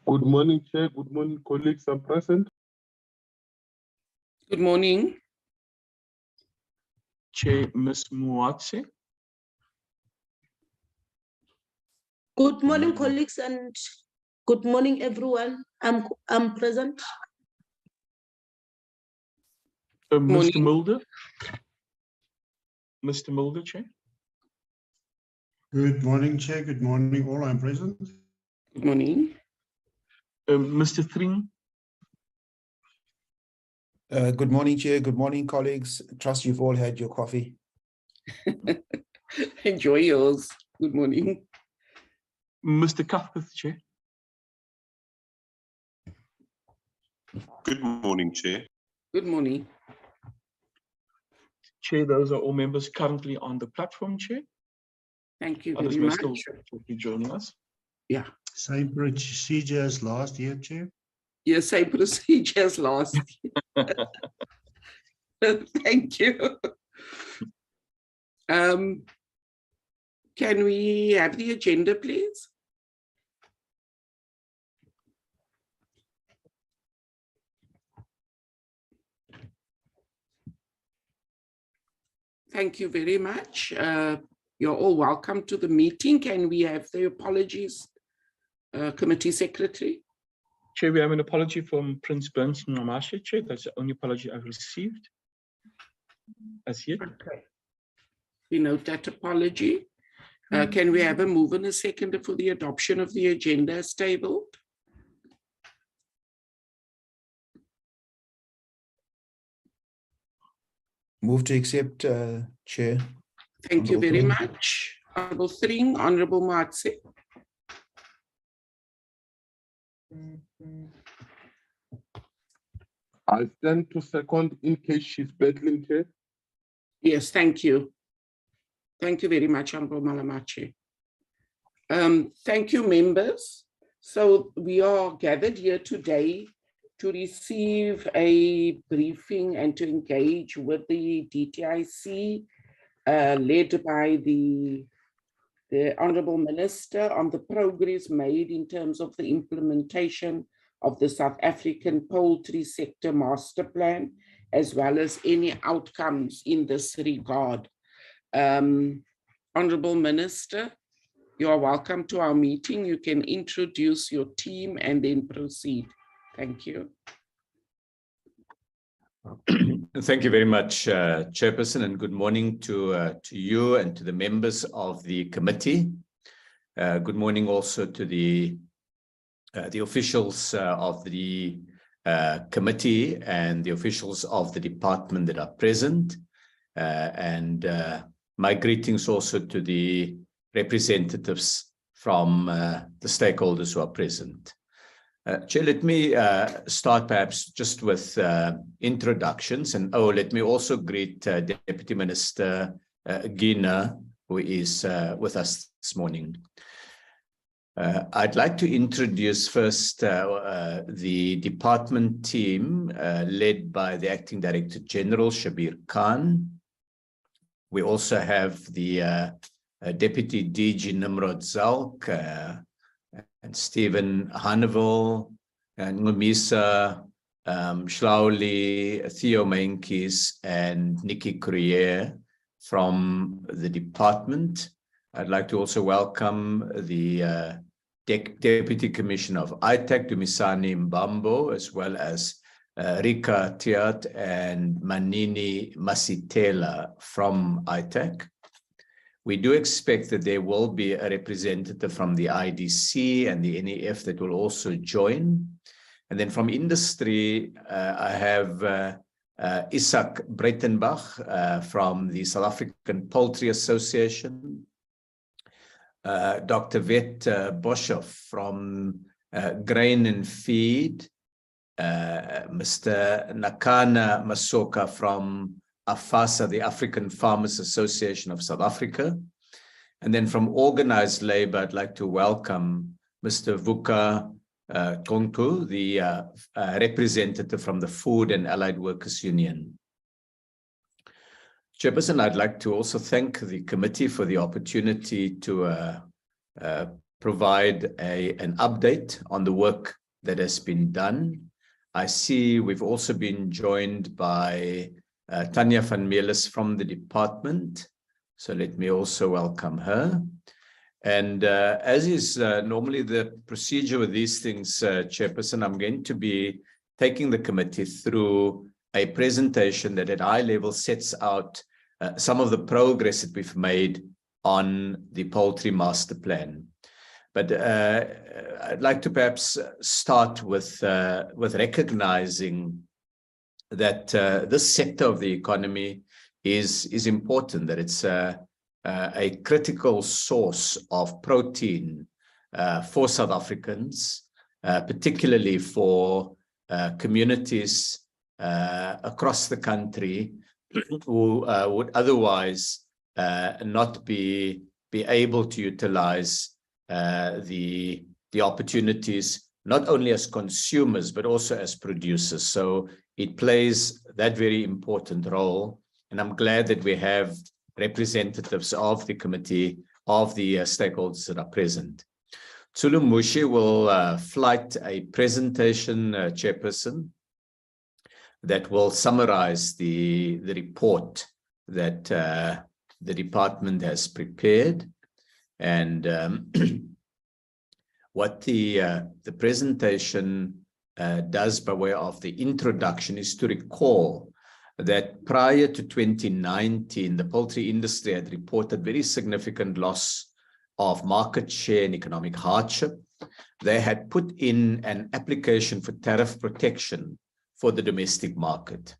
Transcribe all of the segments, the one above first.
Good morning, Chair. Good morning, colleagues. I'm present. Good morning. Chair, Ms. Muatse. Good morning, colleagues, and good morning, everyone. I'm present. Mr. Mulder. Mr. Mulder, Chair. Good morning, Chair. Good morning, all. I'm present. Good morning. Mr. Thring. Good morning, Chair. Good morning, colleagues. Trust you've all had your coffee. Enjoy yours. Good morning. Mr. Cuthbert, Chair. Good morning, Chair. Good morning. Chair, those are all members currently on the platform, Chair. Thank you Others very may much. still be joining us. Yeah. Same procedure as last year, Chair. Yes, same procedure as last year. Thank you. Can we have the agenda, please? Thank you very much. You're all welcome to the meeting. Can we have the apologies, Committee Secretary? Chair, we have an apology from Prince Burns Namashe, Chair. That's the only apology I've received as yet. Okay. We note that apology. Can we have a move and a seconder for the adoption of the agenda as tabled? Move to accept, Chair. Thank you Honourable very Thring. much. Honourable Thring, Honourable Matse. I stand to second in case she's battling, Chair. Yes, thank you. Thank you very much, Honourable Malamachi. Thank you, members. So we are gathered here today to receive a briefing and to engage with the DTIC, led by the Honourable Minister on the progress made in terms of the implementation of the South African Poultry Sector Master Plan, as well as any outcomes in this regard. Honourable Minister, you are welcome to our meeting. You can introduce your team and then proceed. Thank you. Thank you very much, Chairperson, and good morning to you and to the members of the committee. Good morning also to the officials of the committee and the officials of the department that are present. My greetings also to the representatives from the stakeholders who are present. Chair, let me start perhaps just with introductions, and let me also greet Deputy Minister Gina, who is with us this morning. I'd like to introduce first the department team led by the Acting Director General Shabir Khan. We also have the Deputy DG Nimrod Zalk, and Stephen Hanneville, and Ngumisa Schlauli, Theo Menkis, and Nikki Courier from the department. I'd like to also welcome the Deputy Commissioner of ITAC, Dumisani Mbambo, as well as Rika Tiat and Manini Masitela from ITAC. We do expect that there will be a representative from the IDC and the NEF that will also join. And then from industry, I have Isak Breitenbach from the South African Poultry Association, Dr. Vet Boshoff from Grain and Feed, Mr. Nakana Masoka from AFASA, the African Farmers Association of South Africa. And then from organized labor, I'd like to welcome Mr. Vuka Konku, the representative from the Food and Allied Workers Union. Chairperson, I'd like to also thank the committee for the opportunity to provide an update on the work that has been done. I see we've also been joined by Tanya van Meelis from the department. So let me also welcome her. And as is normally the procedure with these things, Chairperson, I'm going to be taking the committee through a presentation that at eye level sets out some of the progress that we've made on the poultry master plan. But I'd like to perhaps start with recognizing that this sector of the economy is important, that it's a critical source of protein for South Africans, particularly for communities across the country who would otherwise not be able to utilize the opportunities, not only as consumers, but also as producers. So it plays that very important role. And I'm glad that we have representatives of the committee, of the stakeholders that are present. Tsulu Mushi will flight a presentation, Chairperson, that will summarize the report that the department has prepared. And what the presentation does by way of the introduction is to recall that prior to 2019, the poultry industry had reported very significant loss of market share and economic hardship. They had put in an application for tariff protection for the domestic market.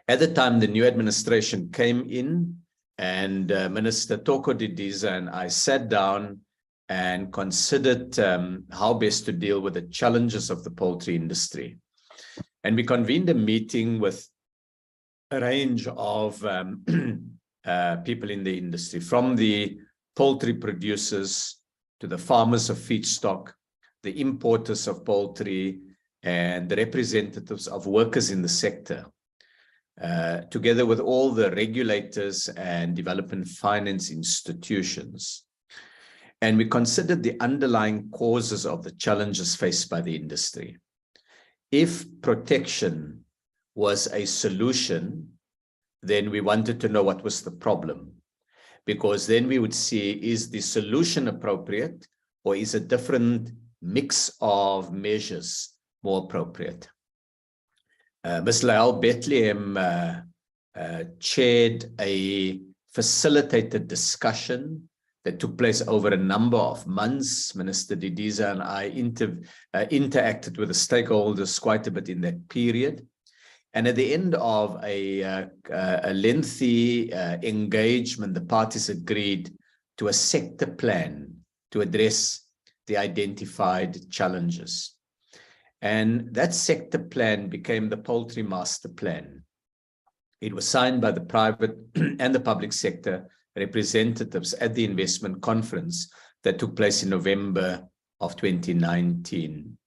At the time, the new administration came in, and Minister Toko Didiza and I sat down and considered how best to deal with the challenges of the poultry industry. And we convened a meeting with a range of people in the industry, from the poultry producers to the farmers of feedstock, the importers of poultry, and the representatives of workers in the sector, together with all the regulators and development finance institutions. And we considered the underlying causes of the challenges faced by the industry. If protection was a solution, then we wanted to know what was the problem, because then we would see, is the solution appropriate, or is a different mix of measures more appropriate? Ms. Lael Bethlehem chaired a facilitated discussion that took place over a number of months. Minister Didiza and I interacted with the stakeholders quite a bit in that period. And at the end of a lengthy engagement, the parties agreed to a sector plan to address the identified challenges. And that sector plan became the Poultry Master Plan. It was signed by the private and the public sector representatives at the investment conference that took place in November of 2019.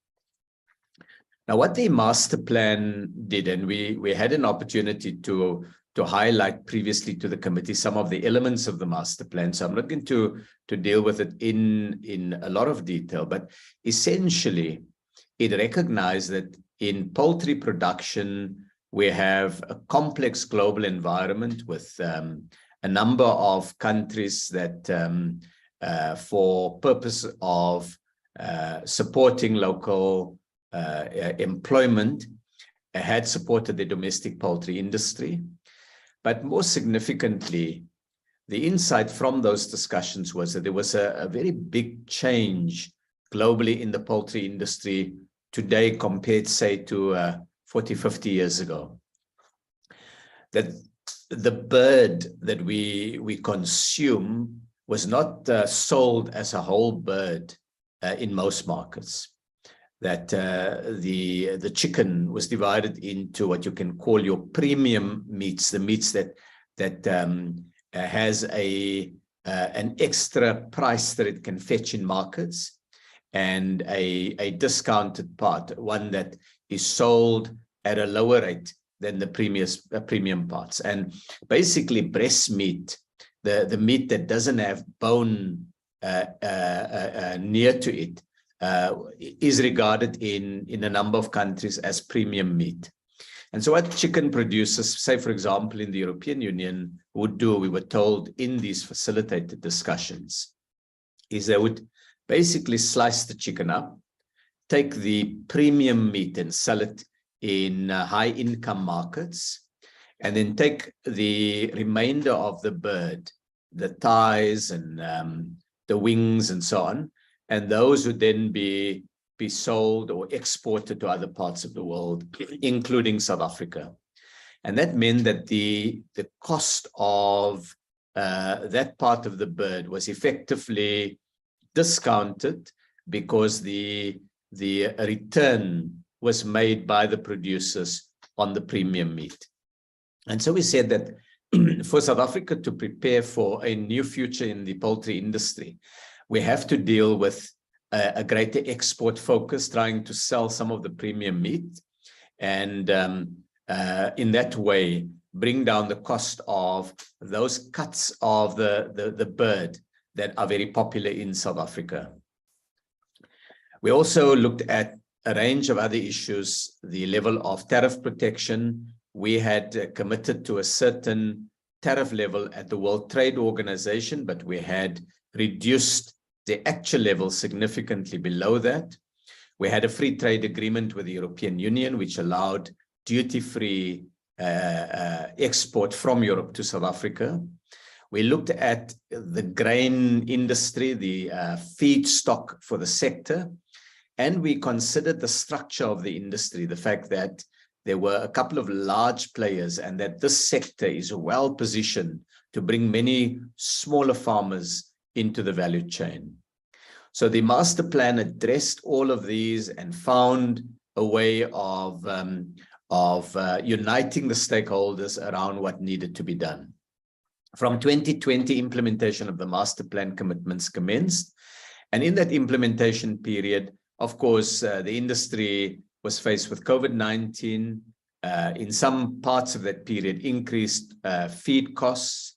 Now, what the master plan did, and we had an opportunity to highlight previously to the committee some of the elements of the master plan, so I'm not going to deal with it in a lot of detail, but essentially it recognized that in poultry production, we have a complex global environment with a number of countries that for purpose of supporting local employment had supported the domestic poultry industry. But more significantly, the insight from those discussions was that there was a very big change globally in the poultry industry today compared, say, to 40, 50 years ago. That the bird that we consume was not sold as a whole bird in most markets. That the chicken was divided into what you can call your premium meats, the meats that has an extra price that it can fetch in markets, and a discounted part, one that is sold at a lower rate than the premium parts. And basically breast meat, the meat that doesn't have bone near to it is regarded in a number of countries as premium meat. And so what chicken producers, say, for example, in the European Union would do, we were told in these facilitated discussions, is they would basically slice the chicken up, take the premium meat and sell it in high income markets, and then take the remainder of the bird, the thighs and the wings and so on, and those would then be sold or exported to other parts of the world, including South Africa. And that meant that the cost of that part of the bird was effectively discounted because the return was made by the producers on the premium meat. And so we said that for South Africa to prepare for a new future in the poultry industry, we have to deal with a greater export focus, trying to sell some of the premium meat, and in that way, bring down the cost of those cuts of the bird that are very popular in South Africa. We also looked at a range of other issues, the level of tariff protection. We had committed to a certain tariff level at the World Trade Organization, but we had reduced the actual level significantly below that. We had a free trade agreement with the European Union, which allowed duty-free export from Europe to South Africa. We looked at the grain industry, the feedstock for the sector, and we considered the structure of the industry, the fact that there were a couple of large players and that this sector is well positioned to bring many smaller farmers into the value chain. So the master plan addressed all of these and found a way of uniting the stakeholders around what needed to be done. From 2020, implementation of the master plan commitments commenced. And in that implementation period, of course, the industry was faced with COVID-19. In some parts of that period, increased feed costs,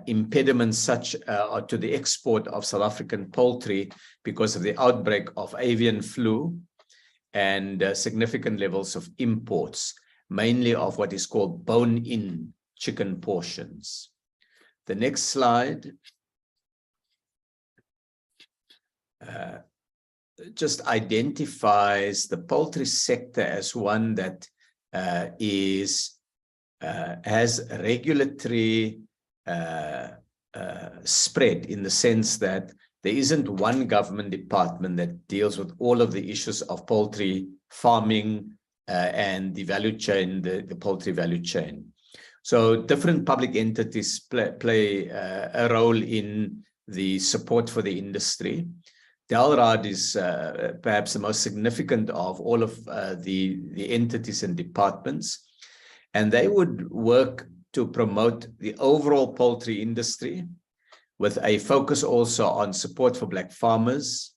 impediments such to the export of South African poultry because of the outbreak of avian flu, and significant levels of imports, mainly of what is called bone-in chicken portions. The next slide just identifies the poultry sector as one that has regulatory spread, in the sense that there isn't one government department that deals with all of the issues of poultry farming and the value chain, the poultry value chain. So different public entities play a role in the support for the industry. DALRAD is perhaps the most significant of all of the entities and departments, and they would work to promote the overall poultry industry with a focus also on support for Black farmers.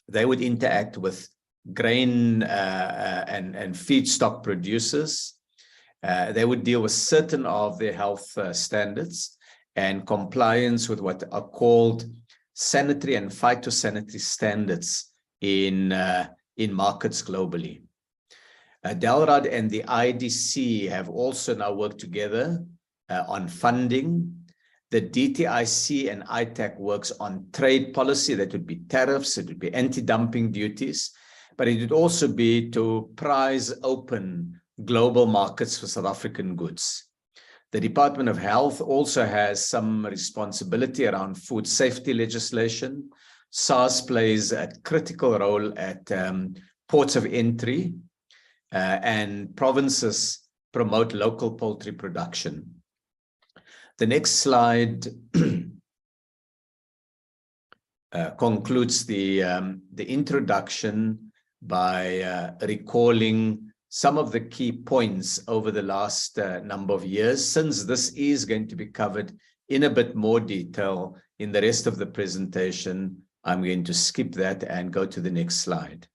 They would interact with grain and feedstock producers. They would deal with certain of their health standards and compliance with what are called sanitary and phytosanitary standards in markets globally. DALRAD and the IDC have also now worked together on funding. The DTIC and ITAC works on trade policy. That would be tariffs, it would be anti-dumping duties, but it would also be to prize open global markets for South African goods. The Department of Health also has some responsibility around food safety legislation. SARS plays a critical role at ports of entry, and provinces promote local poultry production. The next slide concludes the introduction by recalling some of the key points over the last number of years. Since this is going to be covered in a bit more detail in the rest of the presentation, I'm going to skip that and go to the next slide.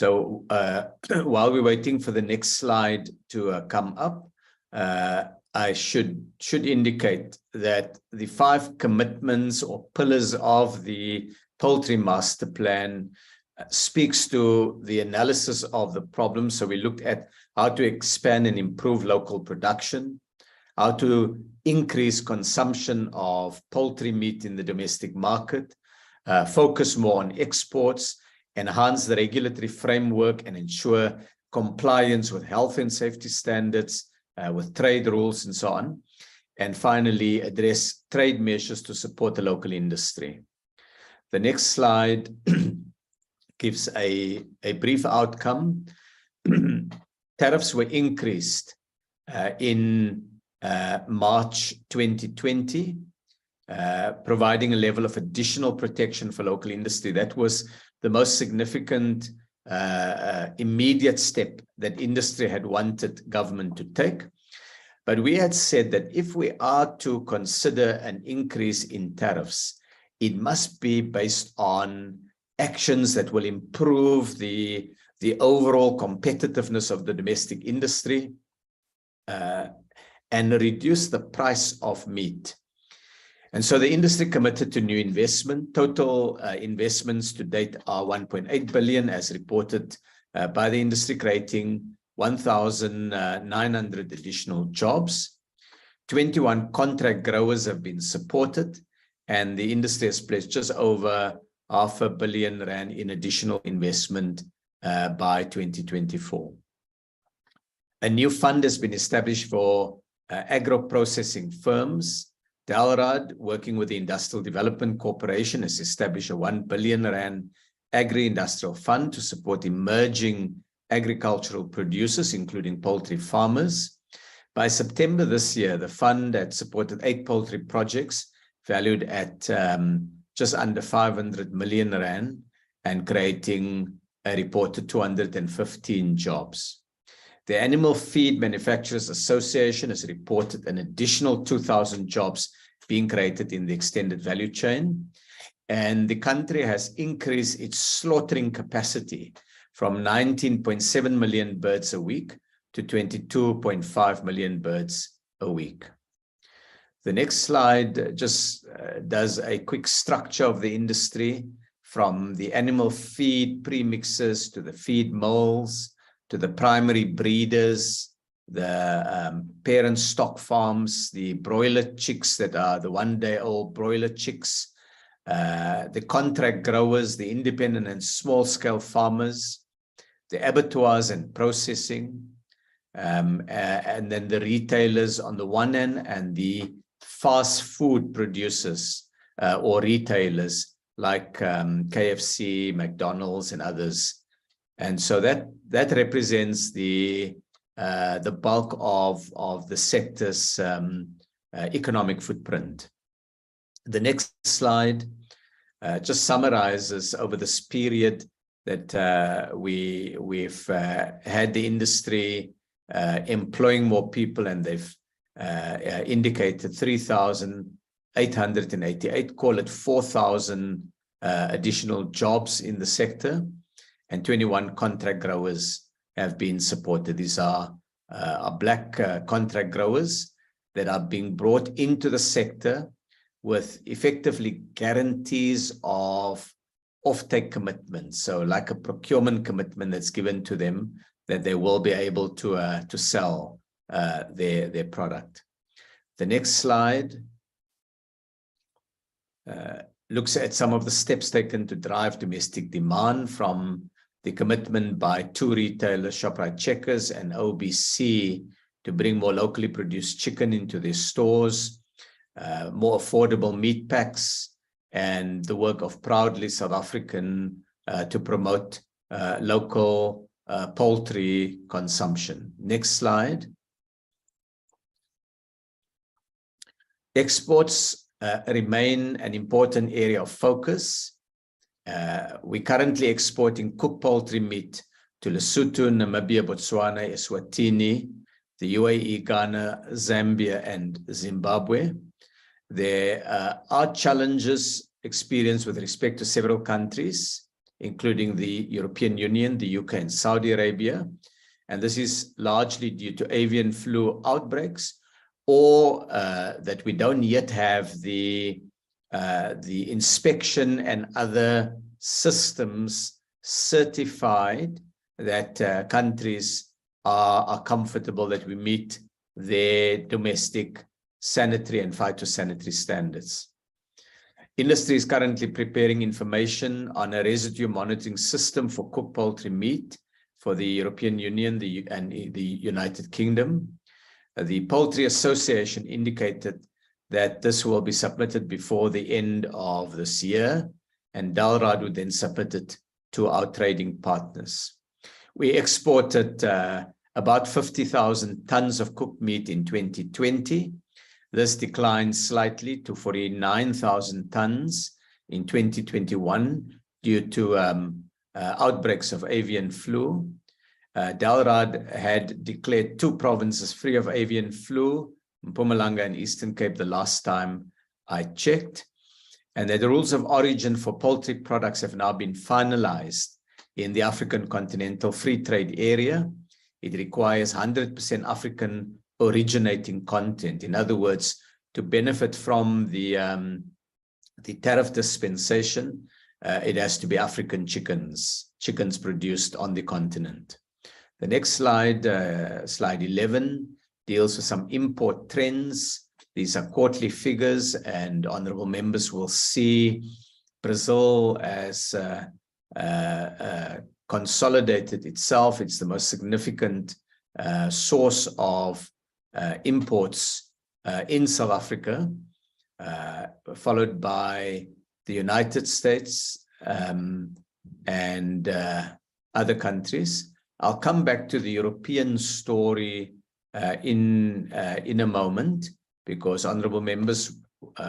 So while we're waiting for the next slide to come up, I should indicate that the 5 commitments or pillars of the Poultry Master Plan speaks to the analysis of the problem. So we looked at how to expand and improve local production, how to increase consumption of poultry meat in the domestic market, focus more on exports, enhance the regulatory framework and ensure compliance with health and safety standards, with trade rules and so on. And finally, address trade measures to support the local industry. The next slide gives a brief outcome. Tariffs were increased in March 2020, providing a level of additional protection for local industry. That was the most significant immediate step that industry had wanted government to take. But we had said that if we are to consider an increase in tariffs, it must be based on actions that will improve the overall competitiveness of the domestic industry and reduce the price of meat. And so the industry committed to new investment. Total investments to date are 1.8 billion as reported by the industry, creating 1,900 additional jobs. 21 contract growers have been supported, and the industry has pledged just over R500 million in additional investment by 2024. A new fund has been established for agro-processing firms. Dalrad, working with the Industrial Development Corporation, has established a 1 billion rand agri-industrial fund to support emerging agricultural producers, including poultry farmers. By September this year, the fund had supported 8 poultry projects valued at just under 500 million rand and creating a reported 215 jobs. The Animal Feed Manufacturers Association has reported an additional 2,000 jobs being created in the extended value chain. And the country has increased its slaughtering capacity from 19.7 million birds a week to 22.5 million birds a week. The next slide just does a quick structure of the industry, from the animal feed premixes to the feed mills, to the primary breeders, the parent stock farms, the broiler chicks that are the one-day-old broiler chicks, the contract growers, the independent and small-scale farmers, the abattoirs and processing, and then the retailers on the one end, and the fast food producers or retailers like KFC, McDonald's, and others. And so that represents the bulk of the sector's economic footprint. The next slide just summarizes over this period that we've had the industry employing more people, and they've indicated 3,888, call it 4,000 additional jobs in the sector, and 21 contract growers have been supported. These are black contract growers that are being brought into the sector with effectively guarantees of offtake commitments. So like a procurement commitment that's given to them that they will be able to sell their product. The next slide looks at some of the steps taken to drive domestic demand, from the commitment by 2 retailers, Shoprite Checkers and OBC, to bring more locally produced chicken into their stores, more affordable meat packs, and the work of Proudly South African to promote local poultry consumption. Next slide. Exports remain an important area of focus. We're currently exporting cooked poultry meat to Lesotho, Namibia, Botswana, Eswatini, the UAE, Ghana, Zambia, and Zimbabwe. There are challenges experienced with respect to several countries, including the European Union, the UK, and Saudi Arabia. And this is largely due to avian flu outbreaks, or that we don't yet have the inspection and other systems certified that countries are comfortable that we meet their domestic sanitary and phytosanitary standards. Industry is currently preparing information on a residue monitoring system for cooked poultry meat for the European Union and the United Kingdom. The Poultry Association indicated that this will be submitted before the end of this year, and DALRAD would then submit it to our trading partners. We exported about 50,000 tons of cooked meat in 2020. This declined slightly to 49,000 tons in 2021 due to outbreaks of avian flu. DALRAD had declared 2 provinces free of avian flu, Mpumalanga and Eastern Cape, the last time I checked, and that the rules of origin for poultry products have now been finalized in the African Continental Free Trade Area. It requires 100% African originating content. In other words, to benefit from the tariff dispensation, it has to be African chickens produced on the continent. The next slide, slide 11, deals with some import trends. These are quarterly figures, and honorable members will see Brazil as consolidated itself. It's the most significant source of imports in South Africa, followed by the United States and other countries. I'll come back to the European story in a moment, because honorable members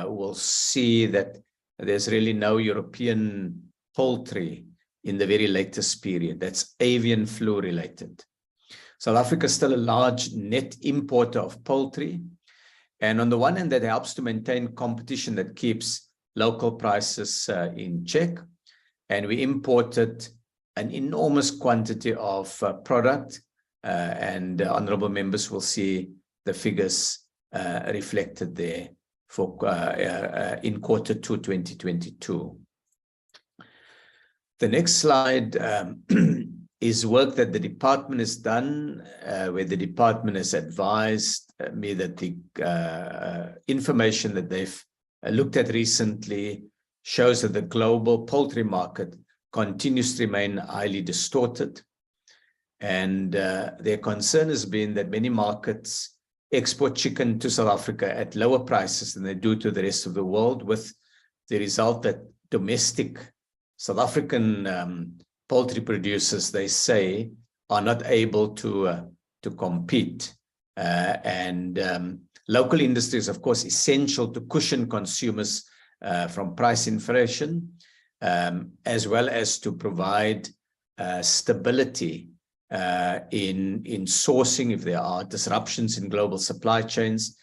will see that there's really no European poultry in the very latest period. That's avian flu related. South Africa is still a large net importer of poultry. And on the one hand, that helps to maintain competition that keeps local prices in check. And we imported an enormous quantity of product, and honorable members will see the figures reflected there for in Q2 2022. The next slide is work that the department has done, where the department has advised me that the information that they've looked at recently shows that the global poultry market continues to remain highly distorted. And their concern has been that many markets export chicken to South Africa at lower prices than they do to the rest of the world, with the result that domestic South African poultry producers, they say, are not able to compete. Local industry is, of course, essential to cushion consumers from price inflation, as well as to provide stability in sourcing if there are disruptions in global supply chains.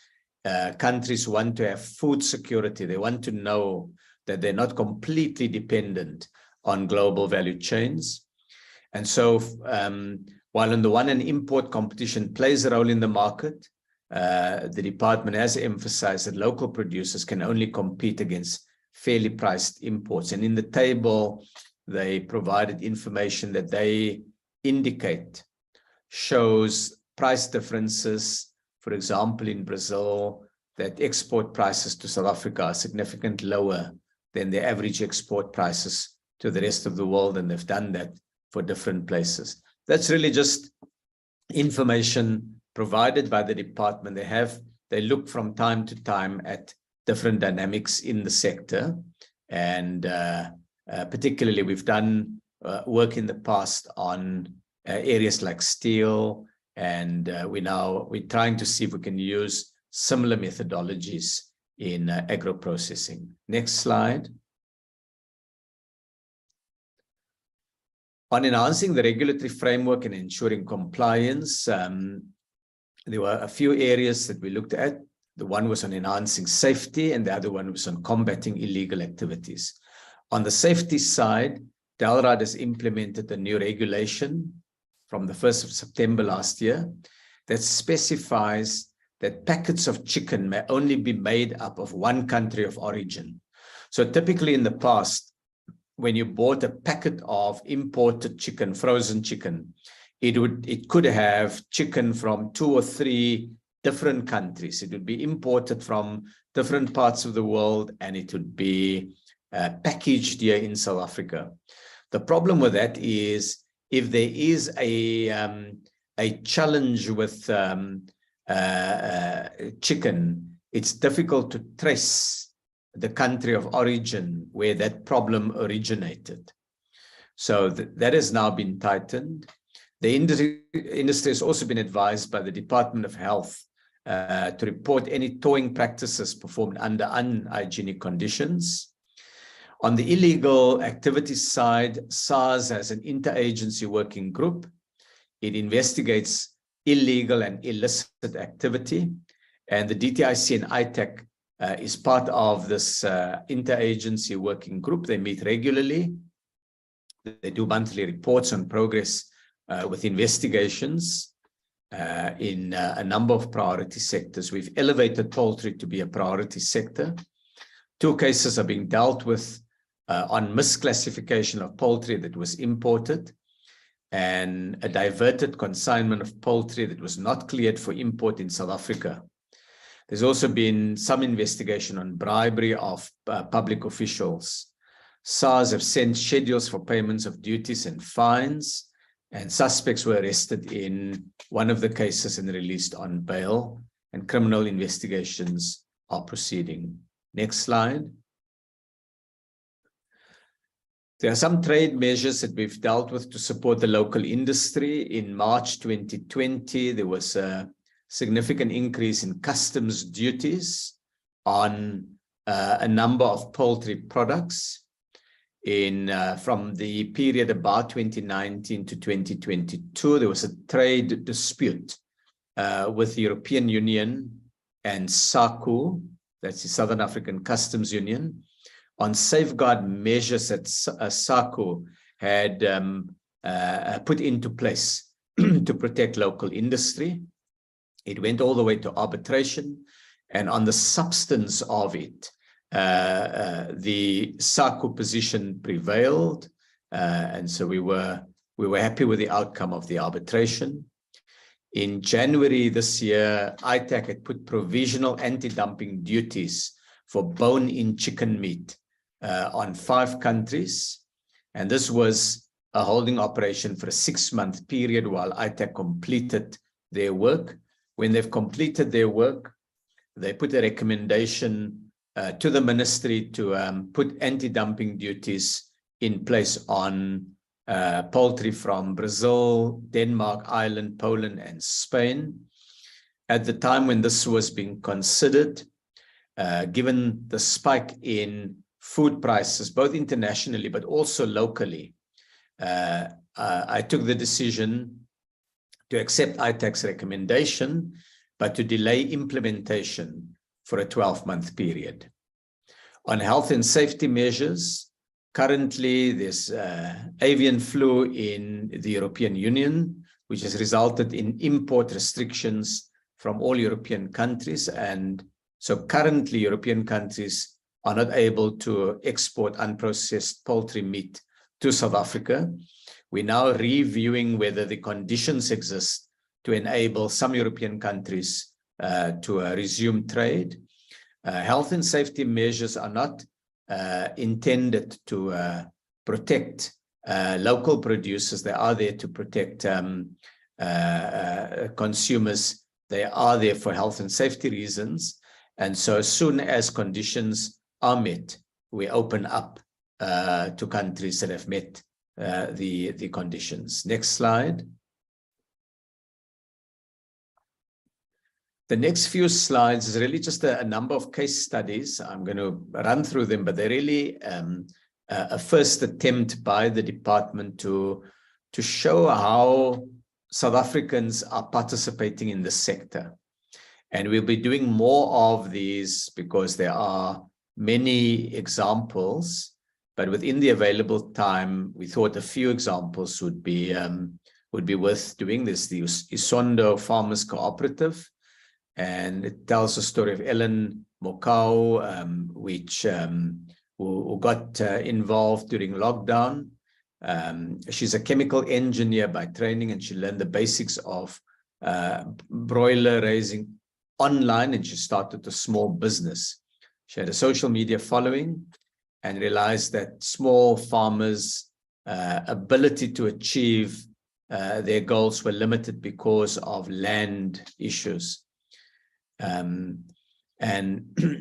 Countries want to have food security. They want to know that they're not completely dependent on global value chains. And so while on the one hand, import competition plays a role in the market, the department has emphasized that local producers can only compete against fairly priced imports. And in the table, they provided information that they indicate shows price differences. For example, in Brazil, that export prices to South Africa are significantly lower than the average export prices to the rest of the world, and they've done that for different places. That's really just information provided by the department. They look from time to time at different dynamics in the sector, and particularly we've done work in the past on areas like steel, and we're trying to see if we can use similar methodologies in agro-processing. Next slide. On enhancing the regulatory framework and ensuring compliance, there were a few areas that we looked at. The one was on enhancing safety, and the other one was on combating illegal activities. On the safety side, DALRRD has implemented a new regulation from the 1st of September last year that specifies that packets of chicken may only be made up of one country of origin. So typically in the past, when you bought a packet of imported chicken, frozen chicken, it could have chicken from 2 or 3 different countries. It would be imported from different parts of the world, and it would be packaged here in South Africa. The problem with that is if there is a challenge with chicken, it's difficult to trace the country of origin where that problem originated. So that has now been tightened. The industry has also been advised by the Department of Health to report any towing practices performed under unhygienic conditions. On the illegal activities side, SARS has an interagency working group. It investigates illegal and illicit activity, and the DTIC and ITAC is part of this interagency working group. They meet regularly. They do monthly reports on progress with investigations in a number of priority sectors. We've elevated poultry to be a priority sector. 2 cases are being dealt with on misclassification of poultry that was imported and a diverted consignment of poultry that was not cleared for import in South Africa. There's also been some investigation on bribery of public officials. SARS have sent schedules for payments of duties and fines, and suspects were arrested in one of the cases and released on bail, and criminal investigations are proceeding. Next slide. There are some trade measures that we've dealt with to support the local industry. In March 2020, there was a significant increase in customs duties on a number of poultry products. From the period about 2019 to 2022, there was a trade dispute with the European Union and SACU, that's the Southern African Customs Union, on safeguard measures that SACU had put into place to protect local industry. It went all the way to arbitration, and on the substance of it, the SACU position prevailed, and so we were happy with the outcome of the arbitration. In January this year, ITAC had put provisional anti-dumping duties for bone-in chicken meat on 5 countries, and this was a holding operation for a 6-month period while ITAC completed their work. When they've completed their work, they put a recommendation to the ministry to put anti-dumping duties in place on poultry from Brazil, Denmark, Ireland, Poland, and Spain. At the time when this was being considered, given the spike in food prices, both internationally but also locally, I took the decision to accept ITAC's recommendation, but to delay implementation for a 12-month period. On health and safety measures, currently there's avian flu in the European Union, which has resulted in import restrictions from all European countries. And so currently European countries are not able to export unprocessed poultry meat to South Africa. We're now reviewing whether the conditions exist to enable some European countries to resume trade. Health and safety measures are not intended to protect local producers. They are there to protect consumers. They are there for health and safety reasons. And so as soon as conditions are met, we open up to countries that have met the conditions. Next slide. The next few slides is really just a number of case studies. I'm going to run through them, but they're really a first attempt by the department to show how South Africans are participating in the sector. And we'll be doing more of these because there are many examples but within the available time, we thought a few examples would be worth doing. There's the Isondo Farmers Cooperative, and it tells the story of Ellen Mokau, who got involved during lockdown. She's a chemical engineer by training, and she learned the basics of broiler raising online, and she started a small business. She had a social media following and realized that small farmers' ability to achieve their goals were limited because of land issues. And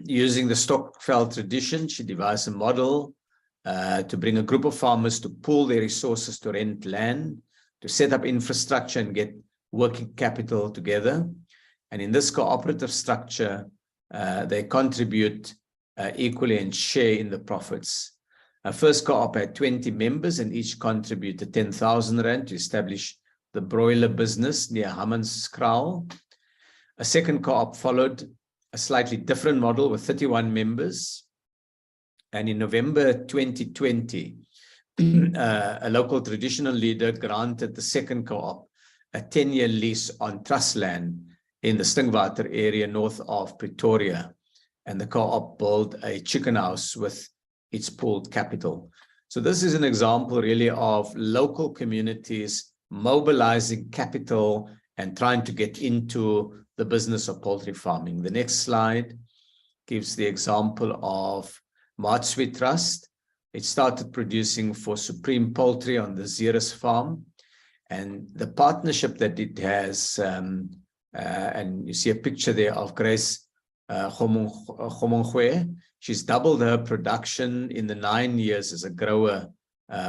using the Stokvel tradition, she devised a model to bring a group of farmers to pool their resources to rent land, to set up infrastructure and get working capital together. And in this cooperative structure, they contribute equally and share in the profits. Our first co-op had 20 members, and each contributed 10,000 Rand to establish the broiler business near Hammanskraal. A second co-op followed a slightly different model with 31 members. And in November 2020, a local traditional leader granted the second co-op a 10-year lease on trust land in the Stingwater area north of Pretoria. And the co-op built a chicken house with its pooled capital. So this is an example really of local communities mobilizing capital and trying to get into the business of poultry farming. The next slide gives the example of Matsui Trust. It started producing for Supreme Poultry on the Zeres farm. And the partnership that it has, and you see a picture there of Grace Khomongwe. She's doubled her production in the 9 years as a grower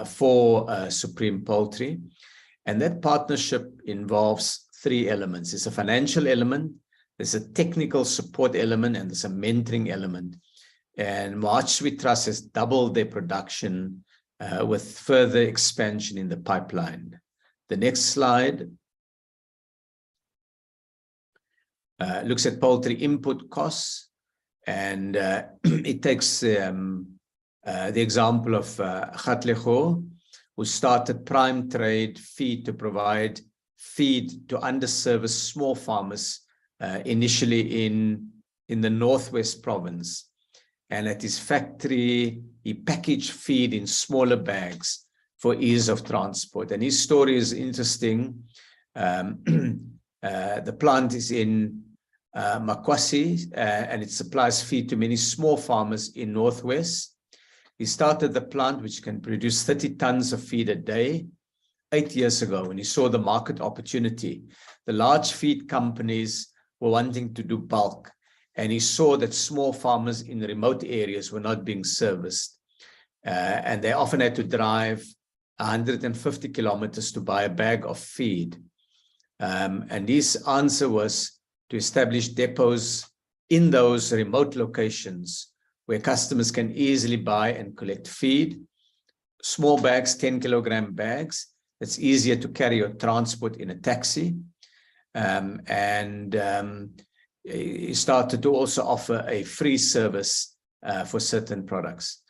for Supreme Poultry. And that partnership involves three elements. There's a financial element, there's a technical support element, and there's a mentoring element. And Matsui Trust has doubled their production with further expansion in the pipeline. The next slide looks at poultry input costs, and it takes the example of Kgatlego, who started prime trade feed to provide feed to underserviced small farmers initially in the Northwest province. And at his factory, he packaged feed in smaller bags for ease of transport. And his story is interesting. The plant is in Makwasi, and it supplies feed to many small farmers in Northwest. He started the plant, which can produce 30 tons of feed a day, 8 years ago, when he saw the market opportunity. The large feed companies were wanting to do bulk, and he saw that small farmers in remote areas were not being serviced. And they often had to drive 150 kilometers to buy a bag of feed. And his answer was to establish depots in those remote locations where customers can easily buy and collect feed. Small bags, 10 kilogram bags, it's easier to carry or transport in a taxi. He started to also offer a free service for certain products.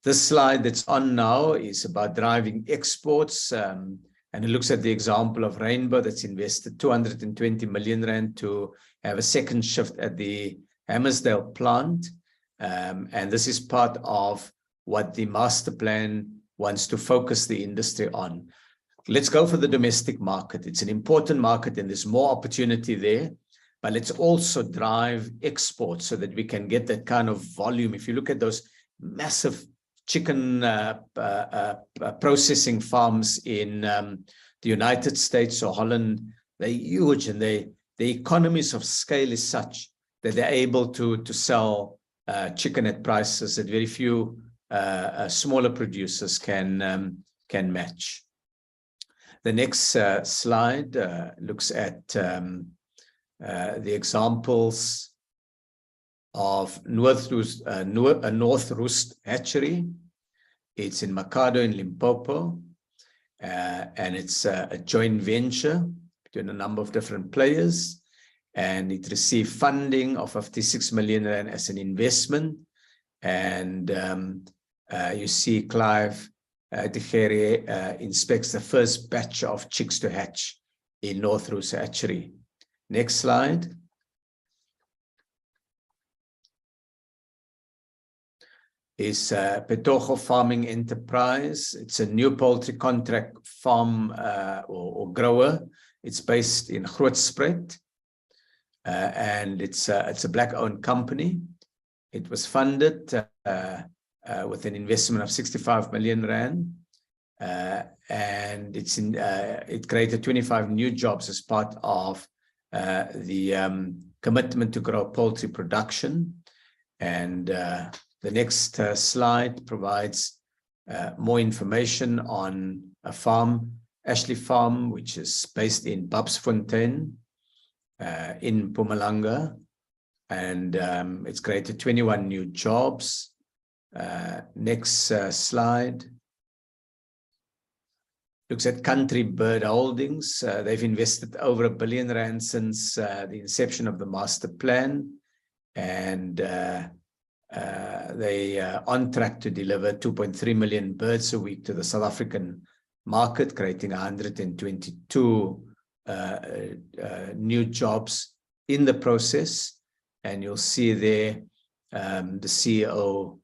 This slide that's on now is about driving exports, and it looks at the example of Rainbow that's invested 220 million Rand to have a second shift at the Hammersdale plant. And this is part of what the master plan wants to focus the industry on. Let's go for the domestic market. It's an important market and there's more opportunity there, but let's also drive exports so that we can get that kind of volume. If you look at those massive chicken processing farms in the United States or Holland, they're huge, and the economies of scale is such that they're able to sell chicken at prices that very few smaller producers can match. The next slide looks at the examples of North Roost Hatchery. It's in Makado in Limpopo, and it's a joint venture between a number of different players, and it received funding of 56 million Rand as an investment, and You see Clive de Gerrie inspects the first batch of chicks to hatch in North Roos Hatchery. Next slide. Is Petogo Farming Enterprise. It's a new poultry contract farm or grower. It's based in Grootspruit, and it's a black-owned company. It was funded with an investment of 65 million rand, and it created 25 new jobs as part of the commitment to grow poultry production. And the next slide provides more information on a farm, Ashley Farm, which is based in Babsfontein in Mpumalanga, and it's created 21 new jobs. Next slide looks at Country Bird Holdings. They've invested over R1 billion since the inception of the master plan, and they are on track to deliver 2.3 million birds a week to the South African market, creating 122 new jobs in the process. And you'll see there the CEO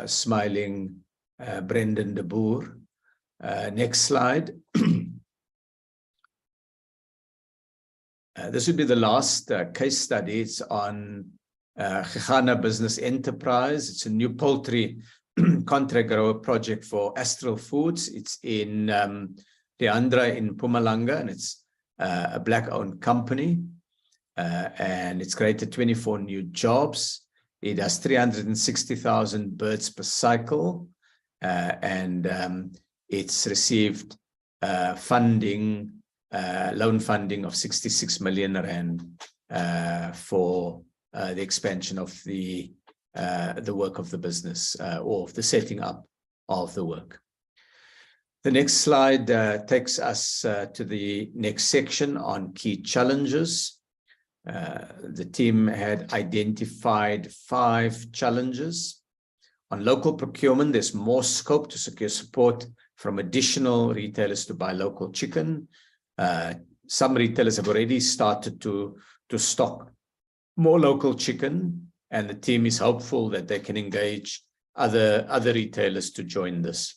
smiling, Brendan de Boer. Next slide. This would be the last case study. It's on Gegana Business Enterprise. It's a new poultry contract grower project for Astral Foods. It's in Leandra in Mpumalanga, and it's a black-owned company. And it's created 24 new jobs. It has 360,000 birds per cycle, and it's received funding, loan funding of 66 million rand for the expansion of the work of the business, or of the setting up of the work. The next slide takes us to the next section on key challenges. The team had identified 5 challenges. On local procurement, there's more scope to secure support from additional retailers to buy local chicken. Some retailers have already started to stock more local chicken, and the team is hopeful that they can engage other retailers to join this.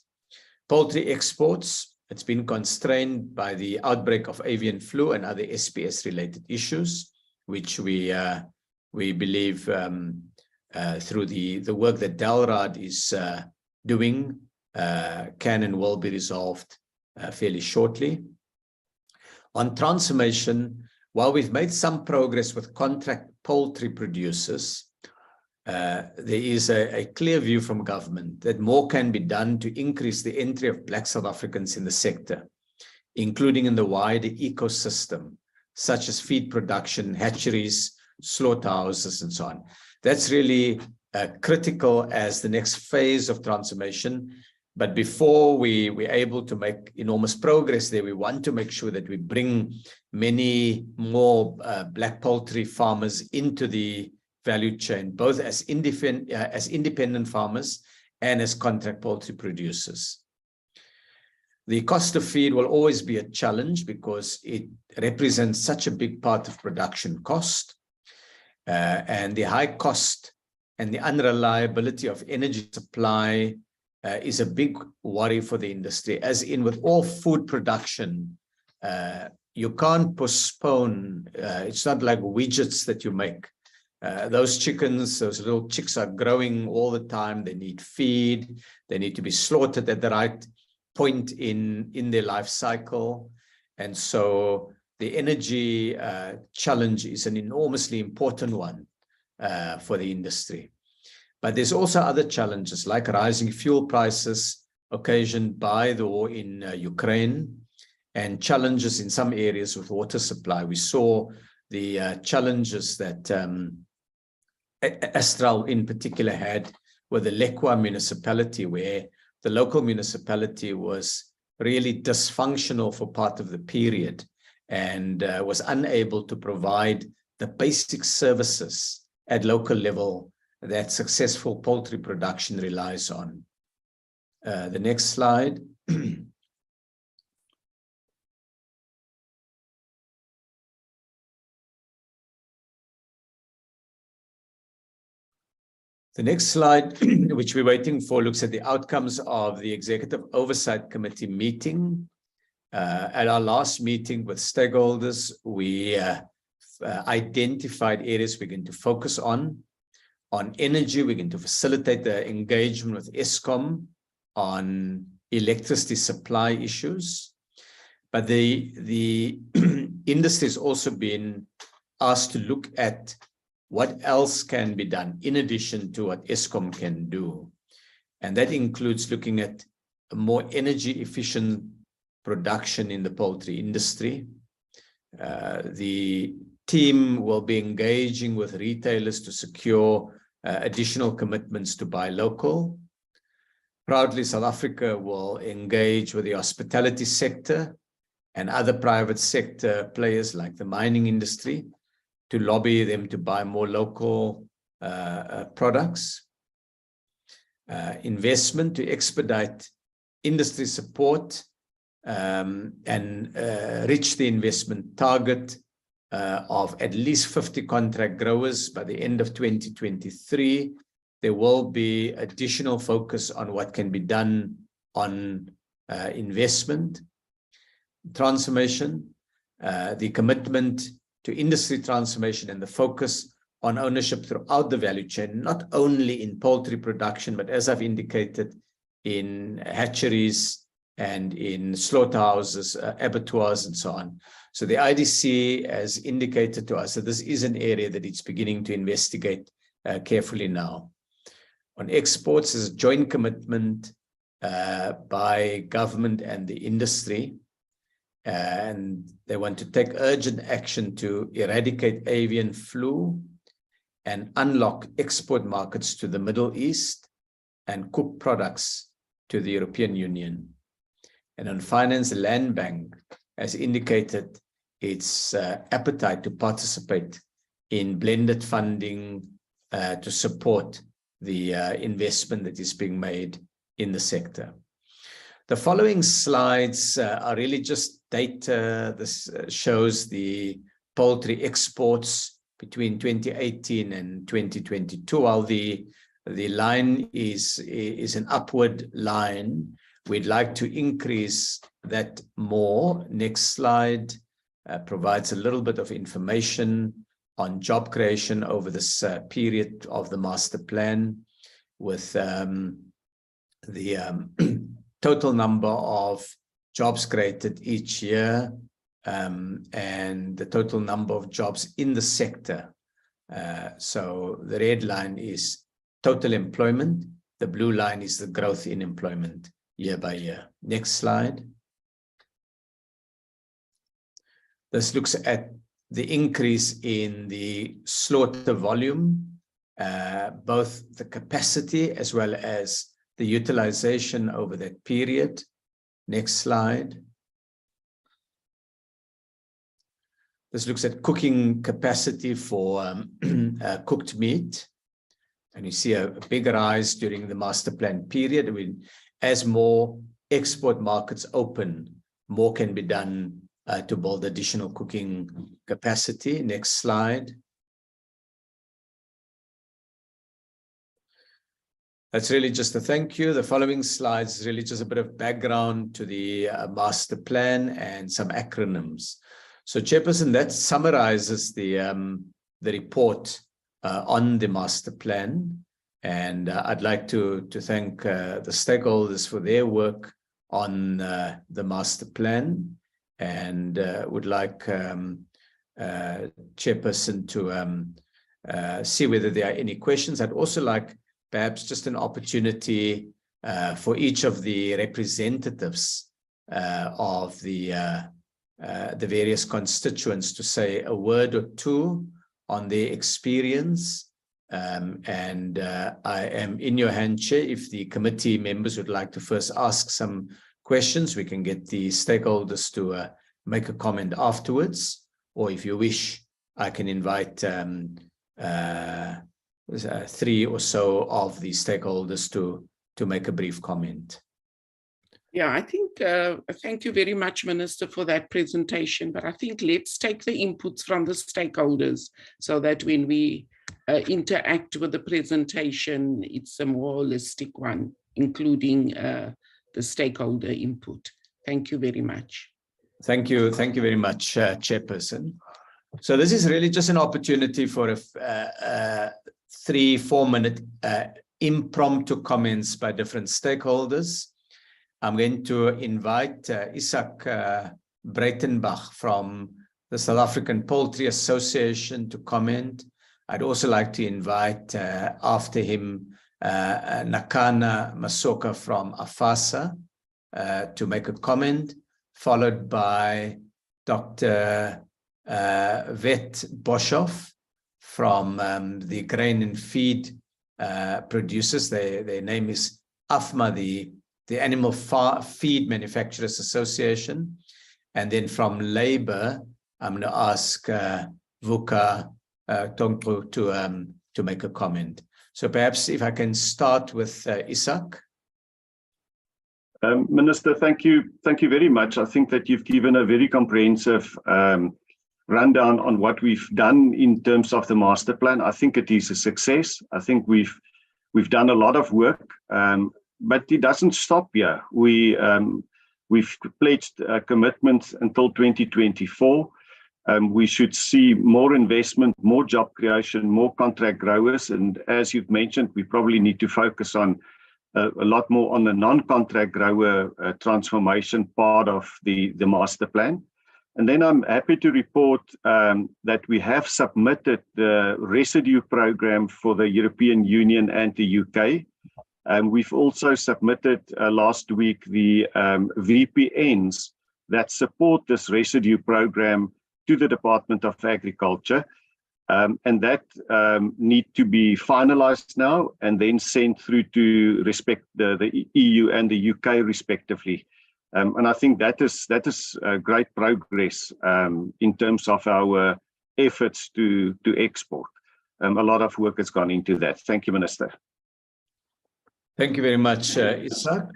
Poultry exports, it's been constrained by the outbreak of avian flu and other SPS-related issues, which we believe through the work that Dalrad is doing can and will be resolved fairly shortly. On transformation, while we've made some progress with contract poultry producers, there is a clear view from government that more can be done to increase the entry of Black South Africans in the sector, including in the wider ecosystem, such as feed production, hatcheries, slaughterhouses, and so on. That's really critical as the next phase of transformation. But before we're able to make enormous progress there, we want to make sure that we bring many more black poultry farmers into the value chain, both as independent farmers and as contract poultry producers. The cost of feed will always be a challenge because it represents such a big part of production cost. And the high cost and the unreliability of energy supply is a big worry for the industry. As in with all food production, you can't postpone, it's not like widgets that you make. Those chickens, those little chicks are growing all the time. They need feed. They need to be slaughtered at the right point in their life cycle. And so the energy challenge is an enormously important one for the industry. But there's also other challenges like rising fuel prices occasioned by the war in Ukraine, and challenges in some areas with water supply. We saw the challenges that Astral in particular had with the Lekwa municipality, where the local municipality was really dysfunctional for part of the period and was unable to provide the basic services at local level that successful poultry production relies on. The next slide. The next slide, which we're waiting for, looks at the outcomes of the Executive Oversight Committee meeting. At our last meeting with stakeholders, we identified areas we're going to focus on. On energy, we're going to facilitate the engagement with Eskom on electricity supply issues. But the industry has also been asked to look at what else can be done in addition to what Eskom can do. And that includes looking at a more energy efficient production in the poultry industry. The team will be engaging with retailers to secure additional commitments to buy local. Proudly, South Africa will engage with the hospitality sector and other private sector players like the mining industry to lobby them to buy more local products. Investment to expedite industry support and reach the investment target of at least 50 contract growers by the end of 2023. There will be additional focus on what can be done on investment. Transformation, the commitment to industry transformation and the focus on ownership throughout the value chain, not only in poultry production, but as I've indicated, in hatcheries and in slaughterhouses, abattoirs, and so on. So the IDC has indicated to us that this is an area that it's beginning to investigate carefully now. On exports, there's a joint commitment by government and the industry, and they want to take urgent action to eradicate avian flu and unlock export markets to the Middle East and cooked products to the European Union. And on finance, the Land Bank has indicated its appetite to participate in blended funding to support the investment that is being made in the sector. The following slides are really just data. This shows the poultry exports between 2018 and 2022. While the line is an upward line, we'd like to increase that more. Next slide provides a little bit of information on job creation over this period of the master plan, with the total number of jobs created each year and the total number of jobs in the sector. So the red line is total employment. The blue line is the growth in employment year by year. Next slide. This looks at the increase in the slaughter volume, both the capacity as well as the utilization over that period. Next slide. This looks at cooking capacity for cooked meat. And you see a big rise during the master plan period. As more export markets open, more can be done to build additional cooking capacity. Next slide. That's really just a thank you. The following slides is really just a bit of background to the master plan and some acronyms. So Chairperson, that summarizes the report on the master plan. And I'd like to thank the stakeholders for their work on the master plan, and would like Chairperson to see whether there are any questions. I'd also like perhaps just an opportunity for each of the representatives of the various constituents to say a word or two on their experience. And I am in your hand, Chair. If the committee members would like to first ask some questions, we can get the stakeholders to make a comment afterwards. Or if you wish, I can invite 3 or so of the stakeholders to make a brief comment. Yeah, I think, thank you very much, Minister, for that presentation. But I think let's take the inputs from the stakeholders so that when we interact with the presentation, it's a more holistic one, including the stakeholder input. Thank you very much. Thank you very much, Chairperson. So this is really just an opportunity for a 3-4 minute impromptu comments by different stakeholders. I'm going to invite Isak Breitenbach from the South African Poultry Association to comment. I'd also like to invite after him Nakana Masoka from AFASA to make a comment, followed by Dr. Vet Boshoff from the Grain and Feed producers. Their name is AFMA, the Animal Feed Manufacturers Association. And then from Labour, I'm going to ask Vuka Tongru to make a comment. So perhaps if I can start with Isak. Minister, thank you very much. I think that you've given a very comprehensive rundown on what we've done in terms of the master plan. I think it is a success. I think we've done a lot of work, but it doesn't stop here. We've pledged commitments until 2024. We should see more investment, more job creation, more contract growers. And as you've mentioned, we probably need to focus on a lot more on the non-contract grower transformation part of the master plan. And then I'm happy to report that we have submitted the residue program for the European Union and the UK. We've also submitted last week the VPNs that support this residue program to the Department of Agriculture. And that need to be finalized now and then sent through to the EU and the UK respectively. And I think that is great progress in terms of our efforts to export. A lot of work has gone into that. Thank you, Minister. Thank you very much, Isak.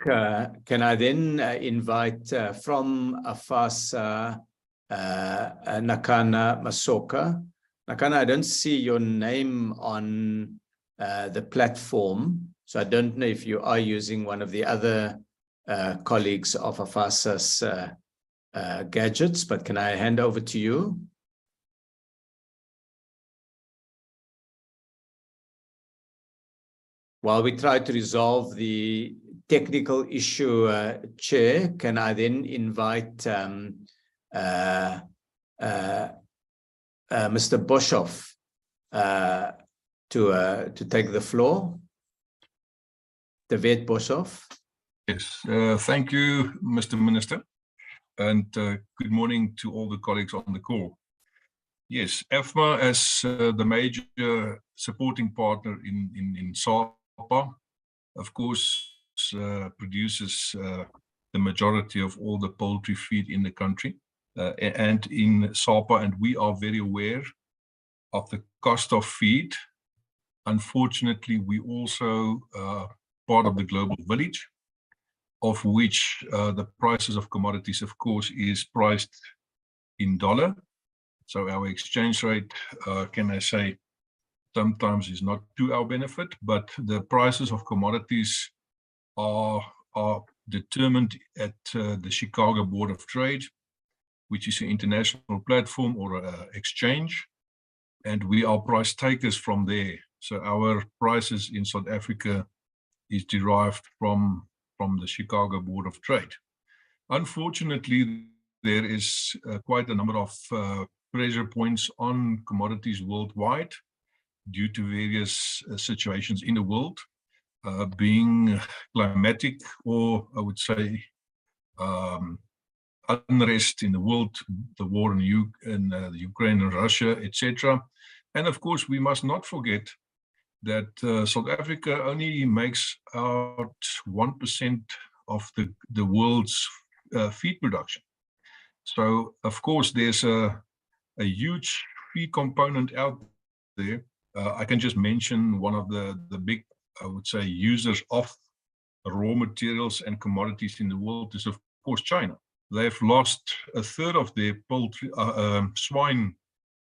Can I then invite from AFASA Nakana Masoka? Nakana, I don't see your name on the platform, so I don't know if you are using one of the other colleagues of AFASA's gadgets, but can I hand over to you? While we try to resolve the technical issue, Chair, can I then invite Mr. Boshoff to take the floor? The Vet Boshoff. Yes, thank you, Mr. Minister, and good morning to all the colleagues on the call. Yes, AFMA as the major supporting partner in SAPA, of course, produces the majority of all the poultry feed in the country and in SAPA, and we are very aware of the cost of feed. Unfortunately, we also part of the global village, of which the prices of commodities, of course, is priced in dollar. So our exchange rate, can I say, sometimes is not to our benefit, but the prices of commodities are determined at the Chicago Board of Trade, which is an international platform or exchange, and we are price takers from there. So our prices in South Africa is derived from the Chicago Board of Trade. Unfortunately, there is quite a number of pressure points on commodities worldwide due to various situations in the world, being climatic or I would say unrest in the world, the war in the Ukraine and Russia, etc. And of course, we must not forget that South Africa only makes out 1% of the world's feed production. So of course, there's a huge feed component out there. I can just mention one of the big, I would say, users of raw materials and commodities in the world is, of course, China. They've lost a third of their poultry, swine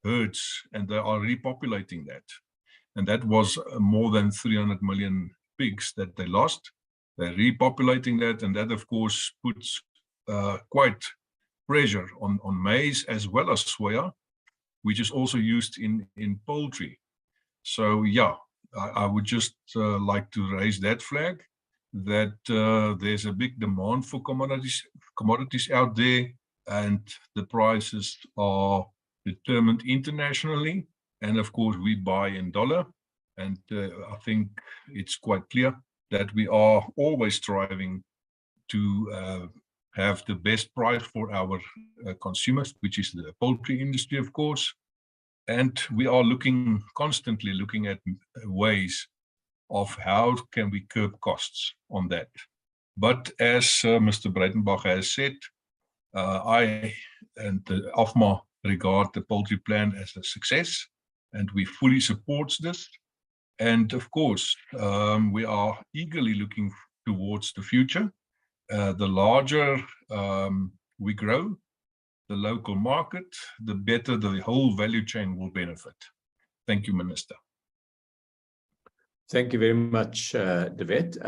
herds, and they are repopulating that. And that was more than 300 million pigs that they lost. They're repopulating that, and that, of course, puts quite pressure on maize as well as soya, which is also used in poultry. So, yeah, I would just like to raise that flag, that there's a big demand for commodities out there, and the prices are determined internationally. And of course, we buy in dollar. And I think it's quite clear that we are always striving to have the best price for our consumers, which is the poultry industry, of course. And we are constantly looking at ways of how can we curb costs on that. But as Mr. Breitenbach has said, I and the AFMA regard the poultry plan as a success, and we fully support this. And of course, we are eagerly looking towards the future. The larger we grow, the local market, the better the whole value chain will benefit. Thank you, Minister. Thank you very much, David.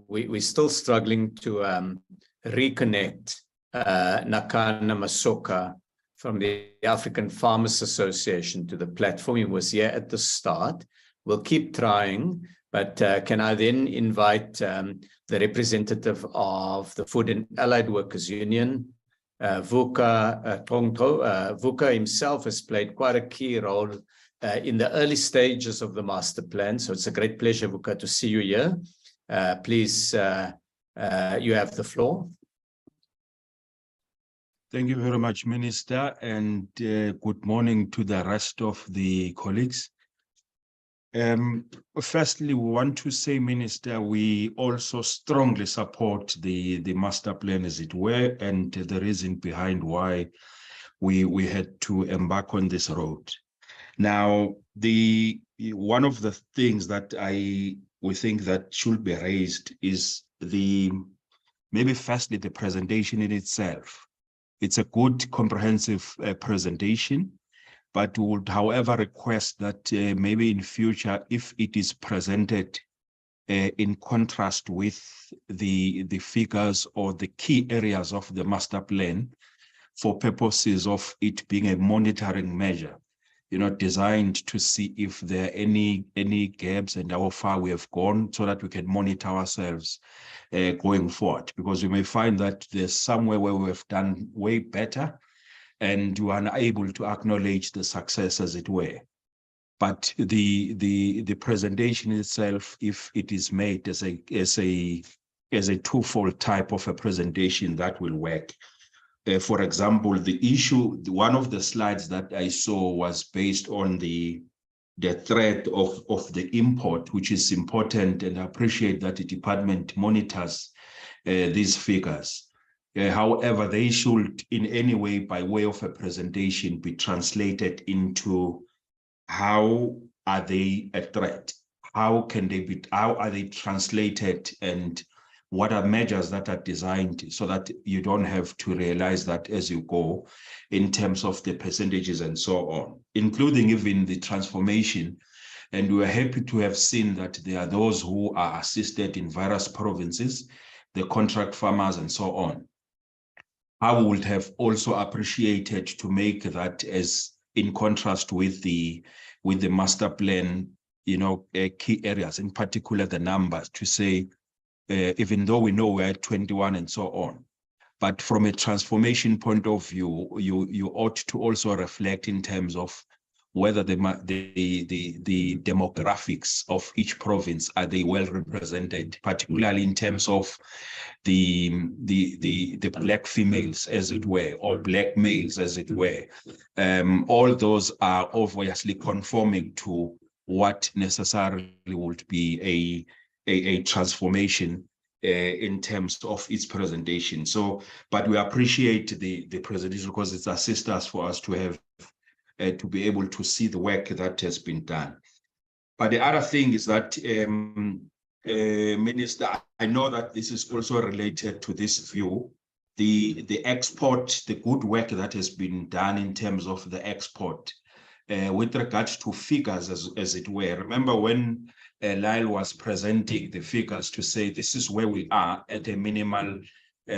We're still struggling to reconnect Nakana Masoka from the African Farmers Association to the platform. He was here at the start. We'll keep trying, but can I then invite the representative of the Food and Allied Workers Union, Vuka Tongto. Vuka himself has played quite a key role in the early stages of the master plan. So it's a great pleasure, Vuka, to see you here. Please, you have the floor. Thank you very much, Minister, and good morning to the rest of the colleagues. Firstly, we want to say, Minister, we also strongly support the master plan, as it were, and the reason behind why we had to embark on this road. Now, one of the things that we think that should be raised is maybe firstly the presentation in itself. It's a good comprehensive presentation, but would, however, request that maybe in future, if it is presented in contrast with the figures or the key areas of the master plan for purposes of it being a monitoring measure, designed to see if there are any gaps and how far we have gone, so that we can monitor ourselves going forward. Because we may find that there's somewhere where we have done way better and we are unable to acknowledge the success, as it were. But the presentation itself, if it is made as a twofold type of a presentation, that will work. For example, one of the slides that I saw was based on the threat of the import, which is important, and I appreciate that the department monitors these figures. However, they should in any way, by way of a presentation, be translated into how are they a threat? How are they translated, and what are measures that are designed so that you don't have to realize that as you go in terms of the percentages and so on, including even the transformation. And we are happy to have seen that there are those who are assisted in various provinces, the contract farmers and so on. I would have also appreciated to make that as in contrast with the master plan, key areas, in particular the numbers, to say, even though we know we're at 21 and so on, but from a transformation point of view, you ought to also reflect in terms of whether the demographics of each province, are they well represented, particularly in terms of the black females, as it were, or black males, as it were. All those are obviously conforming to what necessarily would be a transformation in terms of its presentation. So, but we appreciate the presentation because it assists us for us to have to be able to see the work that has been done. But the other thing is that Minister, I know that this is also related to this view. The export, the good work that has been done in terms of the export, with regards to figures, as it were. Remember when Lyle was presenting the figures to say this is where we are at a minimal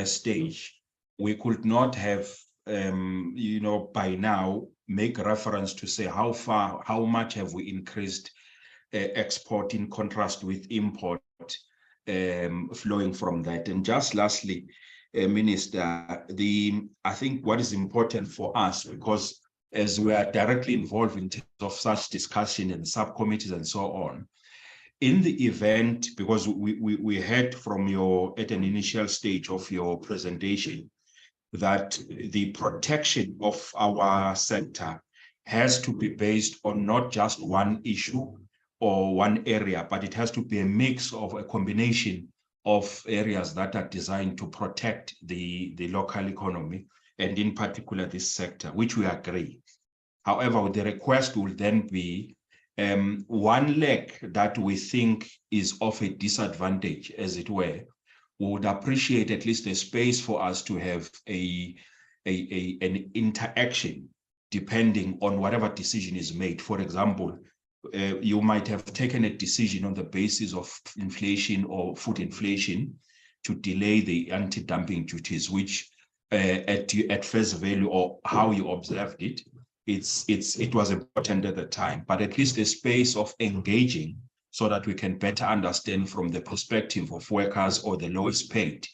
stage. We could not have, by now, make reference to say how much have we increased export in contrast with import flowing from that. And just lastly, Minister, I think what is important for us, because as we are directly involved in terms of such discussion and subcommittees and so on, in the event, because we heard from at an initial stage of your presentation, that the protection of our sector has to be based on not just one issue or one area, but it has to be a mix of a combination of areas that are designed to protect the local economy, and in particular this sector, which we agree. However, the request will then be one leg that we think is of a disadvantage, as it were. We would appreciate at least a space for us to have an interaction depending on whatever decision is made. For example, you might have taken a decision on the basis of inflation or food inflation to delay the anti-dumping duties, which at face value, or how you observed it, it was important at the time, but at least a space of engaging so that we can better understand from the perspective of workers or the lowest paid,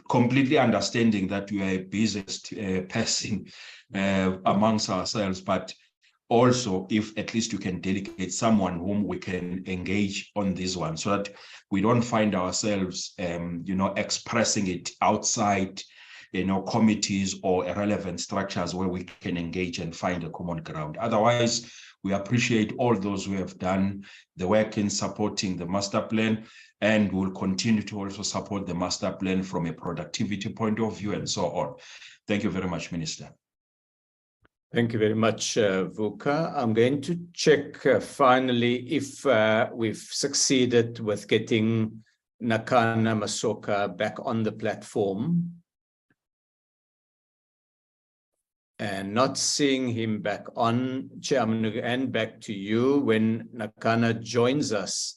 completely understanding that we are a busiest person amongst ourselves, but also if at least you can delegate someone whom we can engage on this one, so that we don't find ourselves, expressing it outside, committees or irrelevant structures where we can engage and find a common ground. Otherwise, we appreciate all those who have done the work in supporting the master plan, and will continue to also support the master plan from a productivity point of view and so on. Thank you very much, Minister. Thank you very much, Vuka. I'm going to check finally if we've succeeded with getting Nakana Masoka back on the platform. And not seeing him back on, Chair, I'm going to hand back to you. When Nakana joins us,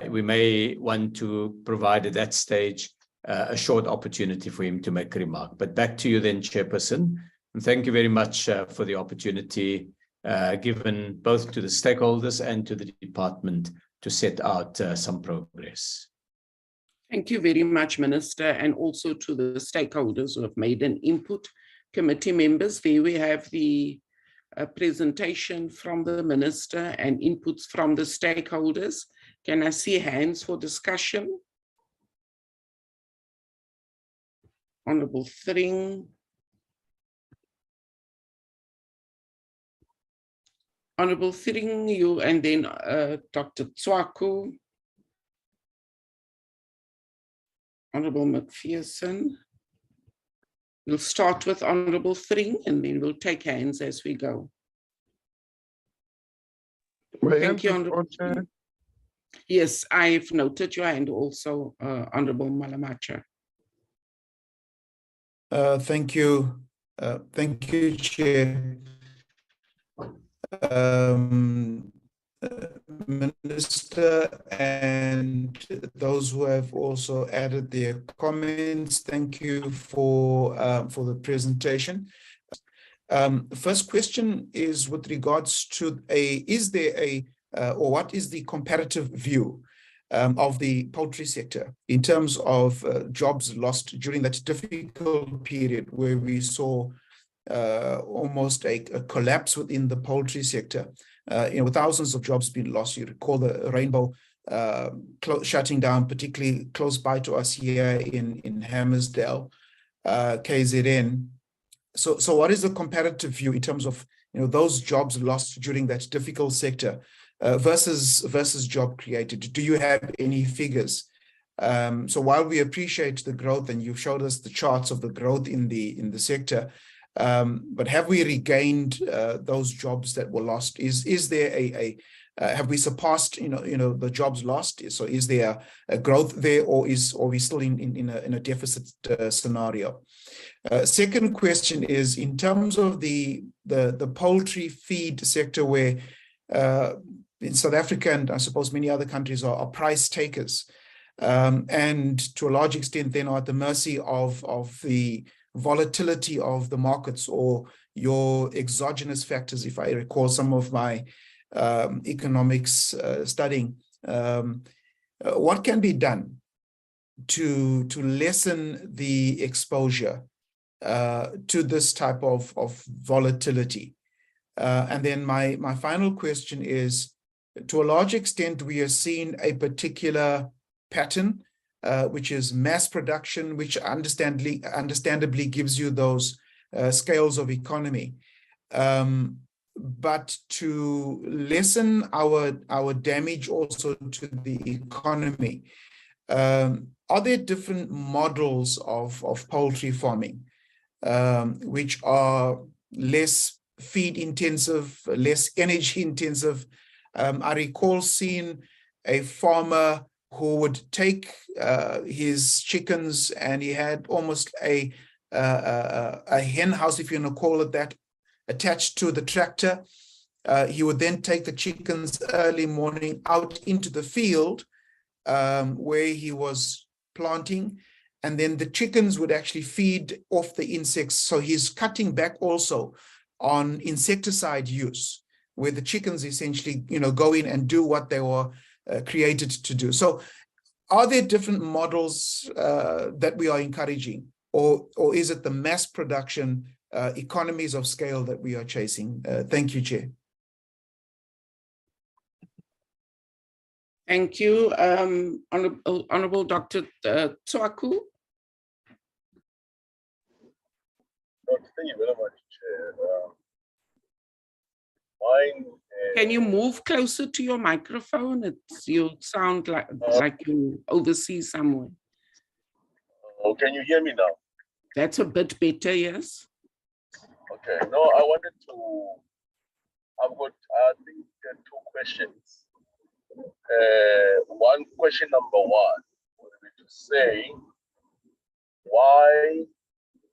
we may want to provide at that stage a short opportunity for him to make a remark. But back to you then, Chairperson. And thank you very much for the opportunity given both to the stakeholders and to the department to set out some progress. Thank you very much, Minister, and also to the stakeholders who have made an input. Committee members, there we have the presentation from the Minister and inputs from the stakeholders. Can I see hands for discussion? Honourable Thring. Honourable Thring, you, and then Dr. Tswaku. Honourable McPherson. We'll start with Honourable Thring, and then we'll take hands as we go. Thank you, Honourable. Yes, I've noted your hand also, Honourable Malamacha. Thank you. Thank you, Chair. Minister and those who have also added their comments, thank you for the presentation. First question is with regards to is there or what is the comparative view of the poultry sector in terms of jobs lost during that difficult period where we saw almost a collapse within the poultry sector, with thousands of jobs being lost. You recall the Rainbow shutting down, particularly close by to us here in Hammersdale, KZN. So what is the comparative view in terms of those jobs lost during that difficult sector versus job created? Do you have any figures? So while we appreciate the growth, and you've showed us the charts of the growth in the sector, But have we regained those jobs that were lost? Is there have we surpassed the jobs lost? So is there a growth there, or are we still in a deficit scenario? Second question is in terms of the poultry feed sector, where in South Africa and I suppose many other countries are price takers, and to a large extent then are at the mercy of the volatility of the markets or your exogenous factors. If I recall some of my economics studying, what can be done to lessen the exposure to this type of volatility? And then my final question is, to a large extent, we are seeing a particular pattern, which is mass production, which understandably gives you those scales of economy. But to lessen our damage also to the economy, are there different models of poultry farming which are less feed intensive, less energy intensive? I recall seeing a farmer who would take his chickens, and he had almost a hen house, if you want to call it that, attached to the tractor. He would then take the chickens early morning out into the field where he was planting, and then the chickens would actually feed off the insects. So he's cutting back also on insecticide use, where the chickens essentially, go in and do what they were created to do. So are there different models that we are encouraging, or is it the mass production economies of scale that we are chasing? Thank you, Chair. Thank you, Honorable Dr. Tswaku. Thank you very much, Chair. Can you move closer to your microphone? You sound like you overseas somewhere. Oh, can you hear me now? That's a bit better, yes. Okay. No, I wanted to. I've got, I think, two questions. One question, number one, would be to say, why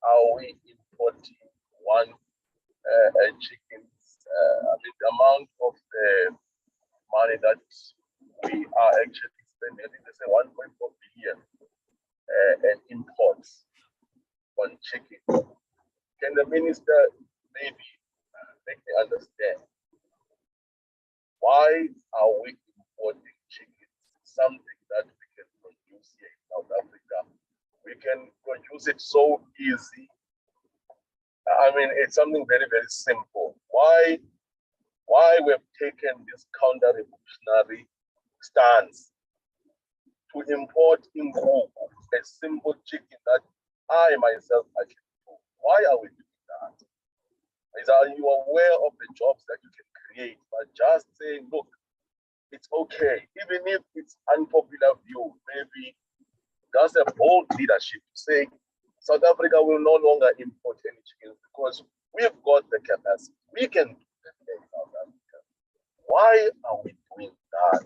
are we importing one chickens? The amount of money that we are actually spending, I think there's a 1.4 billion in imports on chicken. Can the minister maybe make me understand why are we importing chicken? Something that we can produce here in South Africa. We can produce it so easy. It's something very, very simple. Why we've taken this counter-revolutionary stance to import in a simple chicken that I myself I can do? Why are we doing that? Are you aware of the jobs that you can create? But just saying, look, it's okay, even if it's unpopular view, maybe that's a bold leadership to say South Africa will no longer import any chickens because we've got the capacity. We can do that in South Africa. Why are we doing that?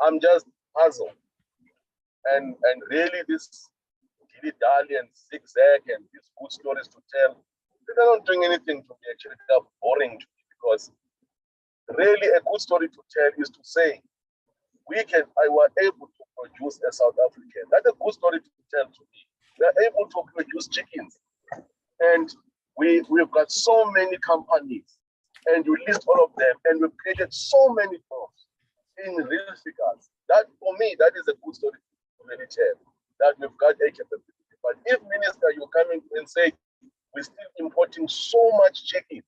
I'm just puzzled. And really this dilly-dally and zigzag and these good stories to tell, they're not doing anything to me. Actually, they're boring to me, because really a good story to tell is to say, I was able to produce a South African. That's a good story to tell to me. We are able to produce chickens. And we've got so many companies, and you list all of them, and we've created so many jobs in real figures. That, for me, that is a good story to really tell, that we've got a capability. But if, Minister, you come in and say, we're still importing so much chicken,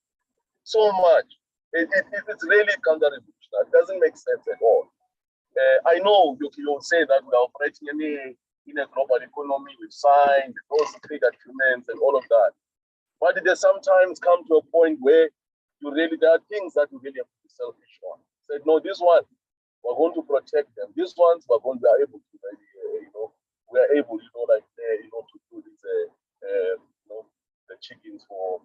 so much, it's really counter-revolutionary. It doesn't make sense at all. I know you'll say that we're operating in a global economy, we've signed those trade agreements and all of that. But it has sometimes come to a point where there are things that you really have to be selfish on. Said, no, this one, we're going to protect them. These ones, we are able to, to do this, the chickens for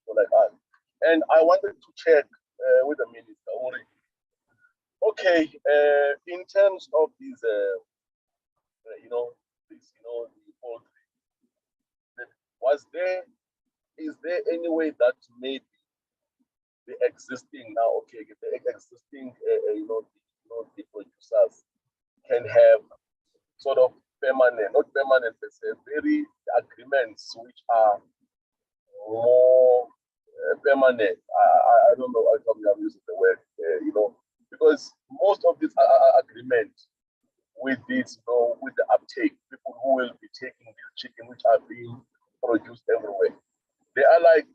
people like us. And I wanted to check with the minister, Uri. Okay, in terms of these, the poultry, is there any way that maybe the existing now, okay, the existing, the producers can have sort of permanent, not permanent, but very agreements which are more permanent. I don't know if I'm using the word, because most of these agreements with this, with the uptake, people who will be taking this chicken which are being produced everywhere, they are like,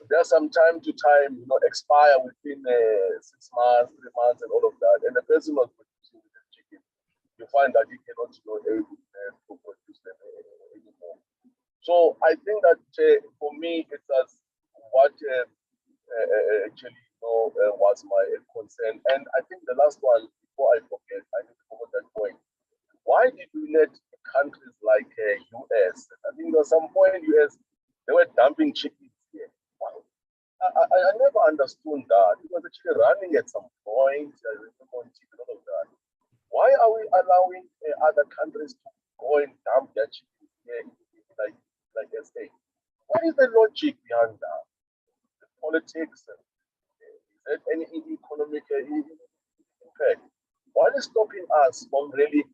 there's some time to time, expire within 6 months, 3 months, and all of that. And the person was producing this chicken, you find that he cannot, able to produce them anymore. So I think that for me, it's as what actually was my concern. And I think the last one, before I forget, I need to cover that point. Why did we let countries like US? I think at some point US, they were dumping chickens here. Wow. I never understood that. It was actually running at some point. I remember on TV and all of that. Why are we allowing other countries to go and dump their chickens here, like SA? What is the logic behind that? The politics? Is there any economic impact? What is stopping us from really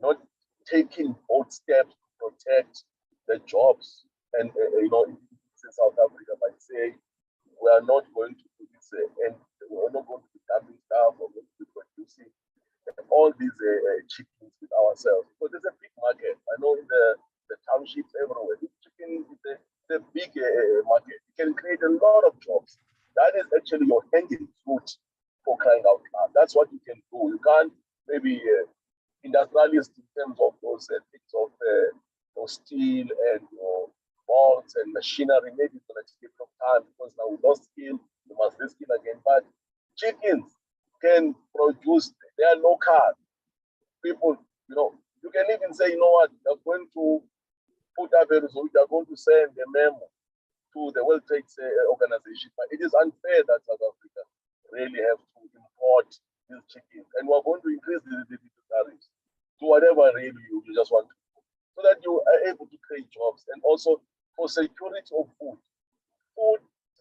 not taking bold steps to protect the jobs? And in South Africa, by saying we are not going to do this, and we're not going to be dumping stuff, or going to be producing all these chickens with ourselves, because there's a big market. I know in the townships everywhere, this chicken is a big market. It can create a lot of jobs. That is actually your hanging fruit, for crying out loud. That's what you can do. You can't maybe industrialist in terms of those things of steel and bolts and machinery. Maybe it's going to take some time because now we lost skill. We must reskill again. But chickens can produce. They are local. People, you can even say, what, they're going to put up a resolution. They're going to send a memo to the World Trade Organization. But it is unfair that South Africa really have to import these chickens, and we're going to increase the tariffs to whatever really you just want to do, so that you are able to create jobs, and also for security of food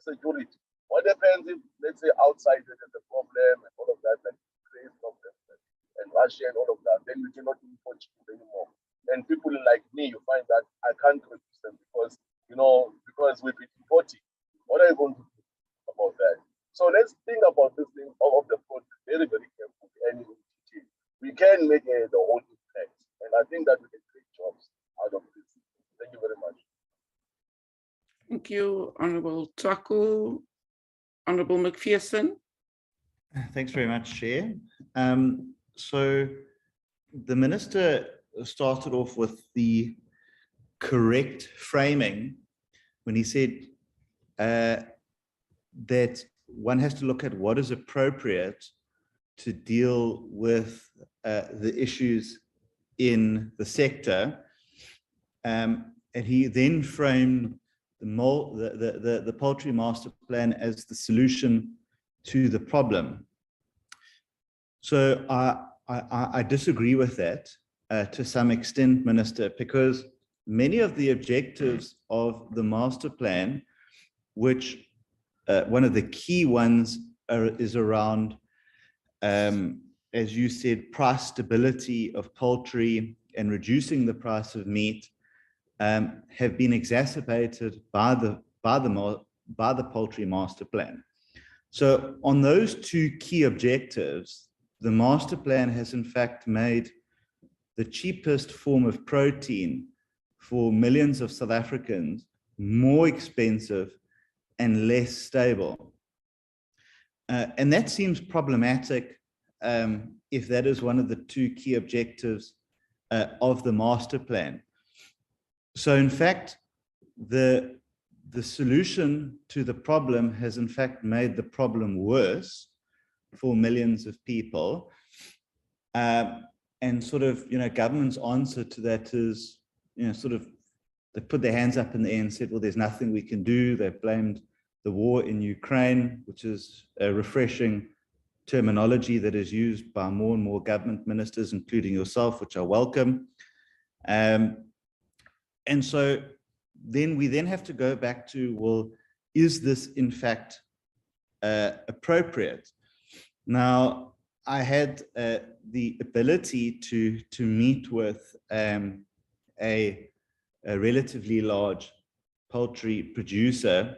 security. What happens if, let's say, outside there's a problem and all of that, then create problems and Russia and all of that, then we cannot import chicken anymore. And people like me, you find that I can't produce them because we've been importing. What are you going to do about that? So let's think about this thing of the food very, very carefully. And we can make the whole impact. And I think that we can create jobs out of this. Thank you very much. Thank you, Honourable Taku. Honourable McPherson. Thanks very much, Chair. So the Minister started off with the correct framing when he said that one has to look at what is appropriate to deal with the issues in the sector. And he then framed the Poultry Master Plan as the solution to the problem. So I disagree with that to some extent, Minister, because many of the objectives of the master plan, which one of the key ones is around, as you said, price stability of poultry and reducing the price of meat, have been exacerbated by the Poultry Master Plan. So on those two key objectives, the master plan has in fact made the cheapest form of protein for millions of South Africans more expensive and less stable. And that seems problematic if that is one of the two key objectives of the master plan. So in fact, the solution to the problem has in fact made the problem worse for millions of people. And sort of, government's answer to that is, sort of, they put their hands up in the air and said, well, there's nothing we can do. They've blamed the war in Ukraine, which is a refreshing terminology that is used by more and more government ministers, including yourself, which I welcome. And so then we have to go back to, well, is this in fact appropriate? Now, I had the ability to meet with a relatively large poultry producer,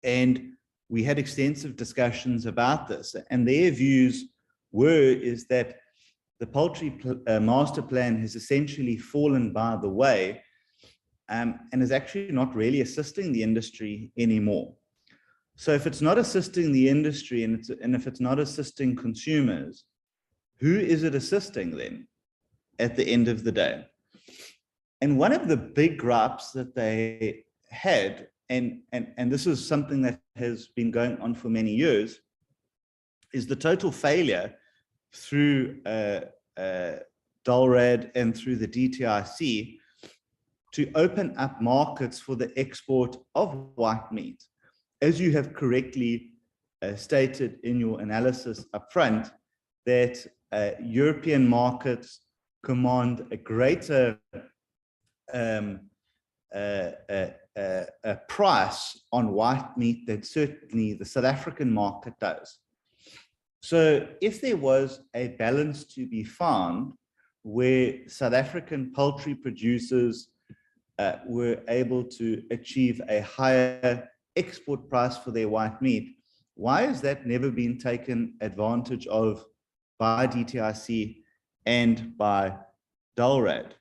and we had extensive discussions about this, and their views is that the poultry master plan has essentially fallen by the way, and is actually not really assisting the industry anymore. So if it's not assisting the industry and if it's not assisting consumers, who is it assisting then at the end of the day? And one of the big gripes that they had, and this is something that has been going on for many years, is the total failure through DALRAD and through the DTIC to open up markets for the export of white meat. As you have correctly stated in your analysis up front, that European markets command a greater price on white meat than certainly the South African market does. So if there was a balance to be found where South African poultry producers were able to achieve a higher export price for their white meat, why has that never been taken advantage of by DTIC and by DALRAD?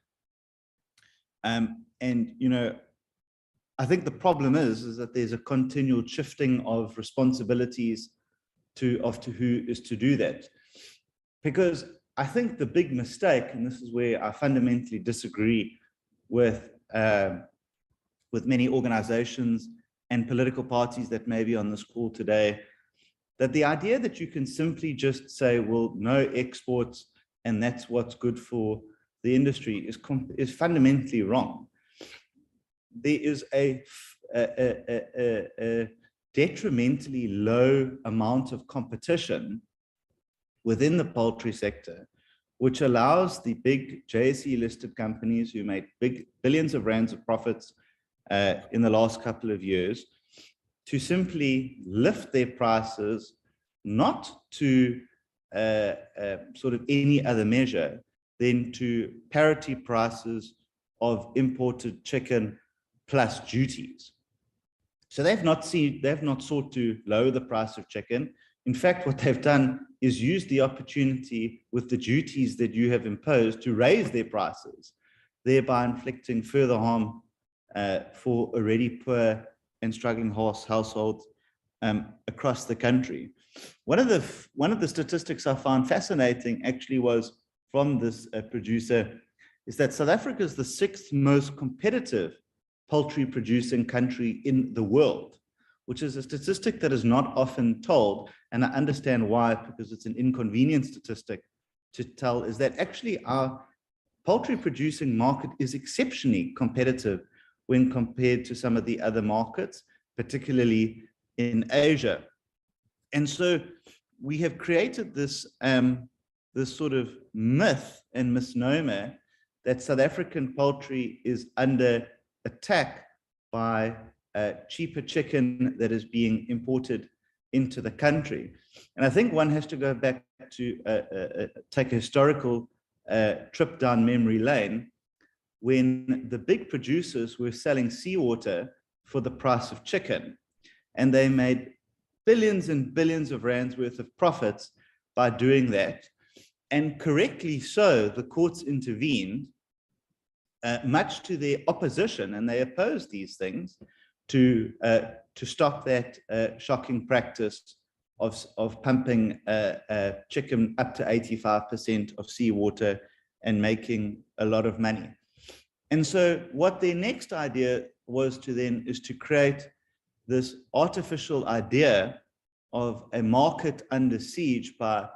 And, you know, I think the problem is that there's a continual shifting of responsibilities to who is to do that. Because I think the big mistake, and this is where I fundamentally disagree with many organizations and political parties that may be on this call today, that the idea that you can simply just say, well, no exports, and that's what's good for the industry is fundamentally wrong. There is a detrimentally low amount of competition within the poultry sector, which allows the big JSE listed companies who made billions of rands of profits in the last couple of years to simply lift their prices, not to sort of any other measure than to parity prices of imported chicken plus duties. So they've not sought to lower the price of chicken. In fact, what they've done is use the opportunity with the duties that you have imposed to raise their prices, thereby inflicting further harm for already poor and struggling households across the country. One of the statistics I found fascinating actually was from this producer, is that South Africa is the 6th most competitive poultry producing country in the world, which is a statistic that is not often told, and I understand why, because it's an inconvenient statistic to tell, is that actually our poultry producing market is exceptionally competitive when compared to some of the other markets, particularly in Asia. And so we have created this, this sort of myth and misnomer that South African poultry is under attack by cheaper chicken that is being imported into the country. And I think one has to go back to take a historical trip down memory lane when the big producers were selling seawater for the price of chicken, and they made billions and billions of rands worth of profits by doing that. And correctly so, the courts intervened, much to their opposition, and they opposed these things to stop that shocking practice of pumping chicken up to 85% of seawater and making a lot of money. And so what their next idea was to create this artificial idea of a market under siege by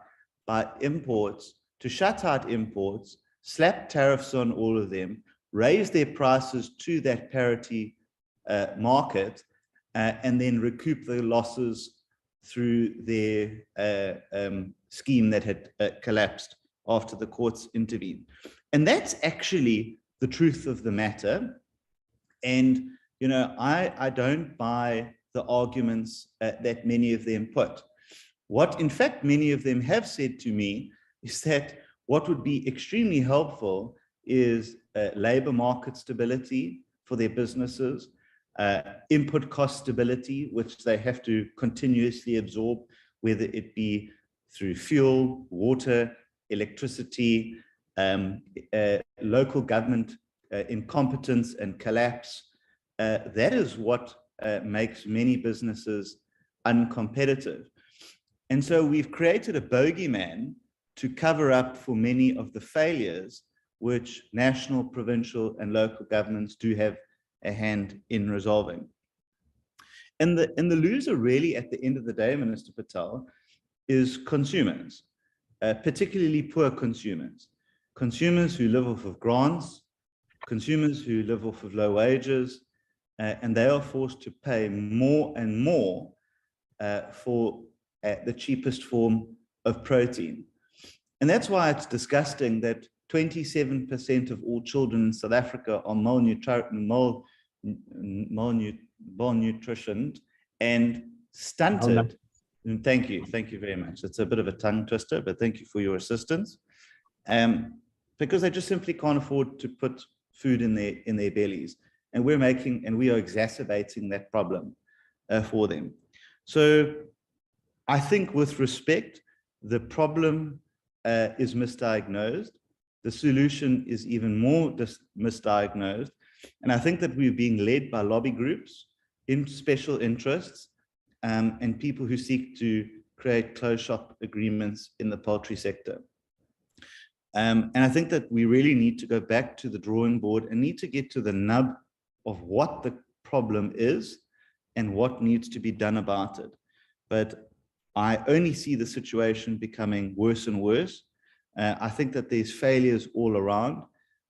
imports, to shut out imports, slap tariffs on all of them, raise their prices to that parity market, and then recoup the losses through their scheme that had collapsed after the courts intervened. And that's actually the truth of the matter. And, you know, I don't buy the arguments that many of them put. What, in fact, many of them have said to me is that what would be extremely helpful is labor market stability for their businesses, input cost stability, which they have to continuously absorb, whether it be through fuel, water, electricity, local government incompetence and collapse. That is what makes many businesses uncompetitive. And so we've created a bogeyman to cover up for many of the failures which national, provincial, and local governments do have a hand in resolving. And the loser really at the end of the day, Minister Patel, is consumers, particularly poor consumers. Consumers who live off of grants, consumers who live off of low wages, and they are forced to pay more and more for the cheapest form of protein. And that's why it's disgusting that 27% of all children in South Africa are malnutritioned and stunted. And thank you very much. It's a bit of a tongue twister, but thank you for your assistance. Because they just simply can't afford to put food in their bellies. And we are exacerbating that problem for them. So I think with respect, the problem is misdiagnosed. The solution is even more misdiagnosed. And I think that we're being led by lobby groups in special interests and people who seek to create closed shop agreements in the poultry sector. And I think that we really need to go back to the drawing board and need to get to the nub of what the problem is and what needs to be done about it. But I only see the situation becoming worse and worse. I think that there's failures all around.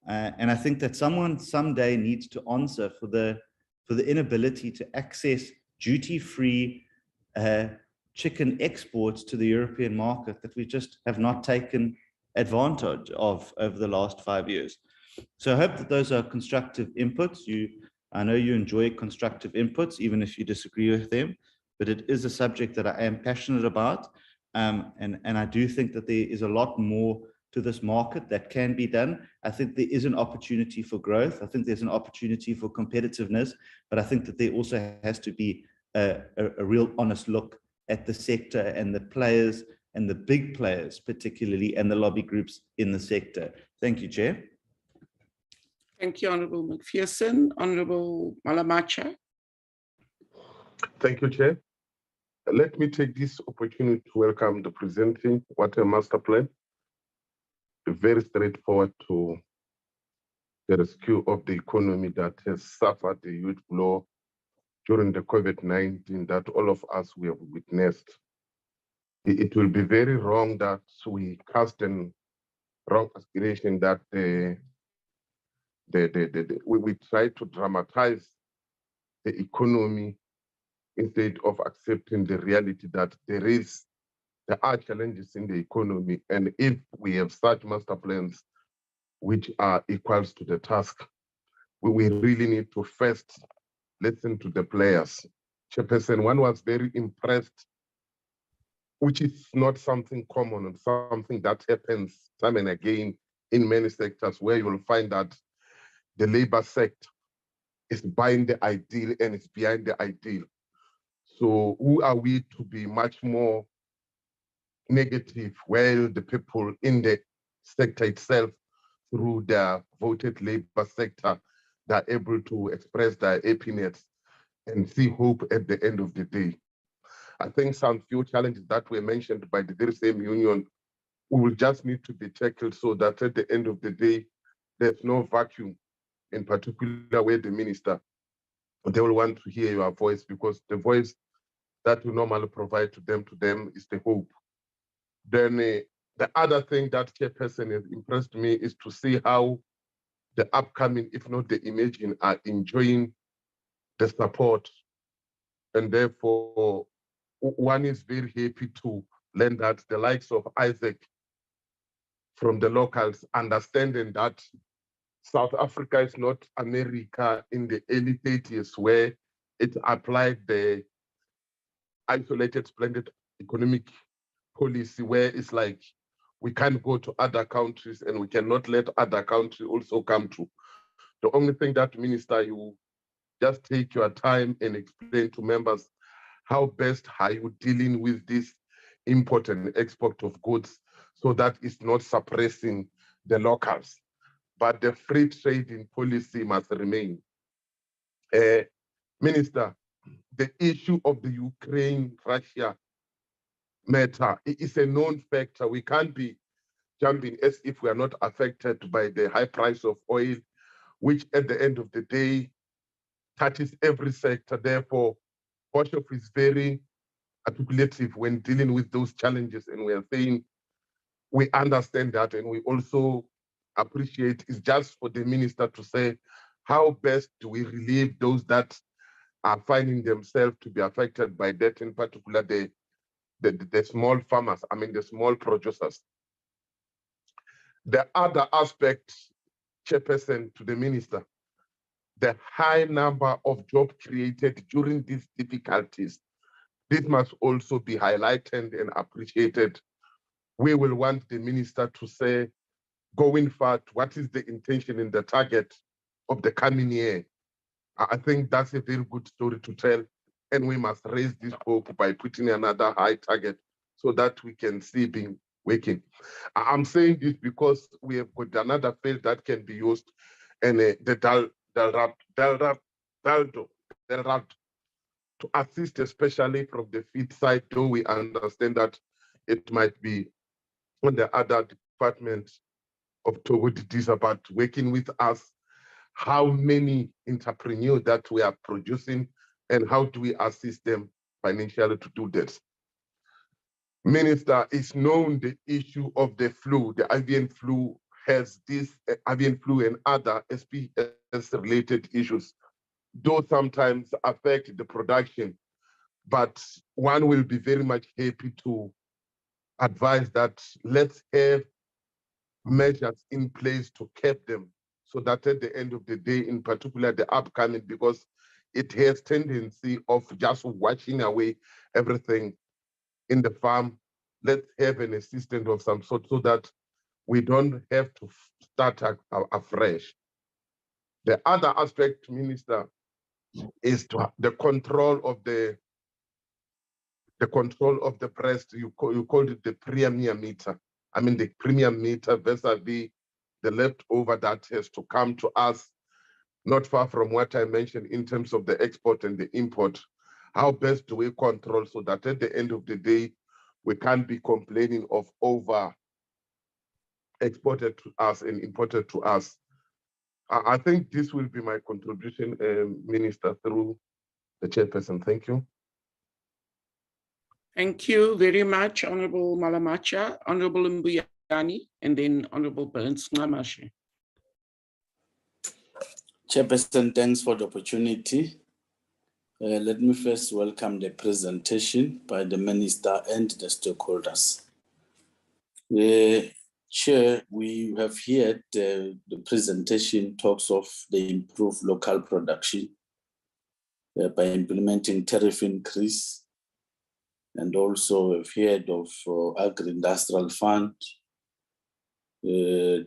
And I think that someone someday needs to answer for the inability to access duty-free chicken exports to the European market that we just have not taken advantage of over the last 5 years. So I hope that those are constructive inputs. I know you enjoy constructive inputs, even if you disagree with them, but it is a subject that I am passionate about. And I do think that there is a lot more to this market that can be done. I think there is an opportunity for growth. I think there's an opportunity for competitiveness, but I think that there also has to be a real honest look at the sector and the players and the big players, particularly, and the lobby groups in the sector. Thank you, Chair. Thank you, Honourable McPherson. Honourable Malamacha. Thank you, Chair. Let me take this opportunity to welcome the presenting water master plan. Very straightforward to the rescue of the economy that has suffered a huge blow during the COVID-19 that all of us we have witnessed. It will be very wrong that we cast a wrong aspiration that we try to dramatize the economy instead of accepting the reality that there are challenges in the economy. And if we have such master plans which are equals to the task, we really need to first listen to the players. Chairperson, one was very impressed, which is not something common and something that happens time and again in many sectors, where you will find that the labor sector is buying the ideal and it's behind the ideal. So who are we to be much more negative while the people in the sector itself, through their voted labor sector, they're able to express their happiness and see hope at the end of the day? I think some few challenges that were mentioned by the very same union will just need to be tackled so that at the end of the day, there's no vacuum, in particular where the minister, they will want to hear your voice, because the voice that we normally provide to them is the hope. Then the other thing that Chairperson has impressed me is to see how the upcoming, if not the emerging, are enjoying the support And therefore, one is very happy to learn that the likes of Isaac from the locals understanding that South Africa is not America in the early 30s, where it applied the isolated splendid economic policy, where it's like we can't go to other countries and we cannot let other countries also come to. The only thing that, Minister, you just take your time and explain to members how best are you dealing with this import and export of goods so that it's not suppressing the locals. But the free trading policy must remain. Minister, the issue of the Ukraine-Russia matter is a known factor. We can't be jumping as if we are not affected by the high price of oil, which at the end of the day touches every sector. Therefore, Bishop is very articulative when dealing with those challenges, and we are saying we understand that, and we also appreciate it's just for the minister to say how best do we relieve those that are finding themselves to be affected by that, in particular the small farmers, I mean the small producers. The other aspect, Chairperson, to the minister, the high number of jobs created during these difficulties, this must also be highlighted and appreciated. We will want the minister to say, going forward, what is the intention and the target of the coming year? I think that's a very good story to tell, and we must raise this hope by putting another high target so that we can see being working. I'm saying this because we have got another field that can be used, and the Daldo to assist, especially from the feed side, though we understand that it might be on the other departments of Togo is about working with us, how many entrepreneurs that we are producing, and how do we assist them financially to do this. Minister, it's known the issue of the flu, the avian flu has this avian flu and other SPS-related issues, though sometimes affect the production, but one will be very much happy to advise that let's have measures in place to keep them so that at the end of the day, in particular the upcoming, because it has tendency of just washing away everything in the farm. Let's have an assistant of some sort so that we don't have to start afresh. The other aspect, Minister, is to the control of the breast. You called it the premium meter. I mean the premium meter vis-a-vis the leftover that has to come to us, not far from what I mentioned in terms of the export and the import. How best do we control so that at the end of the day, we can't be complaining of over exported to us and imported to us? I think this will be my contribution, Minister, through the chairperson. Thank you. Thank you very much, Honorable Malamacha, Honorable Mbuyani, and then Honorable Burns Ngqamashe. Chairperson, thanks for the opportunity. Let me first welcome the presentation by the Minister and the stakeholders. Chair, we have heard the presentation talks of the improved local production by implementing tariff increase, and also we've heard of agri-industrial fund,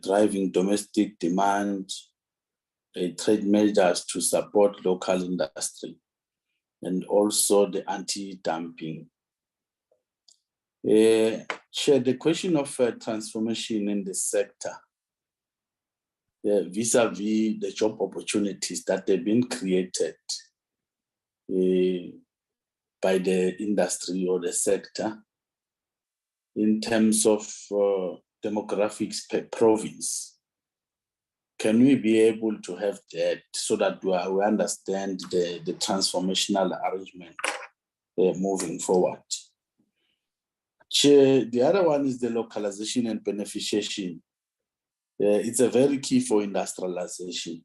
driving domestic demand, trade measures to support local industry, and also the anti-dumping. Chair, the question of transformation in the sector, vis-a-vis the job opportunities that have been created by the industry or the sector in terms of demographics per province. Can we be able to have that so that we understand the transformational arrangement moving forward? Chair, the other one is the localization and beneficiation. It's a very key for industrialization.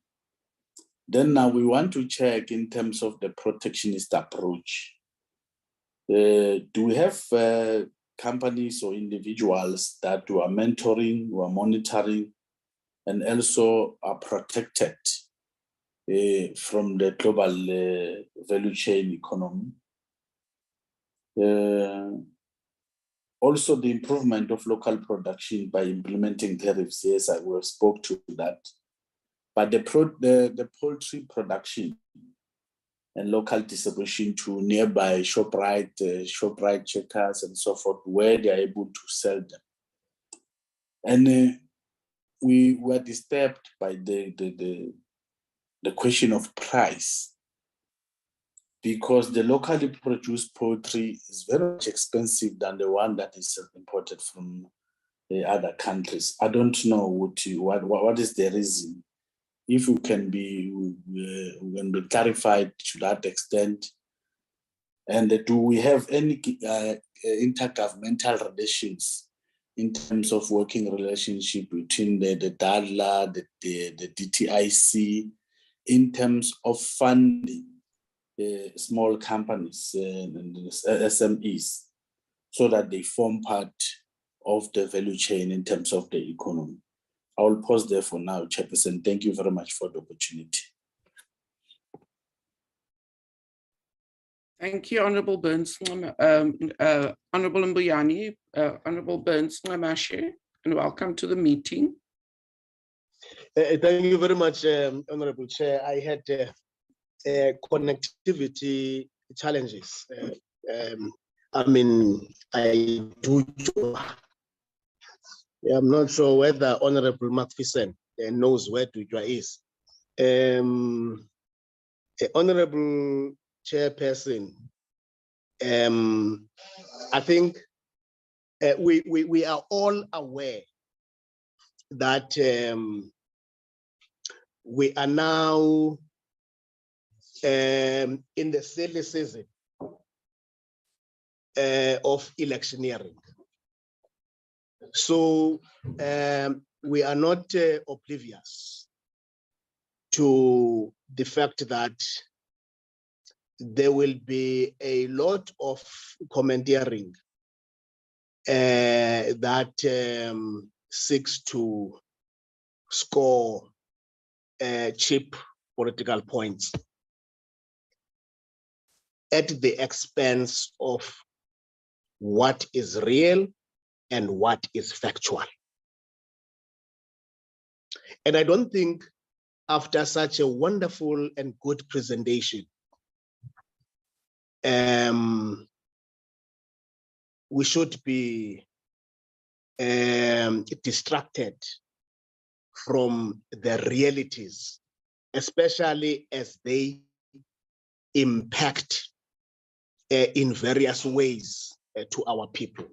Then now we want to check in terms of the protectionist approach. Do we have companies or individuals that we are mentoring, we are monitoring, and also are protected from the global value chain economy? Also, the improvement of local production by implementing tariffs. Yes, I will spoke to that. But the poultry production and local distribution to nearby ShopRite checkers and so forth, where they are able to sell them. And we were disturbed by the question of price, because the locally produced poultry is very much expensive than the one that is imported from the other countries. I don't know what is the reason. If you can be clarified to that extent. And do we have any intergovernmental relations in terms of working relationship between the DADLA, the DTIC, in terms of funding small companies and SMEs, so that they form part of the value chain in terms of the economy? I will pause there for now, Chairperson. Thank you very much for the opportunity. Thank you, Honourable Burns, Honourable Mbuyani, Honourable Burns Nxamashe, and welcome to the meeting. Thank you very much, Honourable Chair. I had connectivity challenges. I do. I'm not sure whether Honourable Macpherson knows where Dujwa is. Honourable Chairperson, I think we are all aware that we are now in the silly season of electioneering. So we are not oblivious to the fact that there will be a lot of commandeering that seeks to score cheap political points at the expense of what is real and what is factual. And I don't think after such a wonderful and good presentation, we should be distracted from the realities, especially as they impact in various ways to our people.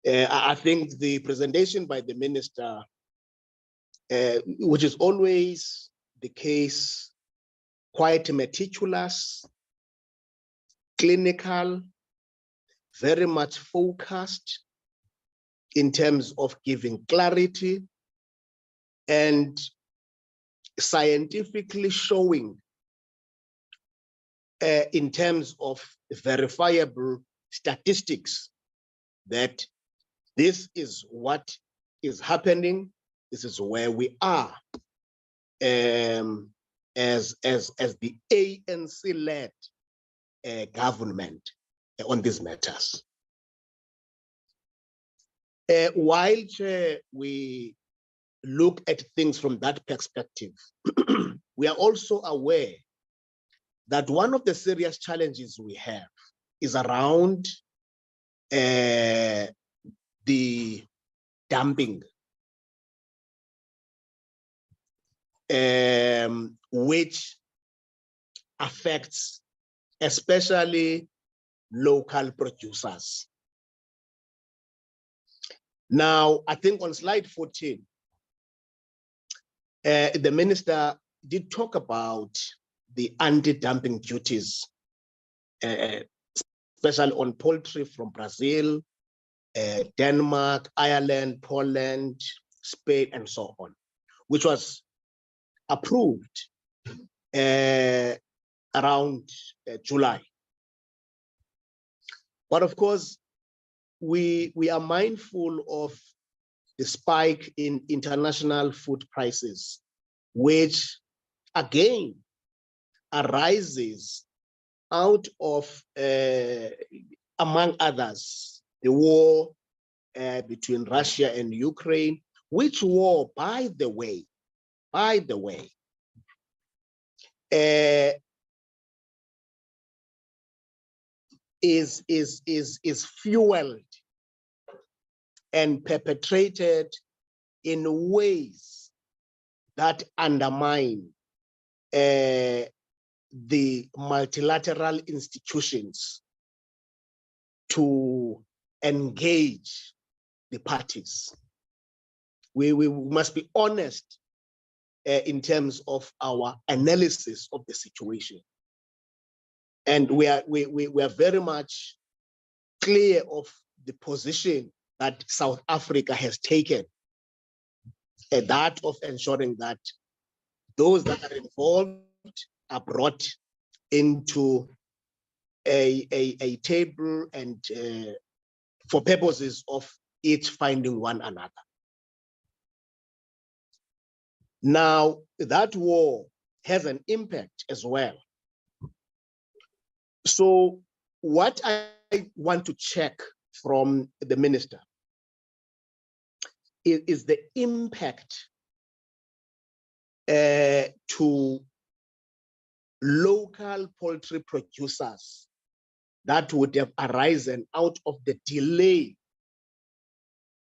I think the presentation by the minister, which is always the case, quite meticulous, clinical, very much focused in terms of giving clarity and scientifically showing in terms of verifiable statistics that this is what is happening, this is where we are as the ANC-led government on these matters. While we look at things from that perspective, we are also aware that one of the serious challenges we have is around the dumping, which affects especially local producers. Now, I think on slide 14, the minister did talk about the anti-dumping duties, especially on poultry from Brazil, Denmark, Ireland, Poland, Spain, and so on, which was approved around July. But of course, we are mindful of the spike in international food prices, which again arises out of, among others, the war between Russia and Ukraine, which war, by the way, is fueled and perpetrated in ways that undermine the multilateral institutions to engage the parties. We must be honest in terms of our analysis of the situation. And we are very much clear of the position that South Africa has taken, that of ensuring that those that are involved are brought into a table and for purposes of each finding one another. Now, that war has an impact as well. So what I want to check from the minister is the impact to local poultry producers that would have arisen out of the delay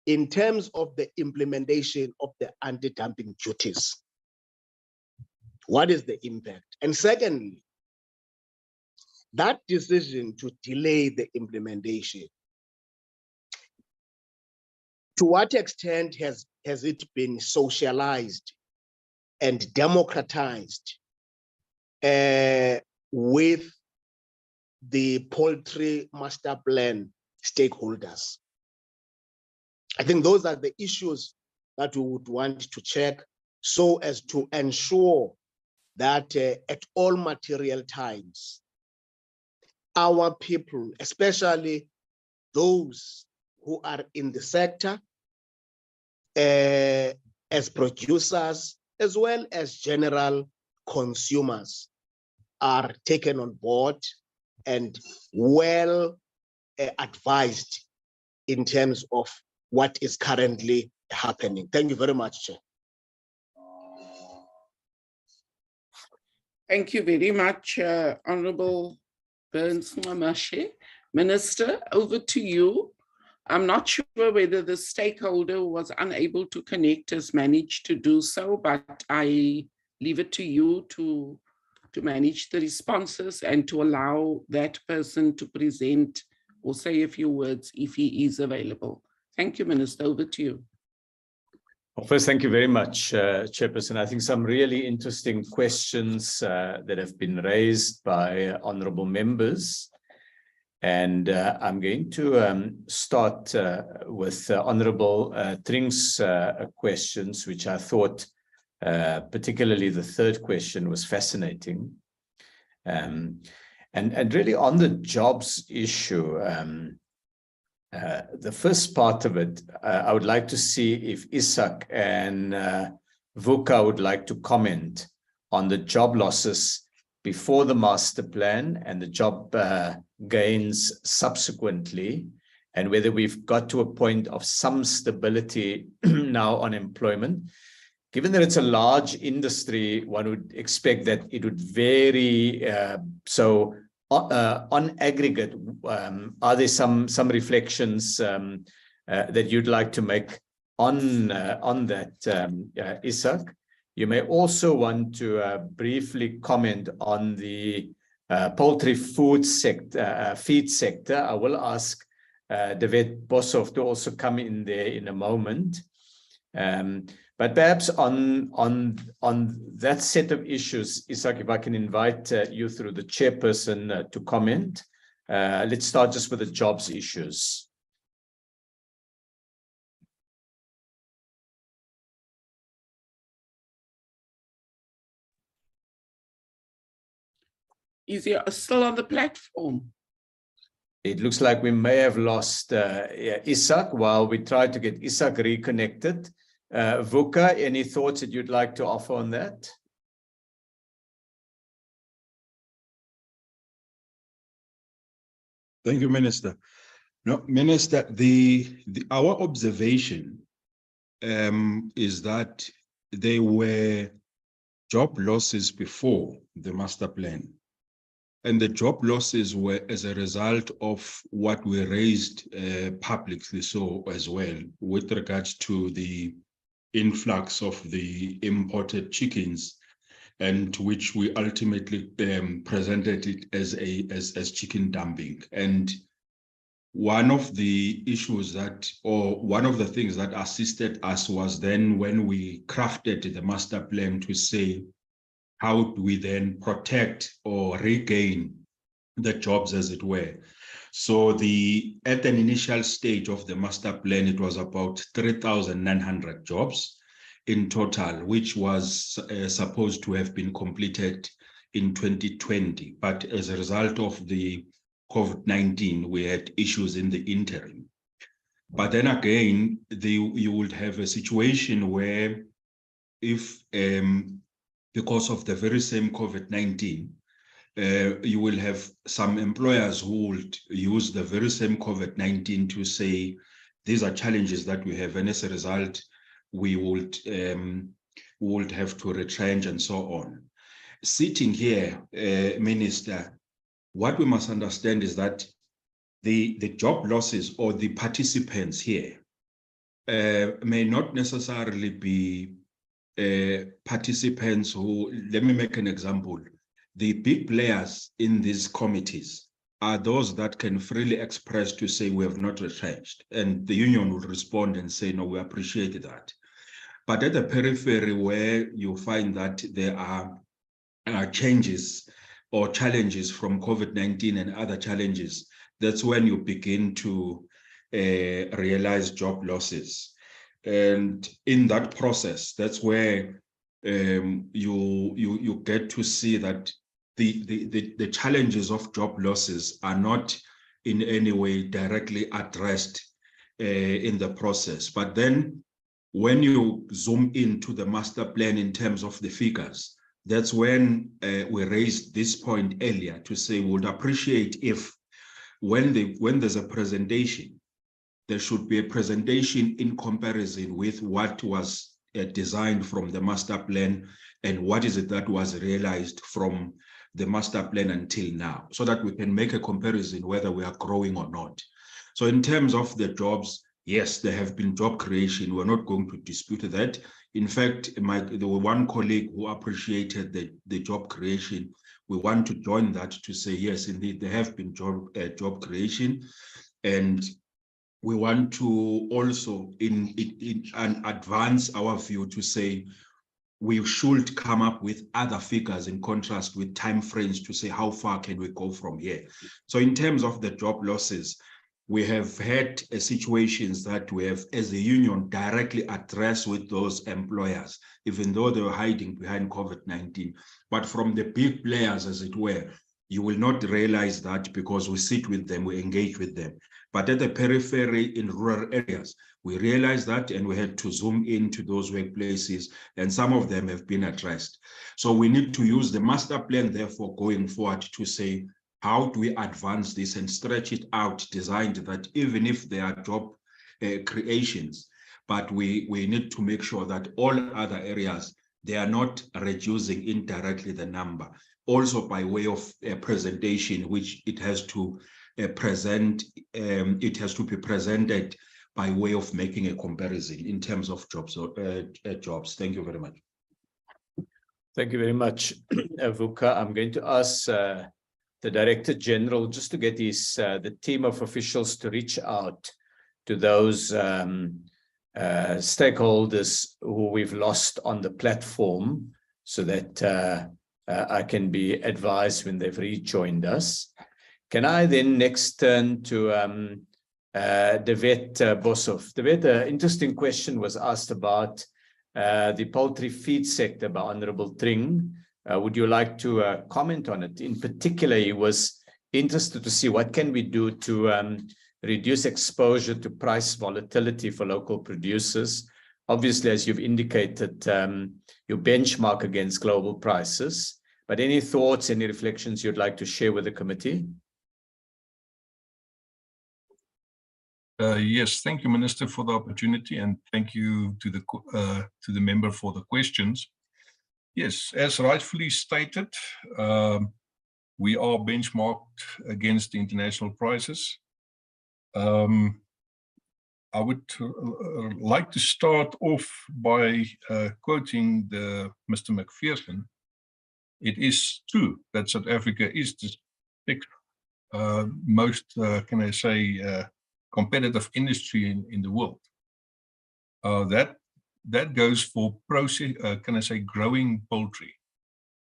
in terms of the implementation of the anti-dumping duties. What is the impact? And secondly, that decision to delay the implementation, to what extent has it been socialized and democratized with the poultry master plan stakeholders? I think those are the issues that we would want to check so as to ensure that at all material times, our people, especially those who are in the sector, as producers, as well as general consumers, are taken on board and well advised in terms of what is currently happening. Thank you very much, Chair. Thank you very much, Honorable Burns Nxumalo. Minister, over to you. I'm not sure whether the stakeholder who was unable to connect has managed to do so, but I leave it to you to manage the responses and to allow that person to present or say a few words if he is available. Thank you, Minister. Over to you. Well, first, thank you very much, Chairperson. I think some really interesting questions that have been raised by honourable members. And I'm going to start with Honourable Trink's questions, which I thought, particularly the third question, was fascinating. And really on the jobs issue, the first part of it, I would like to see if Isak and Vuka would like to comment on the job losses before the master plan and the job gains subsequently, and whether we've got to a point of some stability now on employment. Given that it's a large industry, one would expect that it would vary. So on aggregate, are there some reflections that you'd like to make on that, Isak? You may also want to briefly comment on the poultry food sector, feed sector. I will ask David Boshoff to also come in there in a moment. But perhaps on that set of issues, Isak, if I can invite you through the chairperson to comment. Let's start just with the jobs issues. Is he still on the platform? It looks like we may have lost Isak while we try to get Isak reconnected. Vuka, any thoughts that you'd like to offer on that? Thank you, Minister. No, Minister, our observation is that there were job losses before the master plan. And the job losses were as a result of what we raised publicly so as well with regards to the influx of the imported chickens, and which we ultimately presented it as chicken dumping. And one of the issues that, or one of the things that assisted us was then when we crafted the master plan to say, how do we then protect or regain the jobs, as it were? So at an initial stage of the master plan, it was about 3,900 jobs in total, which was supposed to have been completed in 2020. But as a result of the COVID-19, we had issues in the interim. But then again, you would have a situation where if because of the very same COVID-19, you will have some employers who would use the very same COVID-19 to say, these are challenges that we have, and as a result, we would have to retrench and so on. Sitting here, Minister, what we must understand is that the job losses or the participants here may not necessarily be participants who, let me make an example. The big players in these committees are those that can freely express to say we have not retrenched, and the union will respond and say, no, we appreciate that. But at the periphery where you find that there are changes or challenges from COVID-19 and other challenges, that's when you begin to realize job losses. And in that process, that's where you get to see that the challenges of job losses are not in any way directly addressed in the process. But then when you zoom into the master plan in terms of the figures, that's when we raised this point earlier to say we would appreciate if when there's a presentation, there should be a presentation in comparison with what was designed from the master plan and what is it that was realized from the master plan until now, so that we can make a comparison whether we are growing or not. So in terms of the jobs, yes, there have been job creation. We're not going to dispute that. In fact, there were one colleague who appreciated the job creation. We want to join that to say, yes, indeed, there have been job creation. And we want to also advance our view to say we should come up with other figures in contrast with timeframes to say how far can we go from here. So in terms of the job losses, we have had situations that we have, as a union, directly addressed with those employers, even though they were hiding behind COVID-19. But from the big players, as it were, you will not realize that because we sit with them, we engage with them. But at the periphery in rural areas, we realized that and we had to zoom into those workplaces, and some of them have been addressed. So we need to use the master plan, therefore, going forward to say, how do we advance this and stretch it out, designed that even if there are job creations, but we need to make sure that all other areas, they are not reducing indirectly the number. Also by way of a presentation, which it has to present, it has to be presented by way of making a comparison in terms of jobs. Jobs. Thank you very much. Thank you very much, Vuka. I'm going to ask the Director General just to get the team of officials to reach out to those stakeholders who we've lost on the platform, so that I can be advised when they've rejoined us. Can I then next turn to Devet Boshoff? Devet, an interesting question was asked about the poultry feed sector by Honorable Tring, Would you like to comment on it? In particular, he was interested to see what can we do to reduce exposure to price volatility for local producers. Obviously, as you've indicated, you benchmark against global prices, but any thoughts, any reflections you'd like to share with the committee? Yes, thank you, Minister, for the opportunity, and thank you to the member for the questions. Yes, as rightfully stated, we are benchmarked against the international prices. I would like to start off by quoting Mr. McPherson. It is true that South Africa is the sixth most, can I say, competitive industry in the world. That goes for process, can I say, growing poultry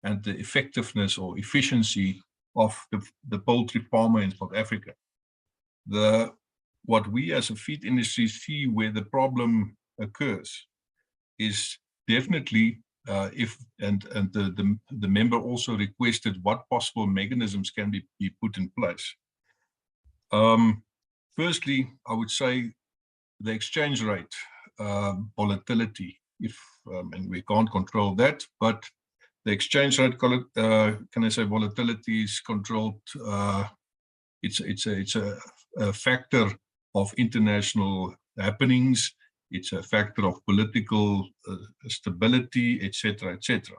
and the effectiveness or efficiency of the poultry farmer in South Africa. What we as a feed industry see where the problem occurs is definitely the member also requested what possible mechanisms can be put in place. Firstly, I would say the exchange rate volatility, and we can't control that, but the exchange rate, can I say, volatility is controlled. It's a factor of international happenings. It's a factor of political stability, etc., etc.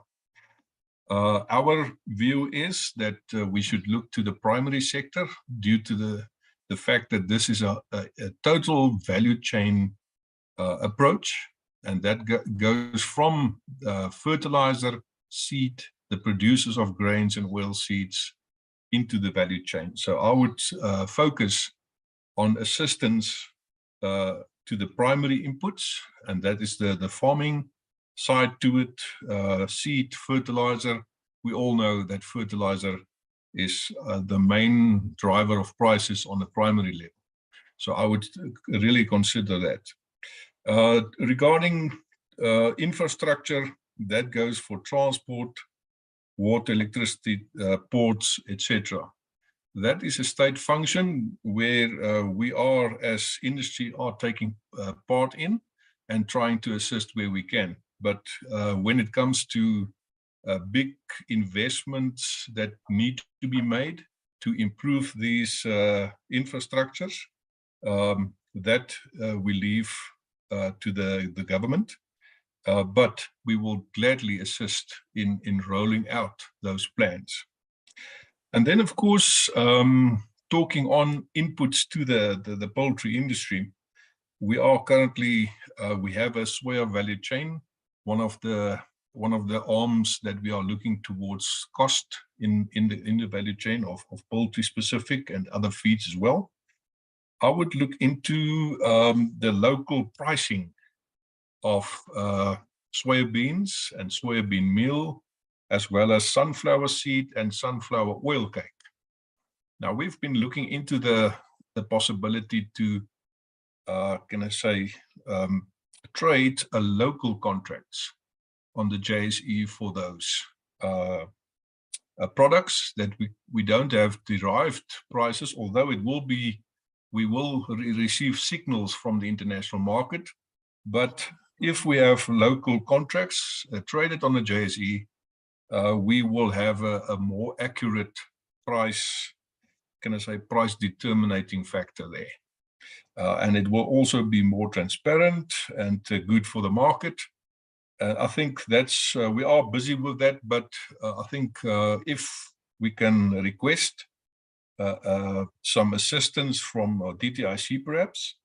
Our view is that we should look to the primary sector due to the fact that this is a total value chain approach, and that goes from fertilizer, seed, the producers of grains and oil seeds into the value chain. So I would focus on assistance to the primary inputs, and that is the farming side to it, seed, fertilizer. We all know that fertilizer is the main driver of prices on the primary level. So I would really consider that. Regarding infrastructure, that goes for transport, water, electricity, ports, etc. That is a state function where we are, as industry, are taking part in and trying to assist where we can. But when it comes to big investments that need to be made to improve these infrastructures, that we leave to the government. But we will gladly assist in rolling out those plans. And then, of course, talking on inputs to the poultry industry, we are currently, we have a soya value chain, one of the arms that we are looking towards cost in the value chain of poultry specific and other feeds as well. I would look into the local pricing of soybeans and soybean meal, as well as sunflower seed and sunflower oil cake. Now, we've been looking into the possibility to, can I say, trade a local contracts on the JSE for those products that we don't have derived prices, although it will be, we will receive signals from the international market. But if we have local contracts traded on the JSE, we will have a more accurate price, can I say, price determining factor there. And it will also be more transparent and good for the market. I think that's, we are busy with that, but I think if we can request some assistance from DTIC perhaps,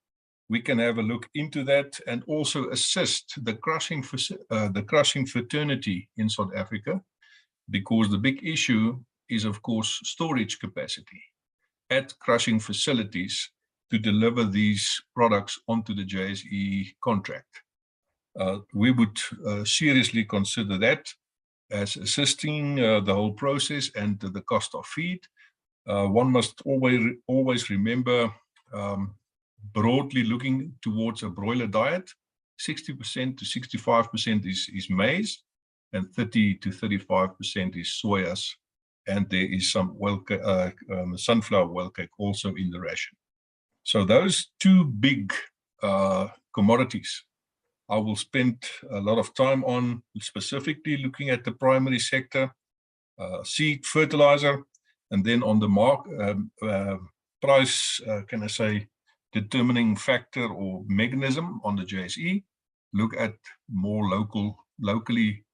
we can have a look into that and also assist the crushing fraternity in South Africa, because the big issue is, of course, storage capacity at crushing facilities to deliver these products onto the JSE contract. We would seriously consider that as assisting the whole process and the cost of feed. One must always remember, broadly looking towards a broiler diet, 60% to 65% is maize, and 30 to 35% is soyas, and there is some sunflower oil cake also in the ration. So those two big commodities I will spend a lot of time on, specifically looking at the primary sector, seed, fertilizer, and then on the price, can I say, determining factor or mechanism on the JSE, look at more locally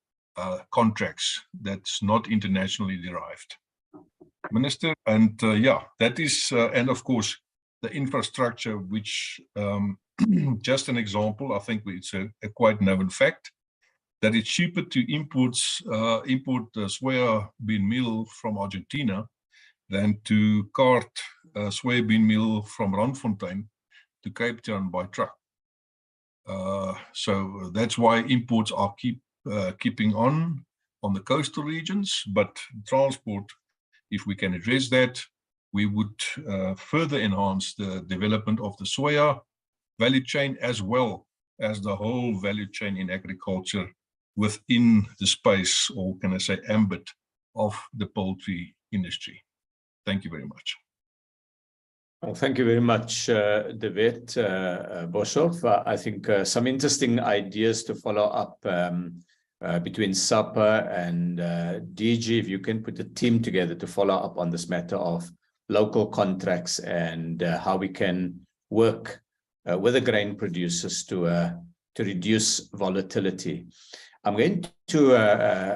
contracts that's not internationally derived. Minister, and yeah, that is, and of course, the infrastructure, which just an example, I think it's a quite known fact, that it's cheaper to import the soybean meal from Argentina than to cart soybean meal from Randfontein to Cape Town by truck. So that's why imports are keeping on the coastal regions, but transport, if we can address that, we would further enhance the development of the soya value chain, as well as the whole value chain in agriculture within the space, or can I say ambit, of the poultry industry. Thank you very much. Well, thank you very much, David Boshoff. I think some interesting ideas to follow up between SAPA and DG. If you can put a team together to follow up on this matter of local contracts and how we can work with the grain producers to reduce volatility. I'm going to,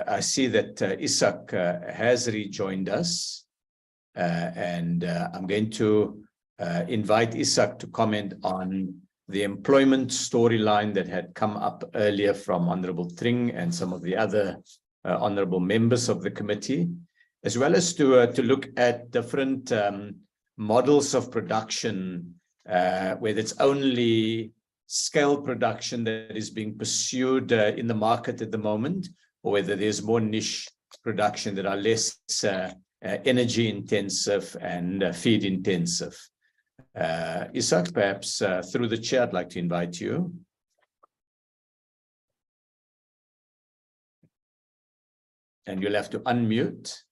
I see that Isak has rejoined us, and I'm going to invite Isak to comment on the employment storyline that had come up earlier from Honorable Tring and some of the other honorable members of the committee, as well as to look at different models of production, whether it's only scale production that is being pursued in the market at the moment, or whether there's more niche production that are less energy intensive and feed intensive. Isak, perhaps through the chair, I'd like to invite you. And you'll have to unmute.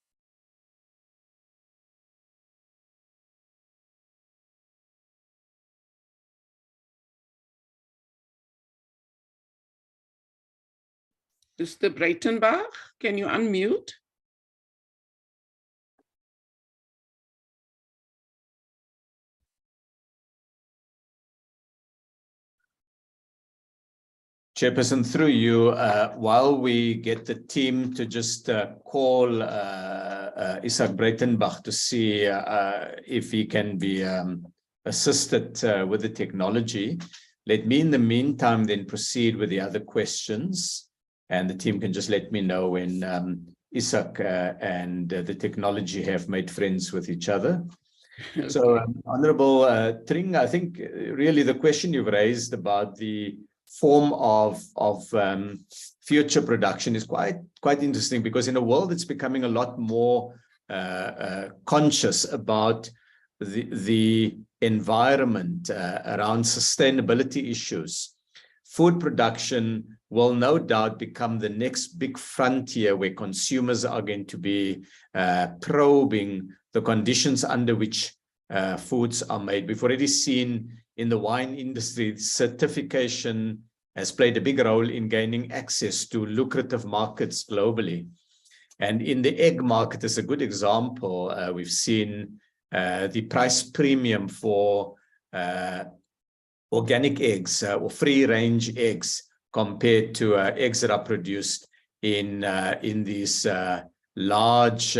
Mr. Breitenbach, can you unmute? Chairperson, through you, while we get the team to just call Isak Breitenbach to see if he can be assisted with the technology, let me in the meantime then proceed with the other questions, and the team can just let me know when Isak and the technology have made friends with each other. Okay. So Honorable Tring, I think really the question you've raised about the form of future production is quite interesting, because in a world that's becoming a lot more conscious about the environment around sustainability issues, food production will no doubt become the next big frontier where consumers are going to be probing the conditions under which foods are made. We've already seen in the wine industry, certification has played a big role in gaining access to lucrative markets globally. And in the egg market is a good example. We've seen the price premium for organic eggs or free-range eggs compared to eggs that are produced in these large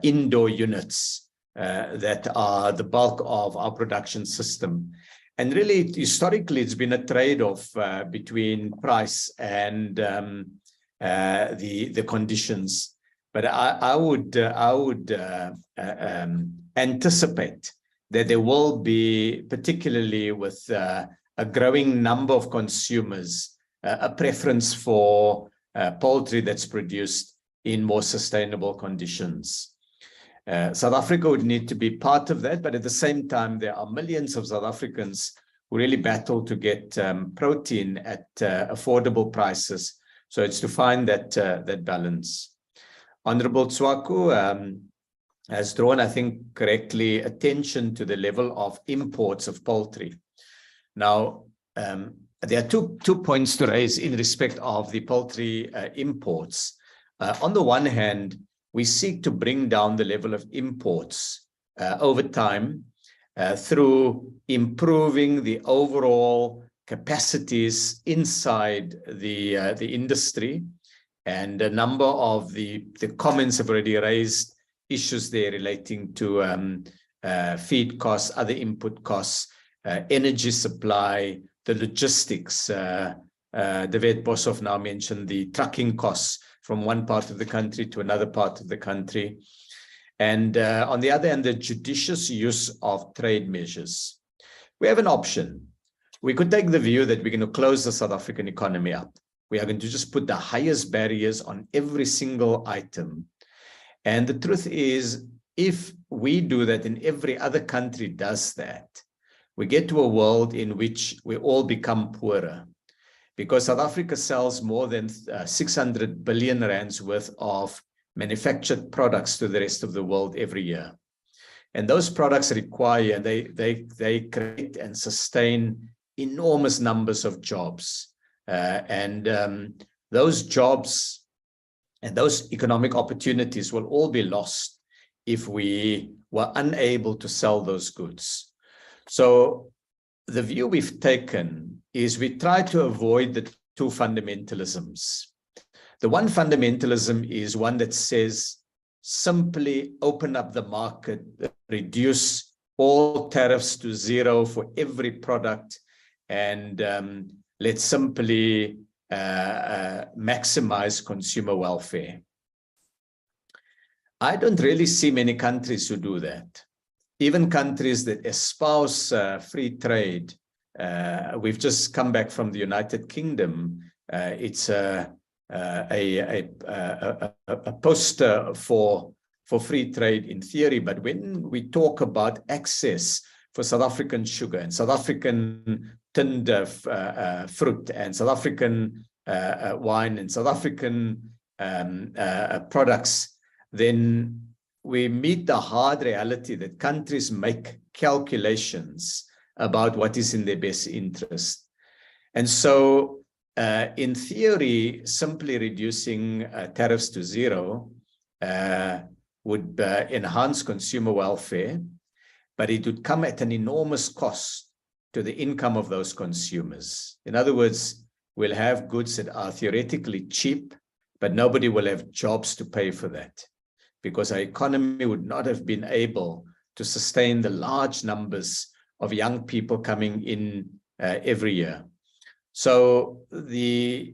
indoor units that are the bulk of our production system. And really, historically, it's been a trade-off between price and the conditions. But I would anticipate that there will be, particularly with a growing number of consumers, a preference for poultry that's produced in more sustainable conditions. South Africa would need to be part of that, but at the same time, there are millions of South Africans who really battle to get protein at affordable prices So it's to find that balance. Honorable Tswaku has drawn, I think, correctly attention to the level of imports of poultry. Now, there are two points to raise in respect of the poultry imports. On the one hand, we seek to bring down the level of imports over time through improving the overall capacities inside the industry. And a number of the comments have already raised issues there relating to feed costs, other input costs, energy supply, the logistics. The vet Boshoff now mentioned the trucking costs from one part of the country to another part of the country. And on the other hand, the judicious use of trade measures. We have an option. We could take the view that we're going to close the South African economy up. We are going to just put the highest barriers on every single item. And the truth is, if we do that and every other country does that, we get to a world in which we all become poorer, because South Africa sells more than 600 billion rands worth of manufactured products to the rest of the world every year. And those products require, they create and sustain enormous numbers of jobs. Those jobs and those economic opportunities will all be lost if we were unable to sell those goods. So the view we've taken is we try to avoid the two fundamentalisms. The one fundamentalism is one that says simply open up the market, reduce all tariffs to zero for every product, and let's simply maximize consumer welfare. I don't really see many countries who do that. Even countries that espouse free trade. We've just come back from the United Kingdom. It's a poster for free trade in theory, but when we talk about access for South African sugar and South African tinned fruit and South African wine and South African products, then we meet the hard reality that countries make calculations about what is in their best interest. And so in theory, simply reducing tariffs to zero would enhance consumer welfare, but it would come at an enormous cost to the income of those consumers. In other words, we'll have goods that are theoretically cheap, but nobody will have jobs to pay for that, because our economy would not have been able to sustain the large numbers of young people coming in every year. So the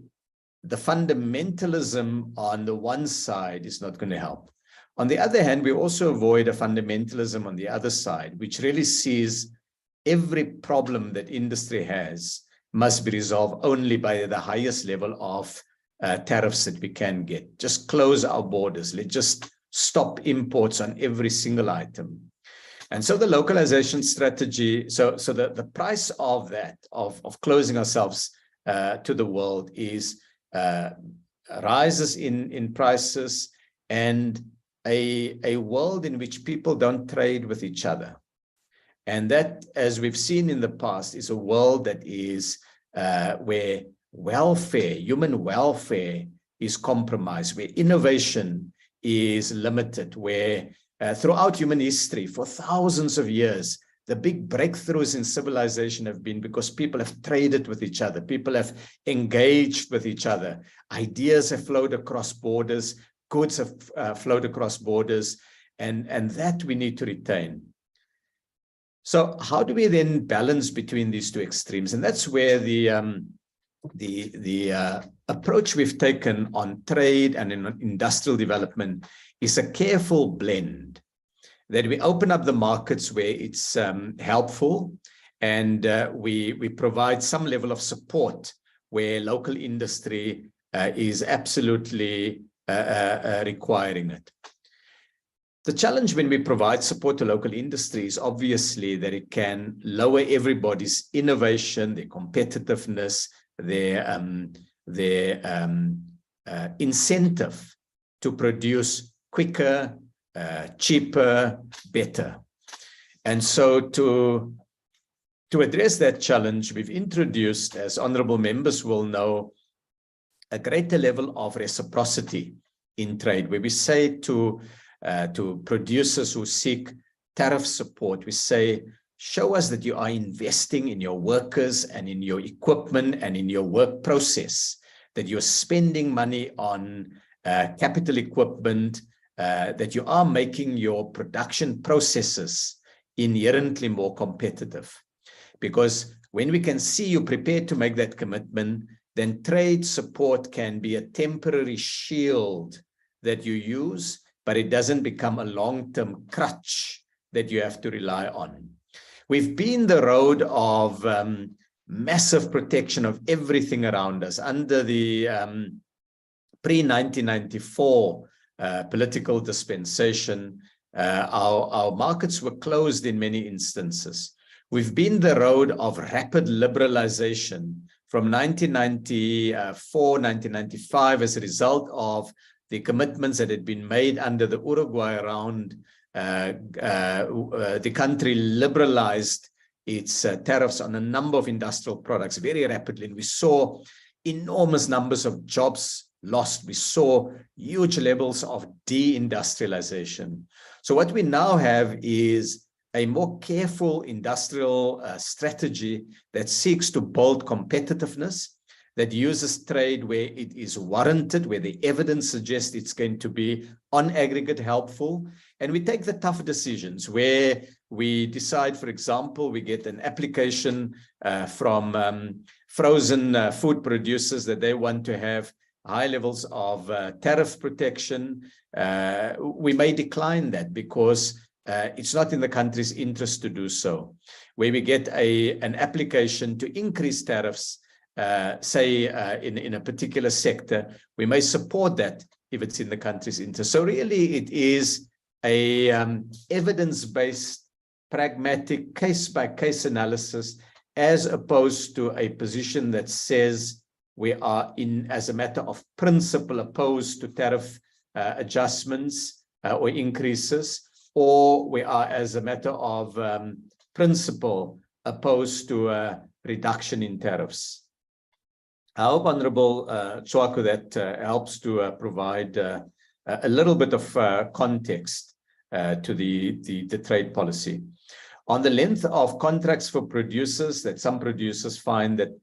fundamentalism on the one side is not going to help. On the other hand, we also avoid a fundamentalism on the other side, which really sees every problem that industry has must be resolved only by the highest level of tariffs that we can get. Just close our borders. Let's just stop imports on every single item. And so the localization strategy, so the price of that, of closing ourselves to the world is rises in prices, and a world in which people don't trade with each other. And that, as we've seen in the past, is a world that is where welfare, human welfare is compromised, where innovation is limited, where throughout human history, for thousands of years, the big breakthroughs in civilization have been because people have traded with each other, people have engaged with each other, ideas have flowed across borders, goods have flowed across borders, and that we need to retain. So how do we then balance between these two extremes? And that's where the approach we've taken on trade and in industrial development is a careful blend, that we open up the markets where it's helpful, and we provide some level of support where local industry is absolutely requiring it. The challenge when we provide support to local industry is obviously that it can lower everybody's innovation, their competitiveness, their their incentive to produce quicker, cheaper, better. And so to address that challenge, we've introduced, as honorable members will know, a greater level of reciprocity in trade, where we say to producers who seek tariff support, we say, show us that you are investing in your workers and in your equipment and in your work process, that you're spending money on capital equipment, that you are making your production processes inherently more competitive. Because when we can see you prepared to make that commitment, then trade support can be a temporary shield that you use, but it doesn't become a long-term crutch that you have to rely on. We've been the road of massive protection of everything around us under the pre-1994 political dispensation. Our markets were closed in many instances. We've been the road of rapid liberalization from 1994, 1995 as a result of the commitments that had been made under the Uruguay round. The country liberalized its tariffs on a number of industrial products very rapidly. And we saw enormous numbers of jobs lost. We saw huge levels of deindustrialization. So what we now have is a more careful industrial strategy that seeks to build competitiveness, that uses trade where it is warranted, where the evidence suggests it's going to be on aggregate helpful. And we take the tough decisions where we decide, for example, we get an application from frozen food producers that they want to have high levels of tariff protection. We may decline that because it's not in the country's interest to do so. Where we get an application to increase tariffs, say in a particular sector, we may support that if it's in the country's interest. So really it is a evidence-based, pragmatic, case-by-case analysis, as opposed to a position that says we are as a matter of principle, opposed to tariff adjustments or increases, or we are as a matter of principle opposed to a reduction in tariffs. I hope, Honorable Tswako, that helps to provide a little bit of context to the trade policy. On the length of contracts for producers, that some producers find that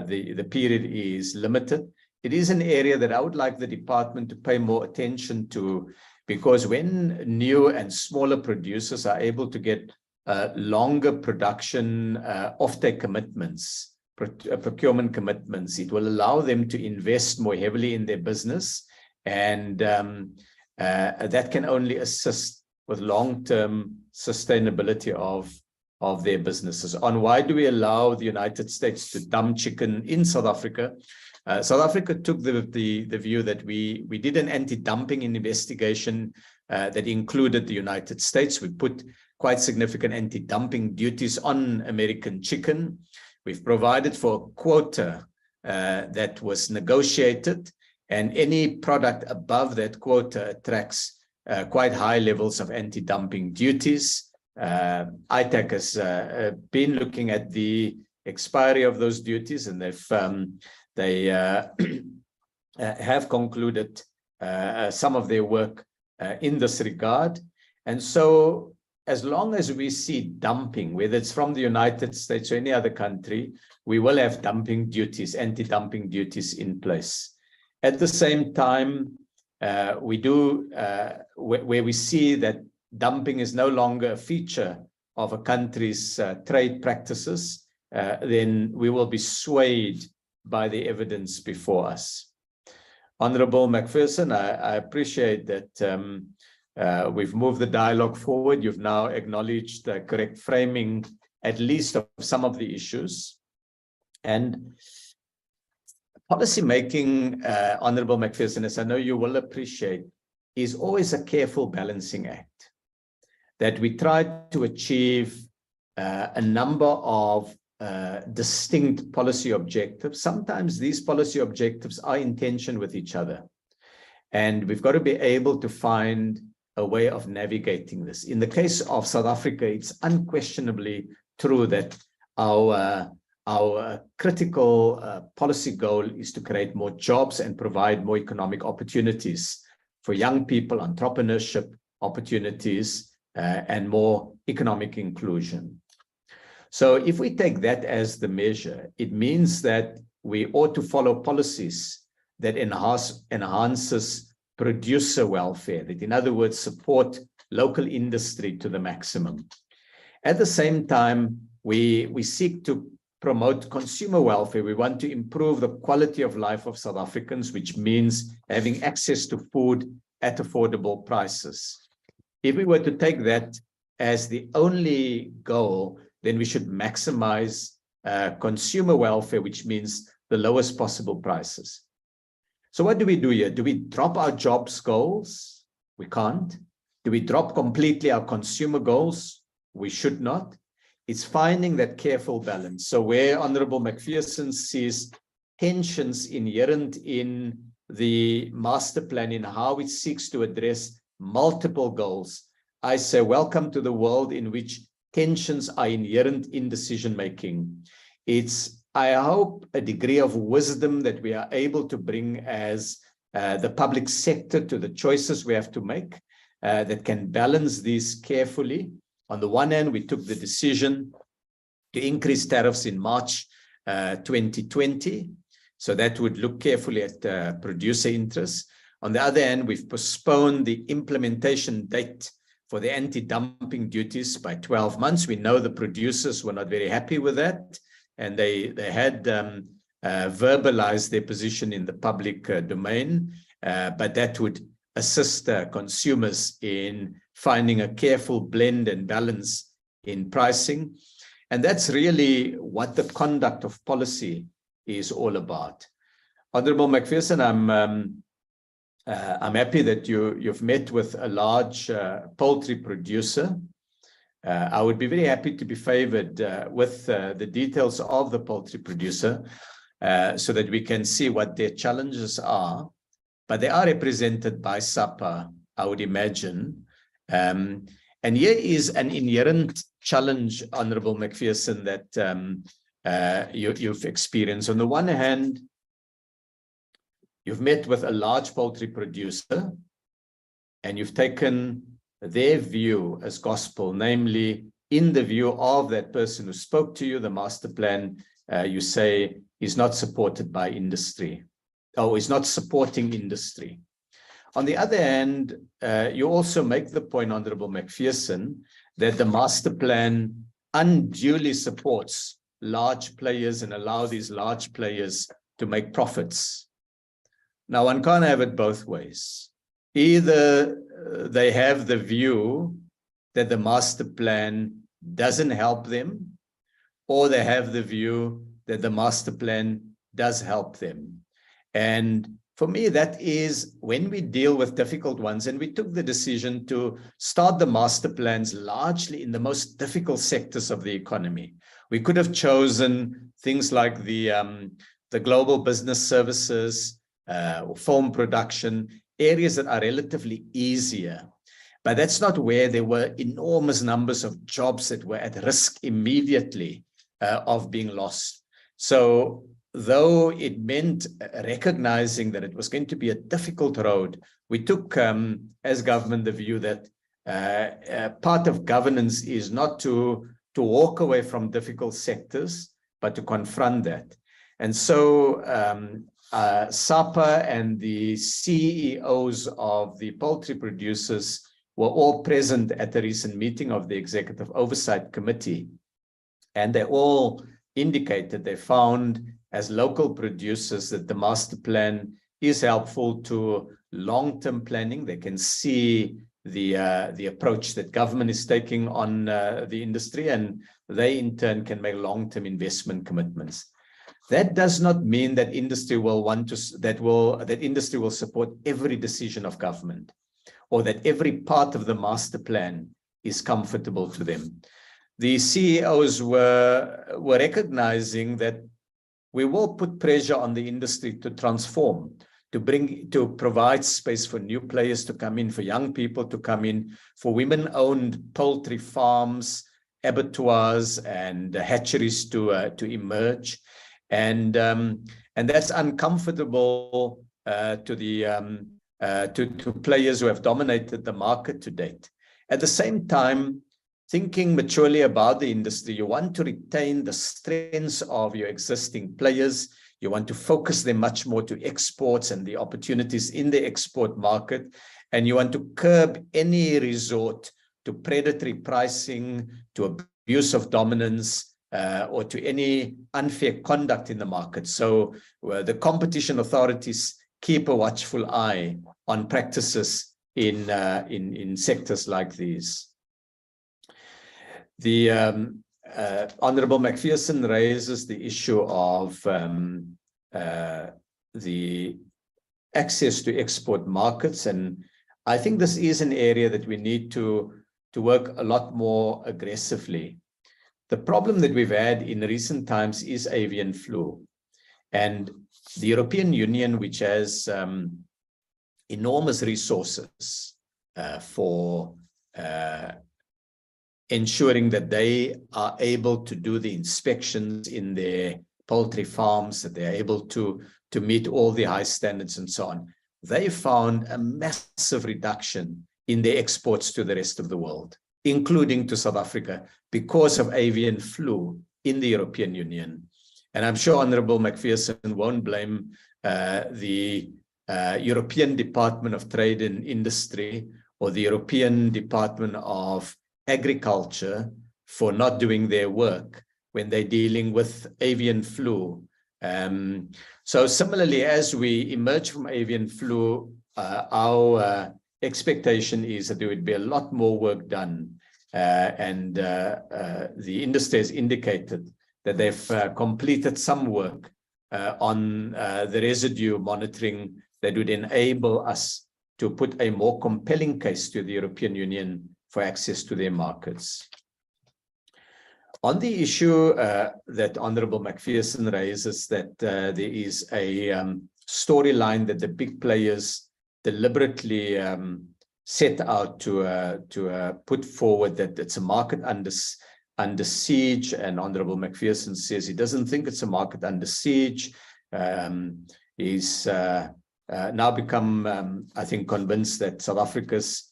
the period is limited. It is an area that I would like the department to pay more attention to, because when new and smaller producers are able to get longer production offtake commitments, procurement commitments, it will allow them to invest more heavily in their business, and that can only assist with long-term sustainability of their businesses. On why do we allow the United States to dump chicken in South Africa? South Africa took the view that we did an anti-dumping investigation that included the United States. We put quite significant anti-dumping duties on American chicken. We've provided for a quota that was negotiated, and any product above that quota attracts quite high levels of anti-dumping duties. ITAC has been looking at the expiry of those duties, and they have concluded some of their work in this regard. And so as long as we see dumping, whether it's from the United States or any other country, we will have dumping duties, anti-dumping duties in place. At the same time, we do, where we see that dumping is no longer a feature of a country's trade practices, then we will be swayed by the evidence before us. Honorable Macpherson, I appreciate that we've moved the dialogue forward. You've now acknowledged the correct framing, at least of some of the issues. And policy making, Honorable Macpherson, as I know you will appreciate, is always a careful balancing act, that we try to achieve a number of distinct policy objectives. Sometimes these policy objectives are in tension with each other. And we've got to be able to find a way of navigating this. In the case of South Africa, it's unquestionably true that our critical policy goal is to create more jobs and provide more economic opportunities for young people, entrepreneurship opportunities, and more economic inclusion. So if we take that as the measure, it means that we ought to follow policies that enhances producer welfare, that in other words, support local industry to the maximum. At the same time, we seek to promote consumer welfare. We want to improve the quality of life of South Africans, which means having access to food at affordable prices. If we were to take that as the only goal, then we should maximize consumer welfare, which means the lowest possible prices. So what do we do here? Do we drop our jobs goals? We can't. Do we drop completely our consumer goals? We should not. It's finding that careful balance. So where Honorable McPherson sees tensions inherent in the master plan, in how it seeks to address multiple goals, I say welcome to the world in which tensions are inherent in decision-making. It's, I hope, a degree of wisdom that we are able to bring as the public sector to the choices we have to make that can balance these carefully. On the one hand, we took the decision to increase tariffs in March 2020. So that would look carefully at producer interests. On the other hand, we've postponed the implementation date for the anti-dumping duties by 12 months. We know the producers were not very happy with that, and they had verbalized their position in the public domain, but that would assist consumers in finding a careful blend and balance in pricing. And that's really what the conduct of policy is all about. Honorable McPherson, I'm happy that you've met with a large poultry producer. I would be very happy to be favored with the details of the poultry producer so that we can see what their challenges are. But they are represented by SAPA, I would imagine. And here is an inherent challenge, Honorable McPherson, that you've experienced. On the one hand, you've met with a large poultry producer and you've taken their view as gospel, namely in the view of that person who spoke to you, the master plan, you say is not supported by industry, or is not supporting industry. On the other hand, you also make the point, Honorable McPherson, that the master plan unduly supports large players and allow these large players to make profits. Now, one can't have it both ways. Either they have the view that the master plan doesn't help them, or they have the view that the master plan does help them. And for me, that is when we deal with difficult ones, and we took the decision to start the master plans largely in the most difficult sectors of the economy. We could have chosen things like the global business services, or film production, areas that are relatively easier. But that's not where there were enormous numbers of jobs that were at risk immediately of being lost. So though it meant recognizing that it was going to be a difficult road, we took as government the view that part of governance is not to walk away from difficult sectors, but to confront that. And so SAPA and the CEOs of the poultry producers were all present at the recent meeting of the Executive Oversight Committee. And they all indicated they found as local producers that the master plan is helpful to long-term planning. They can see the approach that government is taking on the industry, and they in turn can make long-term investment commitments. That does not mean that industry will that industry will support every decision of government, or that every part of the master plan is comfortable to them. the CEOs were recognizing that we will put pressure on the industry to transform, to provide space for new players to come in, for young people to come in, for women-owned poultry farms, abattoirs, and hatcheries to emerge, and that's uncomfortable to players who have dominated the market to date. At the same time, thinking maturely about the industry, you want to retain the strengths of your existing players. You want to focus them much more to exports and the opportunities in the export market. And you want to curb any resort to predatory pricing, to abuse of dominance, or to any unfair conduct in the market. So the competition authorities keep a watchful eye on practices in sectors like these. The Honorable McPherson raises the issue of the access to export markets, and I think this is an area that we need to work a lot more aggressively. The problem that we've had in recent times is avian flu, and the European Union, which has enormous resources for ensuring that they are able to do the inspections in their poultry farms, that they're able to meet all the high standards and so on. They found a massive reduction in their exports to the rest of the world, including to South Africa, because of avian flu in the European Union. And I'm sure Honorable McPherson won't blame the European Department of Trade and Industry or the European Department of Agriculture for not doing their work when they're dealing with avian flu. So similarly, as we emerge from avian flu, our expectation is that there would be a lot more work done. And the industry has indicated that they've completed some work on the residue monitoring that would enable us to put a more compelling case to the European Union for access to their markets. On the issue that Honorable McPherson raises, that there is a storyline that the big players deliberately set out to put forward, that it's a market under siege, and Honorable McPherson says he doesn't think it's a market under siege. He's now become, I think, convinced that South Africa's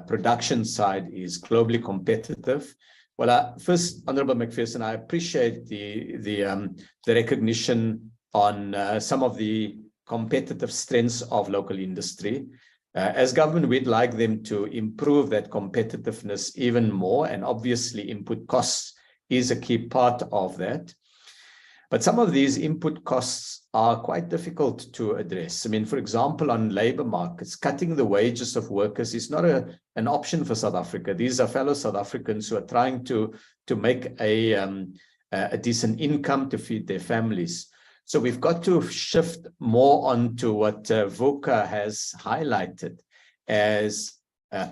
production side is globally competitive. Well, first, Honorable McPherson, I appreciate the recognition on some of the competitive strengths of local industry. As government, we'd like them to improve that competitiveness even more, and obviously input costs is a key part of that. But some of these input costs are quite difficult to address. I mean, for example, on labor markets, cutting the wages of workers is not an option for South Africa. These are fellow South Africans who are trying to make a decent income to feed their families. So we've got to shift more onto what VOCA has highlighted as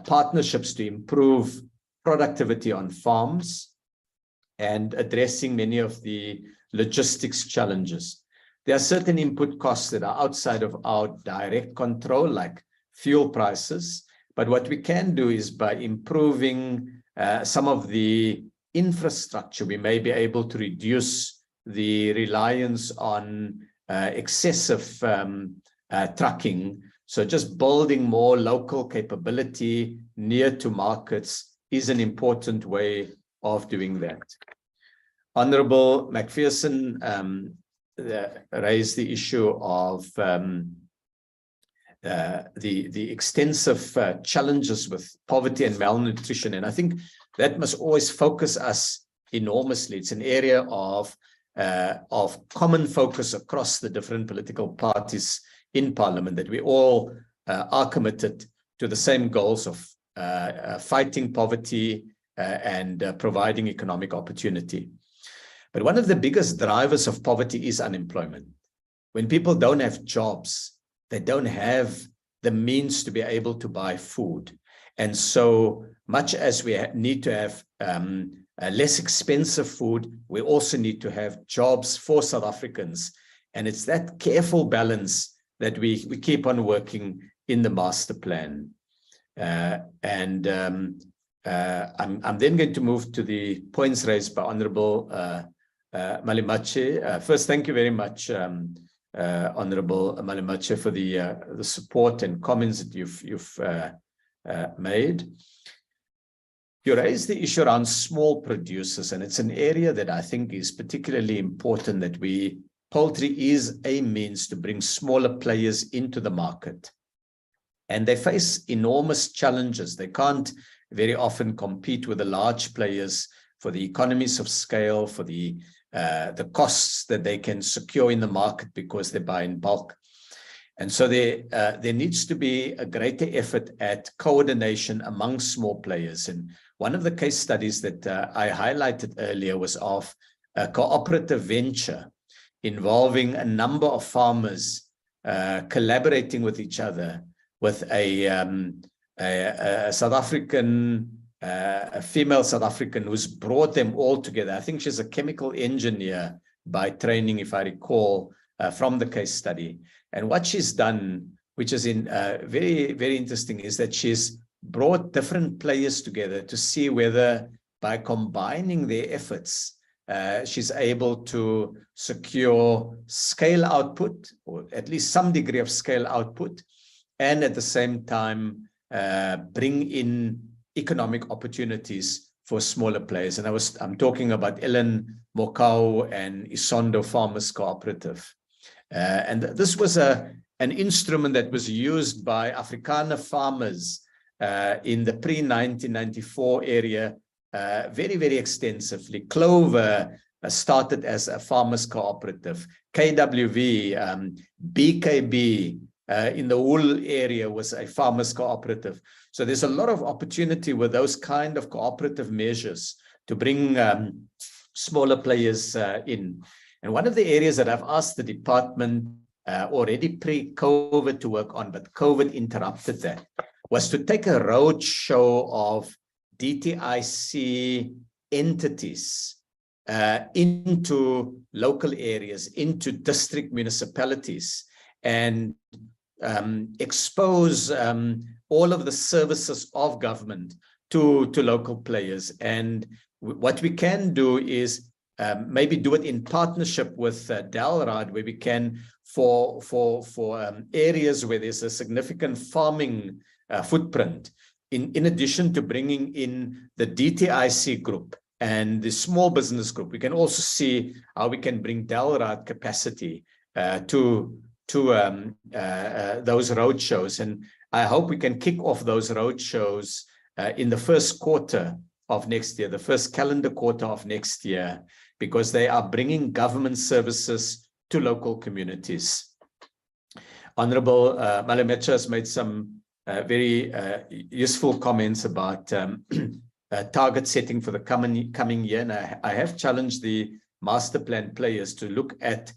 partnerships to improve productivity on farms and addressing many of the logistics challenges. There are certain input costs that are outside of our direct control, like fuel prices. But what we can do is by improving some of the infrastructure, we may be able to reduce the reliance on excessive trucking. So just building more local capability near to markets is an important way of doing that. Honorable McPherson raised the issue of the extensive challenges with poverty and malnutrition. And I think that must always focus us enormously. It's an area of common focus across the different political parties in Parliament, that we all are committed to the same goals of fighting poverty and providing economic opportunity. But one of the biggest drivers of poverty is unemployment. When people don't have jobs, they don't have the means to be able to buy food. And so much as we need to have less expensive food, we also need to have jobs for South Africans. And it's that careful balance that we keep on working in the master plan. I'm then going to move to the points raised by Honorable Malimache. First, thank you very much, Honorable Malimache, for the support and comments that you've made. You raised the issue around small producers, and it's an area that I think is particularly important, that poultry is a means to bring smaller players into the market. And they face enormous challenges. They can't very often compete with the large players for the economies of scale, for the costs that they can secure in the market because they buy in bulk. And so there needs to be a greater effort at coordination among small players. And one of the case studies that I highlighted earlier was of a cooperative venture involving a number of farmers collaborating with each other, with a South African, a female South African who's brought them all together. I think she's a chemical engineer by training, if I recall, from the case study. And what she's done, which is very, very interesting, is that she's brought different players together to see whether by combining their efforts, she's able to secure scale output, or at least some degree of scale output, and at the same time bring in economic opportunities for smaller players. And I'm talking about Ellen Mokau and Isondo Farmers Cooperative. And this was an instrument that was used by Afrikaner farmers in the pre-1994 area very, very extensively. Clover started as a farmers cooperative. KWV, BKB in the wool area was a farmers cooperative. So there's a lot of opportunity with those kind of cooperative measures to bring smaller players in. And one of the areas that I've asked the department already pre-COVID to work on, but COVID interrupted that, was to take a road show of DTIC entities into local areas, into district municipalities, and expose all of the services of government to local players. And what we can do is maybe do it in partnership with DALRAD, where we can, for areas where there's a significant farming footprint, in addition to bringing in the DTIC group and the small business group, we can also see how we can bring DALRAD capacity to those road shows. And I hope we can kick off those road shows in the first quarter of next year, the first calendar quarter of next year, because they are bringing government services to local communities. Honorable Malimache has made some very useful comments about target setting for the coming year. And I have challenged the master plan players to look at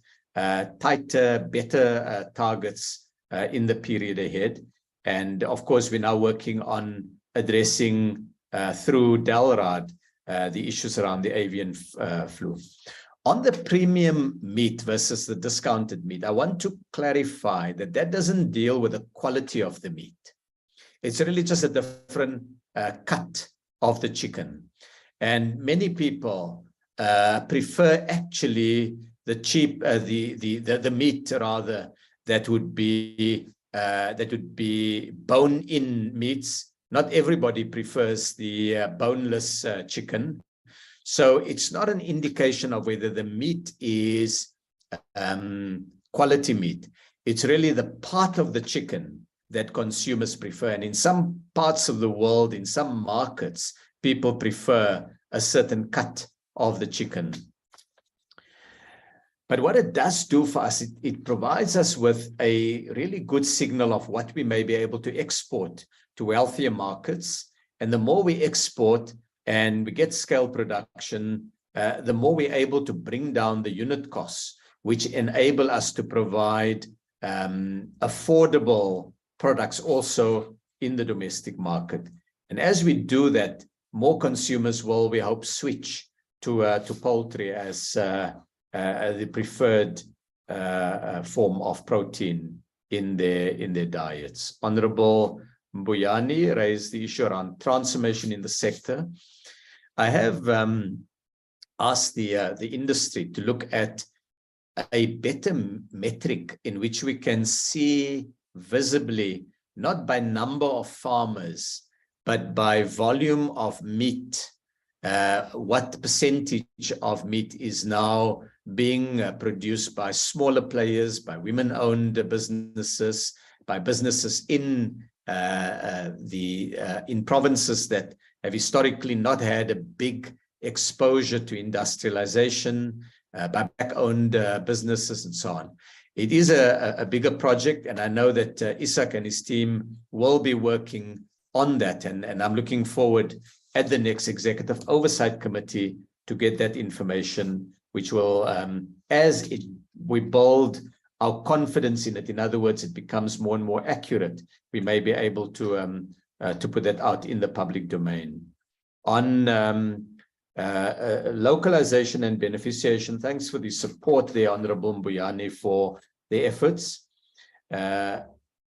tighter, better targets in the period ahead. And of course, we're now working on addressing through DALRAD the issues around the avian flu. On the premium meat versus the discounted meat, I want to clarify that that doesn't deal with the quality of the meat. It's really just a different cut of the chicken. And many people prefer actually the cheap, the meat rather, that would be bone-in meats. Not everybody prefers the boneless chicken. So it's not an indication of whether the meat is quality meat. It's really the part of the chicken that consumers prefer. And in some parts of the world, in some markets, people prefer a certain cut of the chicken. But what it does do for us, it provides us with a really good signal of what we may be able to export to wealthier markets. And the more we export and we get scale production, the more we're able to bring down the unit costs, which enable us to provide affordable products also in the domestic market. And as we do that, more consumers will, we hope, switch to poultry as the preferred form of protein in their diets. Honorable Mbuyani raised the issue around transformation in the sector. I have asked the industry to look at a better metric in which we can see visibly, not by number of farmers, but by volume of meat, what percentage of meat is now being produced by smaller players, by women-owned businesses, by businesses in provinces that have historically not had a big exposure to industrialization, by black-owned businesses and so on. It is a bigger project, and I know that Isak and his team will be working on that, and I'm looking forward at the next Executive Oversight Committee to get that information, which will, we build our confidence in it, in other words, it becomes more and more accurate, we may be able to put that out in the public domain. On localization and beneficiation, thanks for the support there, Honorable Mbuyani, for the efforts.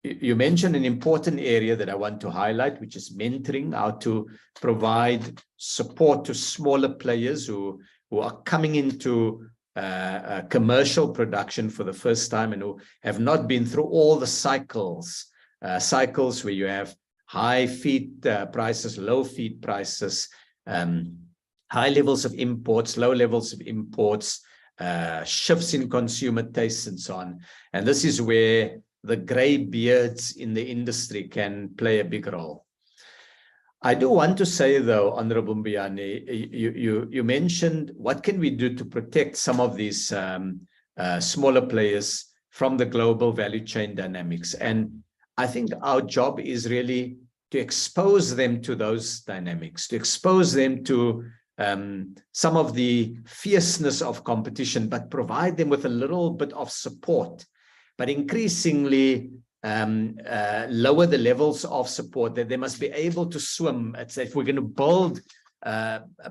You mentioned an important area that I want to highlight, which is mentoring, how to provide support to smaller players who are coming into commercial production for the first time and who have not been through all the cycles where you have high feed prices, low feed prices, high levels of imports, low levels of imports, shifts in consumer tastes and so on. And this is where the gray beards in the industry can play a big role. I do want to say, though, Honorable Mbuyani, you mentioned what can we do to protect some of these smaller players from the global value chain dynamics. And I think our job is really to expose them to those dynamics, to expose them to some of the fierceness of competition, but provide them with a little bit of support, but increasingly lower the levels of support, that they must be able to swim. It's, if we're going to build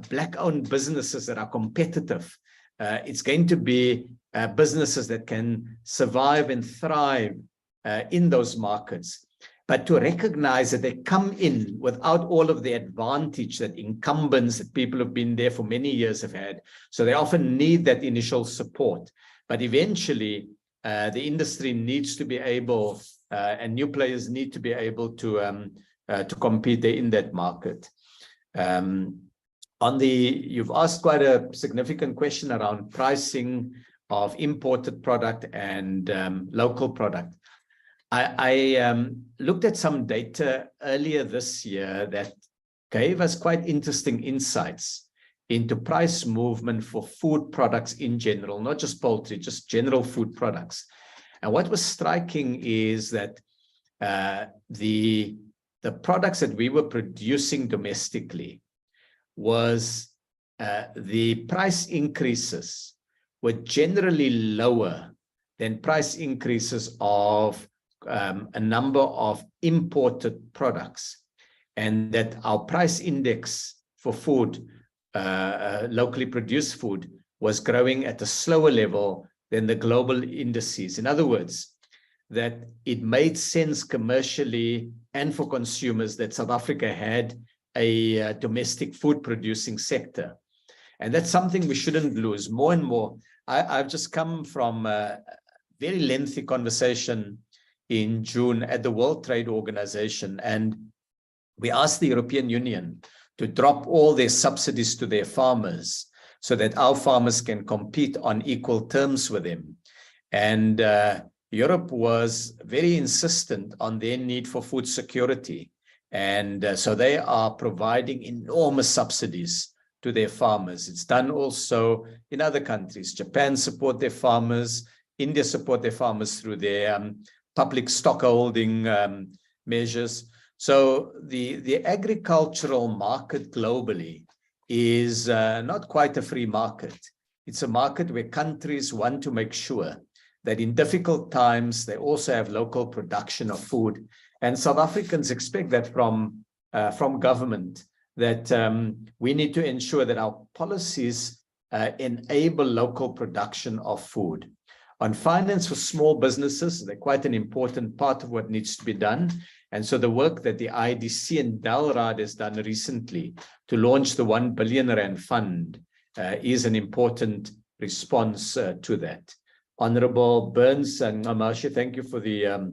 black-owned businesses that are competitive, it's going to be businesses that can survive and thrive in those markets. But to recognize that they come in without all of the advantage that incumbents, that people who've been there for many years have had. So they often need that initial support. But eventually, the industry needs to be able, and new players need to be able to compete in that market. You've asked quite a significant question around pricing of imported product and local product. I looked at some data earlier this year that gave us quite interesting insights into price movement for food products in general, not just poultry, just general food products. And what was striking is that the products that we were producing domestically was the price increases were generally lower than price increases of a number of imported products, and that our price index for food, locally produced food, was growing at a slower level than the global indices. In other words, that it made sense commercially and for consumers that South Africa had a domestic food producing sector. And that's something we shouldn't lose. More and more, I've just come from a very lengthy conversation in June at the World Trade Organization, and we asked the European Union to drop all their subsidies to their farmers so that our farmers can compete on equal terms with them. And Europe was very insistent on their need for food security. And so they are providing enormous subsidies to their farmers. It's done also in other countries. Japan support their farmers. India support their farmers through their public stockholding measures. So the agricultural market globally is not quite a free market. It's a market where countries want to make sure that in difficult times, they also have local production of food. And South Africans expect that from government, that we need to ensure that our policies enable local production of food. On finance for small businesses, they're quite an important part of what needs to be done. And so the work that the IDC and DALRAD has done recently to launch the 1 billion rand fund is an important response to that. Honorable Burns and Namashi, thank you for the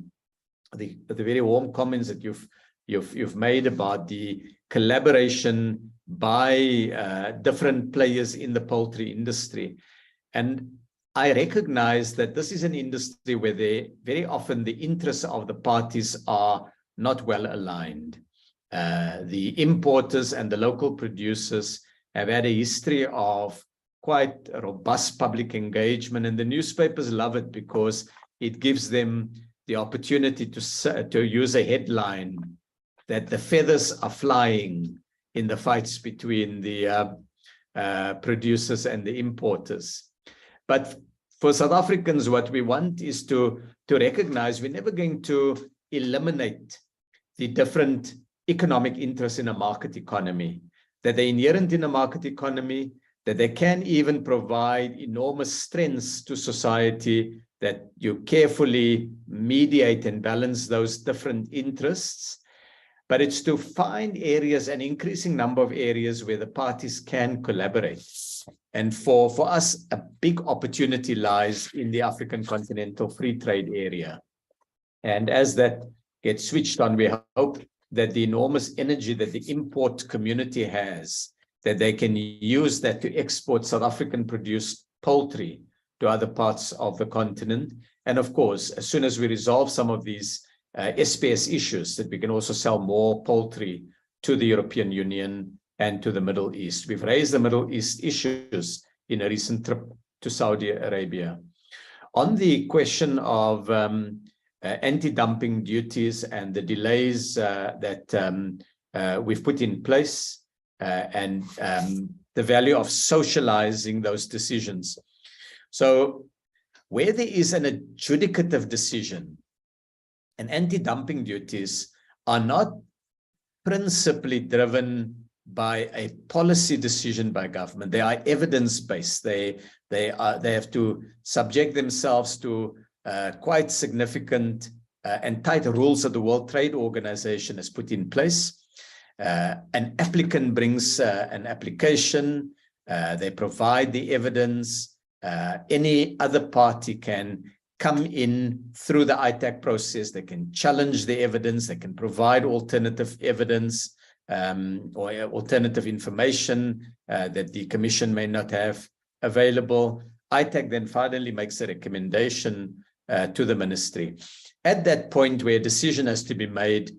very warm comments that you've made about the collaboration by different players in the poultry industry. And I recognize that this is an industry where very often the interests of the parties are not well aligned. The importers and the local producers have had a history of quite robust public engagement, and the newspapers love it because it gives them the opportunity to use a headline that the feathers are flying in the fights between the producers and the importers. But for South Africans, what we want is to recognize we're never going to eliminate the different economic interests in a market economy, that they're inherent in a market economy, that they can even provide enormous strengths to society, that you carefully mediate and balance those different interests. But it's to find areas, an increasing number of areas where the parties can collaborate. And for us, a big opportunity lies in the African continental free trade area. And as that gets switched on, we hope that the enormous energy that the import community has, that they can use that to export South African produced poultry to other parts of the continent. And of course, as soon as we resolve some of these SPS issues, that we can also sell more poultry to the European Union and to the Middle East. We've raised the Middle East issues in a recent trip to Saudi Arabia. On the question of anti-dumping duties and the delays that we've put in place and the value of socializing those decisions. So where there is an adjudicative decision, and anti-dumping duties are not principally driven by a policy decision by government. They are evidence-based. They have to subject themselves to quite significant and tight rules that the World Trade Organization has put in place. An applicant brings an application, they provide the evidence, any other party can come in through the ITAC process, they can challenge the evidence, they can provide alternative evidence or alternative information that the Commission may not have available. ITAC then finally makes a recommendation to the Ministry. At that point where a decision has to be made,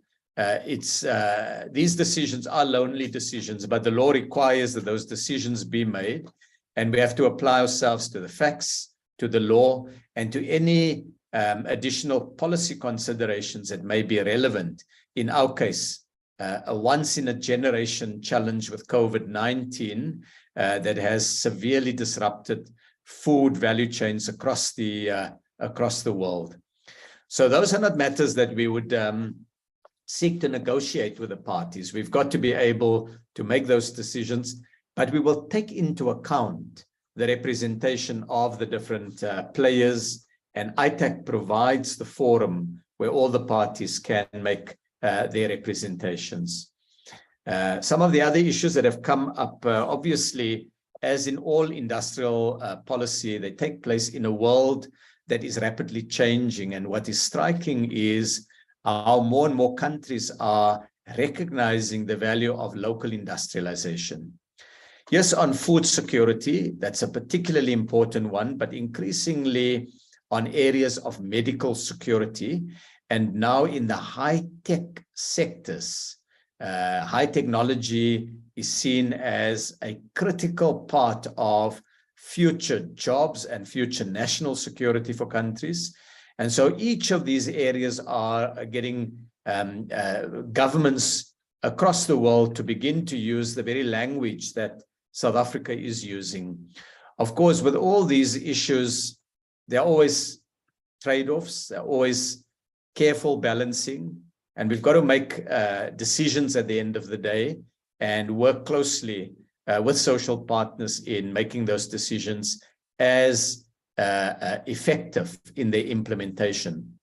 these decisions are lonely decisions, but the law requires that those decisions be made, and we have to apply ourselves to the facts, to the law, and to any additional policy considerations that may be relevant. In our case, a once-in-a-generation challenge with COVID-19 that has severely disrupted food value chains across the world. So those are not matters that we would seek to negotiate with the parties. We've got to be able to make those decisions, but we will take into account the representation of the different players, and ITAC provides the forum where all the parties can make their representations. Some of the other issues that have come up, obviously, as in all industrial policy, they take place in a world that is rapidly changing. And what is striking is how more and more countries are recognizing the value of local industrialization. Yes, on food security, that's a particularly important one, but increasingly on areas of medical security. And now in the high-tech sectors, high technology is seen as a critical part of future jobs and future national security for countries. And so each of these areas are getting governments across the world to begin to use the very language that South Africa is using. Of course, with all these issues, there are always trade-offs, there are always careful balancing, and we've got to make decisions at the end of the day. and work closely with social partners in making those decisions as effective in their implementation.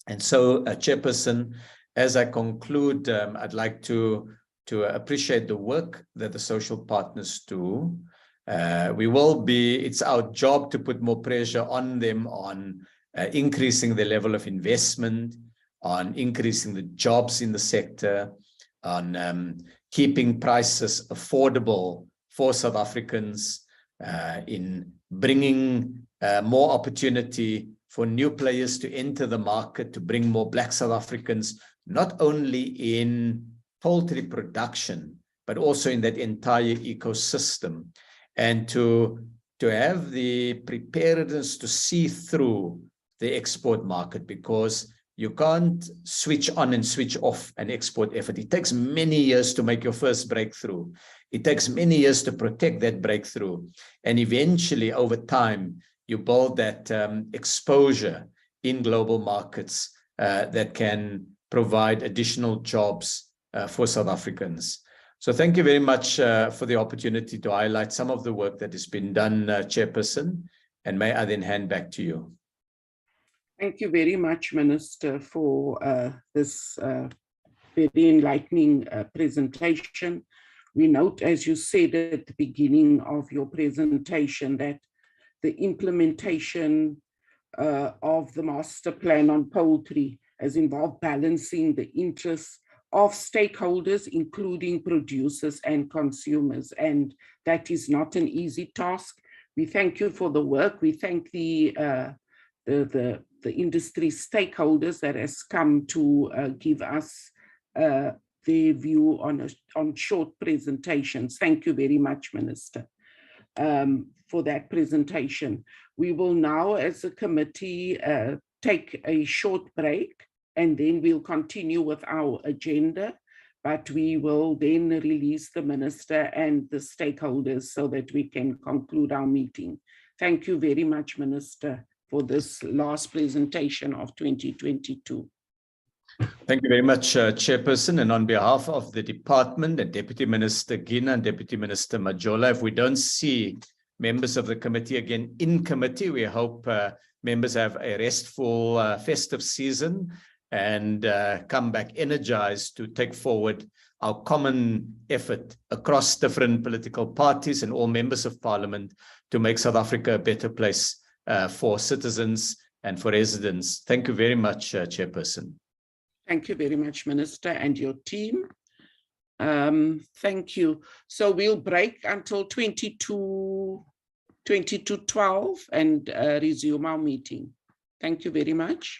And so, Chairperson, as I conclude, I'd like to appreciate the work that the social partners do. It's our job to put more pressure on them on increasing the level of investment, on increasing the jobs in the sector, on keeping prices affordable for South Africans, in bringing more opportunity for new players to enter the market, to bring more Black South Africans, not only in poultry production, but also in that entire ecosystem, and to have the preparedness to see through the export market, because you can't switch on and switch off an export effort. It takes many years to make your first breakthrough. It takes many years to protect that breakthrough. And eventually, over time, you build that exposure in global markets that can provide additional jobs for South Africans. So thank you very much for the opportunity to highlight some of the work that has been done, Chairperson, and may I then hand back to you. Thank you very much, Minister, for this very enlightening presentation. We note, as you said at the beginning of your presentation, that the implementation of the master plan on poultry has involved balancing the interests of stakeholders, including producers and consumers, and that is not an easy task. We thank you for the work. We thank the industry stakeholders that has come to give us their view on short presentations. Thank you very much, Minister, for that presentation. We will now, as a committee, take a short break, and then we'll continue with our agenda, but we will then release the Minister and the stakeholders so that we can conclude our meeting. Thank you very much, Minister, for this last presentation of 2022. Thank you very much, Chairperson. And on behalf of the department and Deputy Minister Gina and Deputy Minister Majola, if we don't see members of the committee again in committee, we hope members have a restful festive season and come back energized to take forward our common effort across different political parties and all members of parliament to make South Africa a better place for citizens and for residents. Thank you very much, Chairperson. Thank you very much, Minister, and your team. Thank you. So we'll break until 22:12 and resume our meeting. Thank you very much.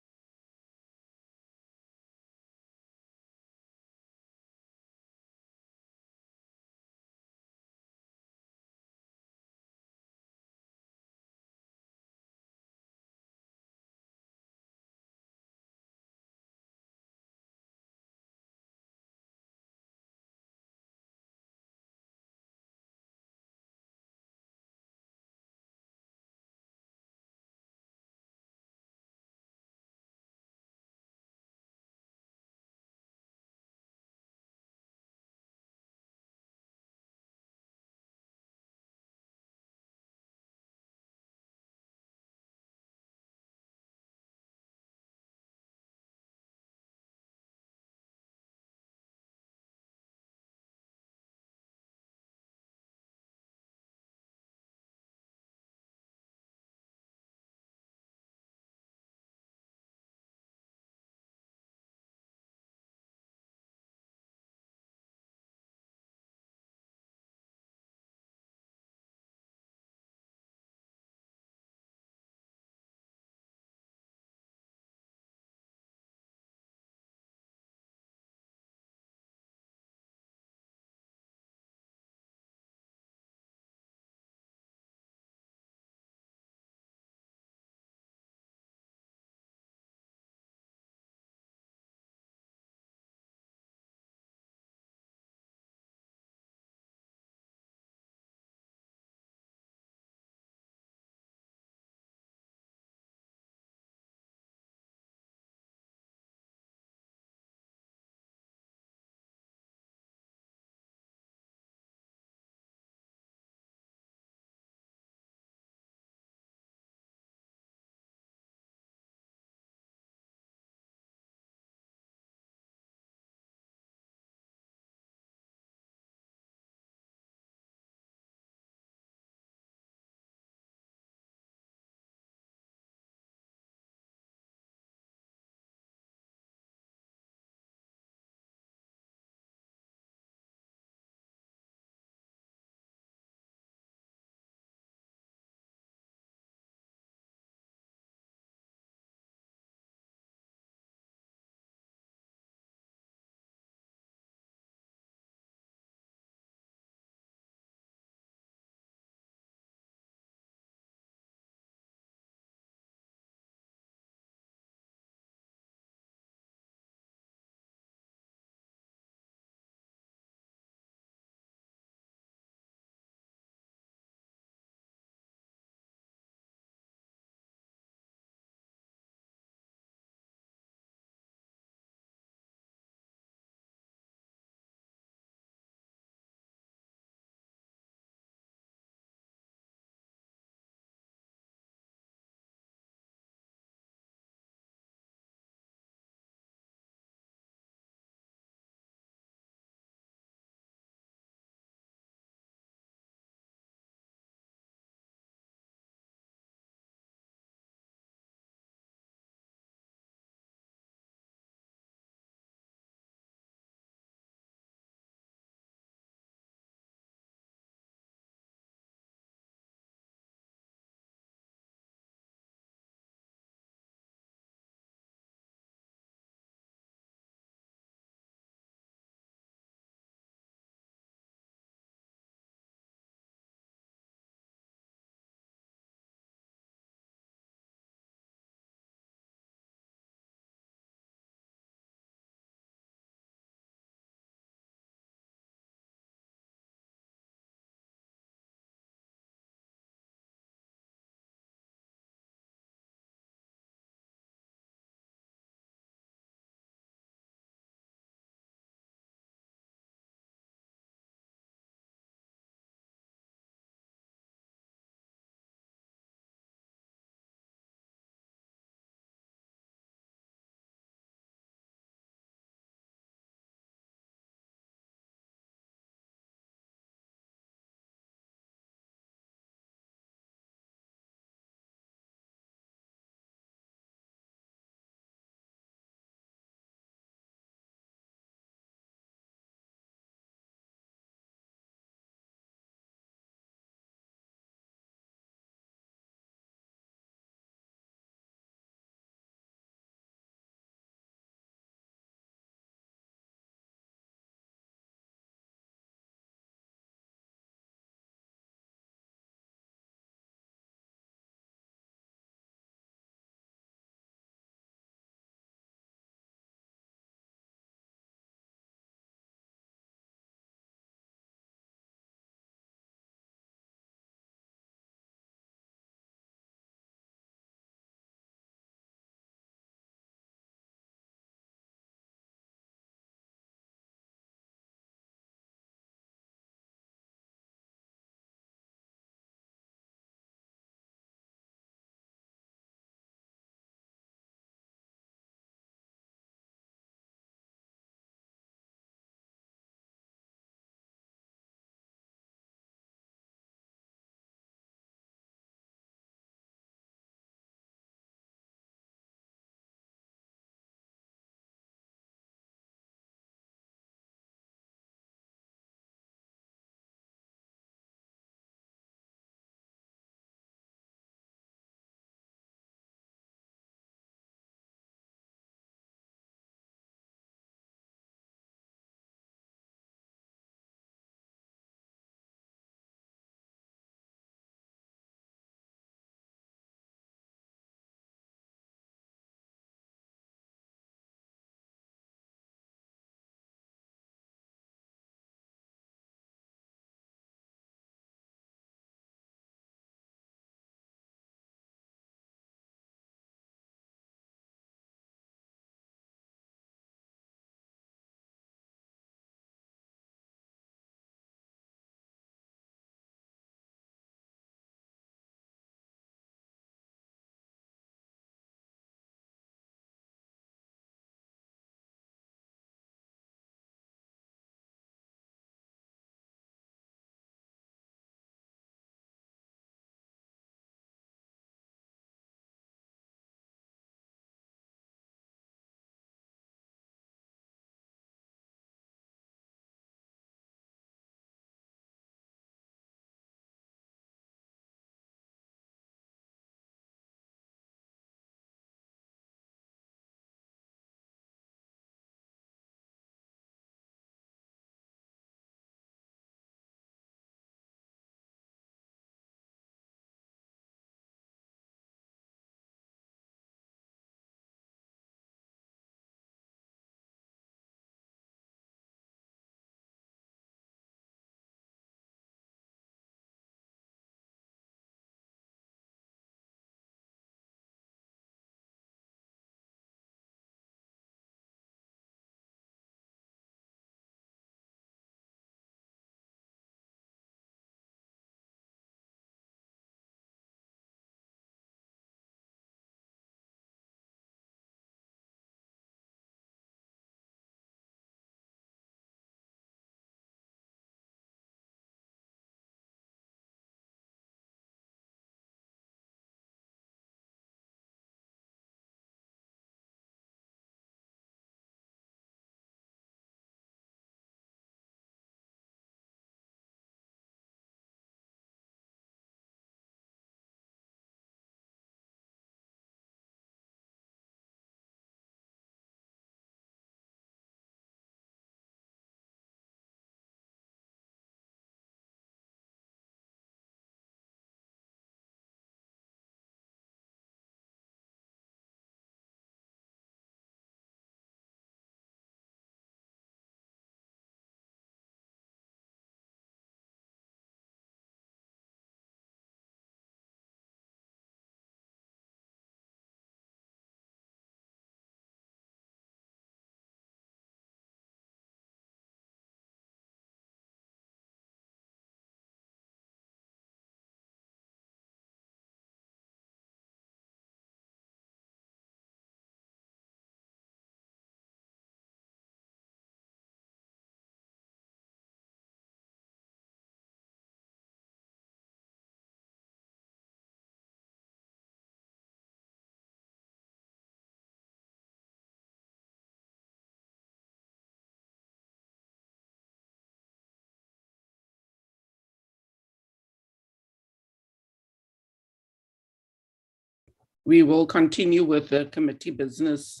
we will continue with the committee business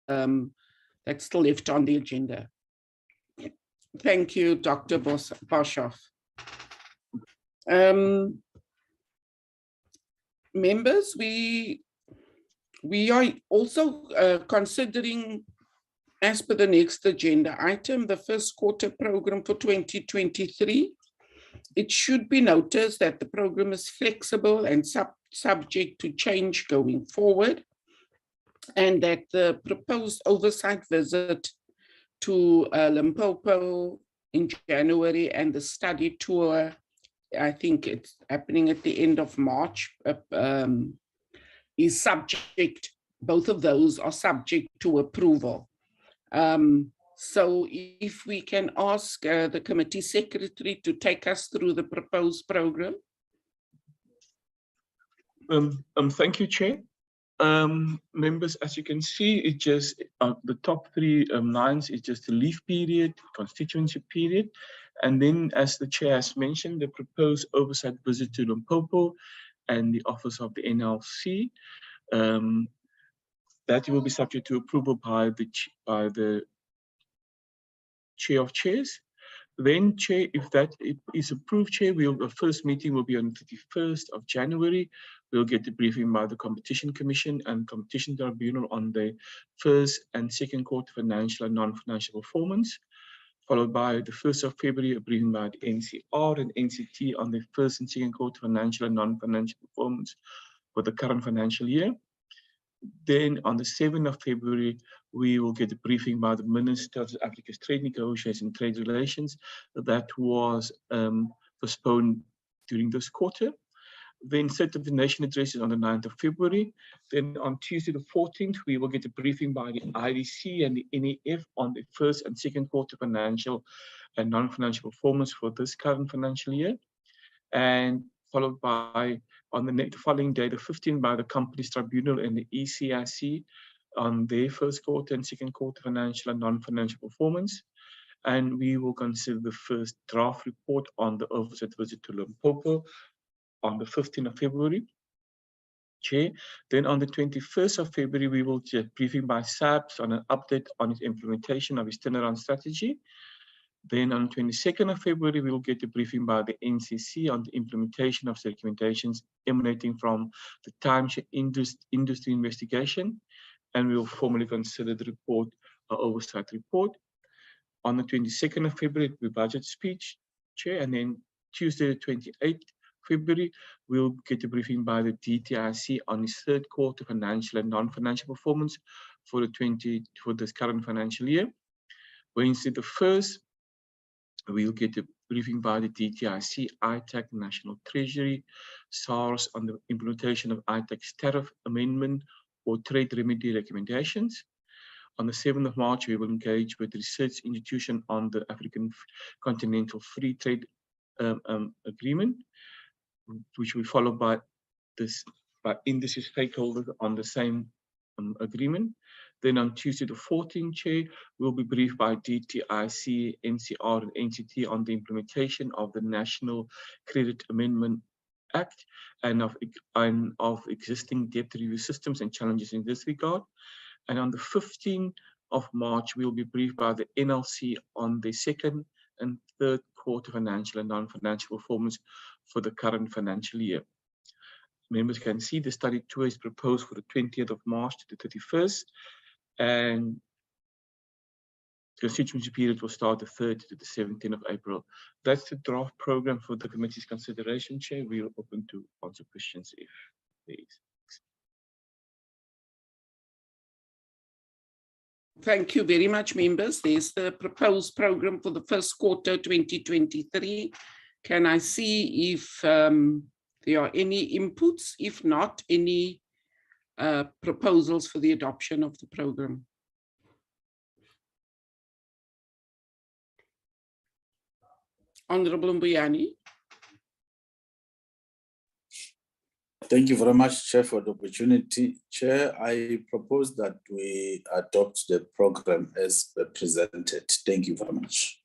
that's still left on the agenda. Thank you, Dr. Boshoff. Members, we are also considering, as per the next agenda item, the first quarter program for 2023. It should be noticed that the program is flexible and subject to change going forward, and that the proposed oversight visit to Limpopo in January and the study tour, I think it's happening at the end of March, is subject, both of those are subject to approval. So if we can ask the committee secretary to take us through the proposed program. Thank you, Chair. Members, as you can see, it just the top three lines is just the leave period, constituency period, and then, as the Chair has mentioned, the proposed oversight visit to Limpopo and the office of the NLC. That will be subject to approval by the Chair of Chairs. Then, Chair, if that is approved, Chair, the first meeting will be on the 31st of January. We'll get the briefing by the Competition Commission and Competition Tribunal on the first and second quarter financial and non-financial performance, followed by the 1st of February, a briefing by the NCR and NCT on the first and second quarter financial and non-financial performance for the current financial year. Then on the 7th of February, we will get a briefing by the Minister of Africa's Trade Negotiations and Trade Relations that was postponed during this quarter. Then State of the Nation addresses on the 9th of February. Then on Tuesday the 14th, we will get a briefing by the IDC and the NEF on the first and second quarter financial and non-financial performance for this current financial year. And followed by, on the following day, the 15th, by the Companies Tribunal and the ECIC on their first quarter and second quarter financial and non-financial performance. And we will consider the first draft report on the oversight visit to Limpopo on the 15th of February, Chair. Then on the 21st of February, we will get briefing by SAPS on an update on its implementation of its turnaround strategy. Then on 22nd of February, we will get a briefing by the NCC on the implementation of recommendations emanating from the timeshare industry investigation. And we will formally consider the report, oversight report. On the 22nd of February, the budget speech, Chair. And then Tuesday, the 28th February, we'll get a briefing by the DTIC on its third quarter financial and non-financial performance for this current financial year. Wednesday, the 1st, we'll get a briefing by the DTIC, ITAC, National Treasury, SARS on the implementation of ITAC's tariff amendment or trade remedy recommendations. On the 7th of March, we will engage with the research institution on the African Continental Free Trade Agreement, which will be followed by industry stakeholders on the same agreement. Then on Tuesday the 14th, Chair, we'll be briefed by DTIC, NCR, and NCT on the implementation of the National Credit Amendment Act and of existing debt review systems and challenges in this regard. And on the 15th of March, we'll be briefed by the NLC on the second and third quarter financial and non-financial performance for the current financial year. Members can see the study tour is proposed for the 20th of March to the 31st, and the constituency period will start the 3rd to the 17th of April. That's the draft program for the committee's consideration, Chair. We are open to answer questions if there is. Thank you very much, members. There's the proposed program for the first quarter 2023. Can I see if there are any inputs? If not, any proposals for the adoption of the program? Honorable Mbuyani. Thank you very much, Chair, for the opportunity. Chair, I propose that we adopt the program as presented. Thank you very much.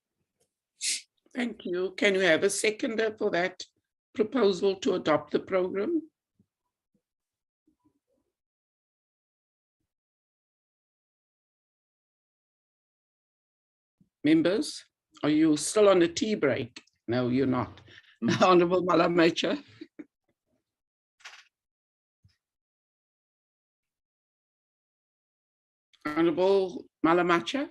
Thank you. Can we have a seconder for that proposal to adopt the program? Members, are you still on a tea break? No, you're not. Honorable Malamacha. Honorable Malamacha.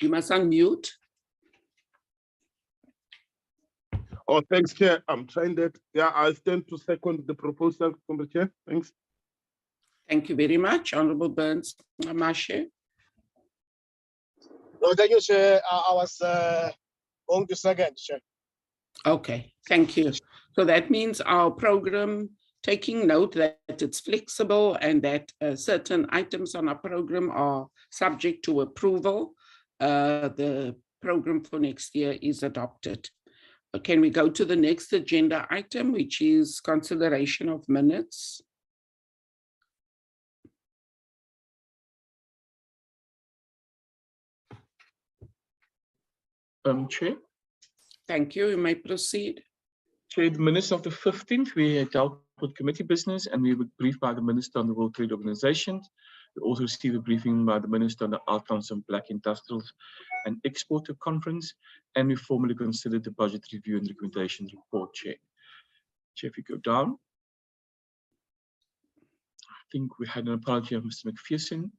You must unmute. Oh, thanks, Chair. I'm trying that. Yeah, I stand to second the proposal from the Chair. Thanks. Thank you very much, Honorable Burns Mashe. No, thank you, Chair. I was going to second, Chair. Okay, thank you. So that means our program, taking note that it's flexible and that certain items on our program are subject to approval, the program for next year is adopted. Can we go to the next agenda item, which is consideration of minutes? Chair. Thank you. You may proceed. Chair, the minutes of the 15th, we had dealt with committee business and we were briefed by the Minister on the World Trade Organization. We also received a briefing by the Minister on the outcomes of Black Industrials and Exporter Conference, and we formally considered the budget review and recommendation report, Chair. Chair, if you go down. I think we had an apology of Mr. McPherson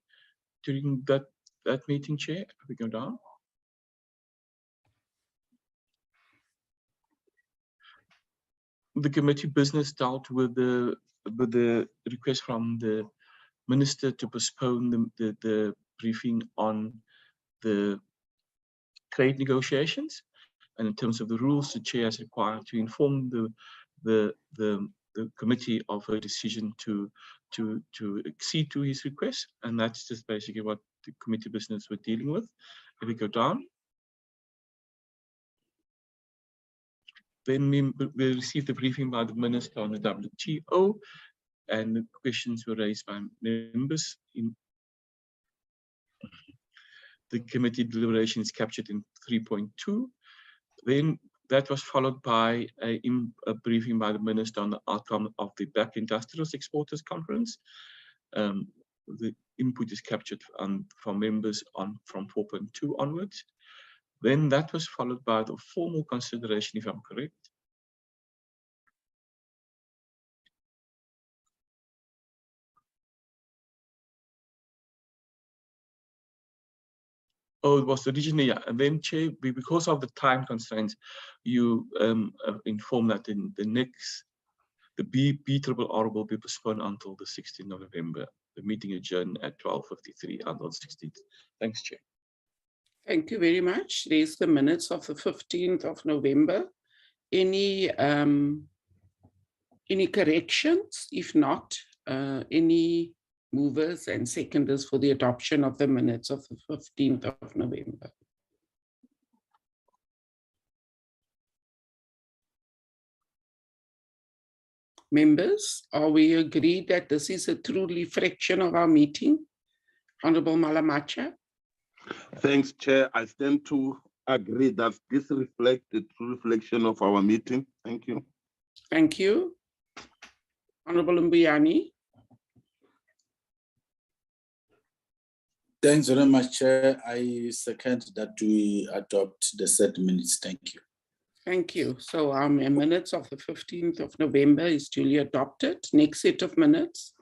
during that meeting, Chair. If we go down. The committee business dealt with the request from the Minister to postpone the briefing on the trade negotiations, and in terms of the rules, the Chair is required to inform the committee of her decision to accede to his request, and that's just basically what the committee business we're dealing with. If we go down. Then we received a briefing by the Minister on the WTO, and the questions were raised by members. In the committee deliberation is captured in 3.2. Then that was followed by a briefing by the Minister on the outcome of the Black Industrials Exporters Conference. The input is captured from members from 4.2 onwards. Then that was followed by the formal consideration, if I'm correct. Oh, it was originally, yeah. And then, Chair, because of the time constraints, you informed that in the BRRR will be postponed until the 16th of November. The meeting adjourned at 12:53 until 16th. Thanks, Chair. Thank you very much. There's the minutes of the 15th of November. Any corrections? If not, any movers and seconders for the adoption of the minutes of the 15th of November? Members, are we agreed that this is a true reflection of our meeting? Honorable Malamacha. Thanks, Chair. I stand to agree that this reflects the true reflection of our meeting. Thank you. Thank you. Honorable Mbuyani. Thanks very much, Chair. I second that we adopt the set minutes. Thank you. Thank you. So our minutes of the 15th of November is duly adopted. Next set of minutes.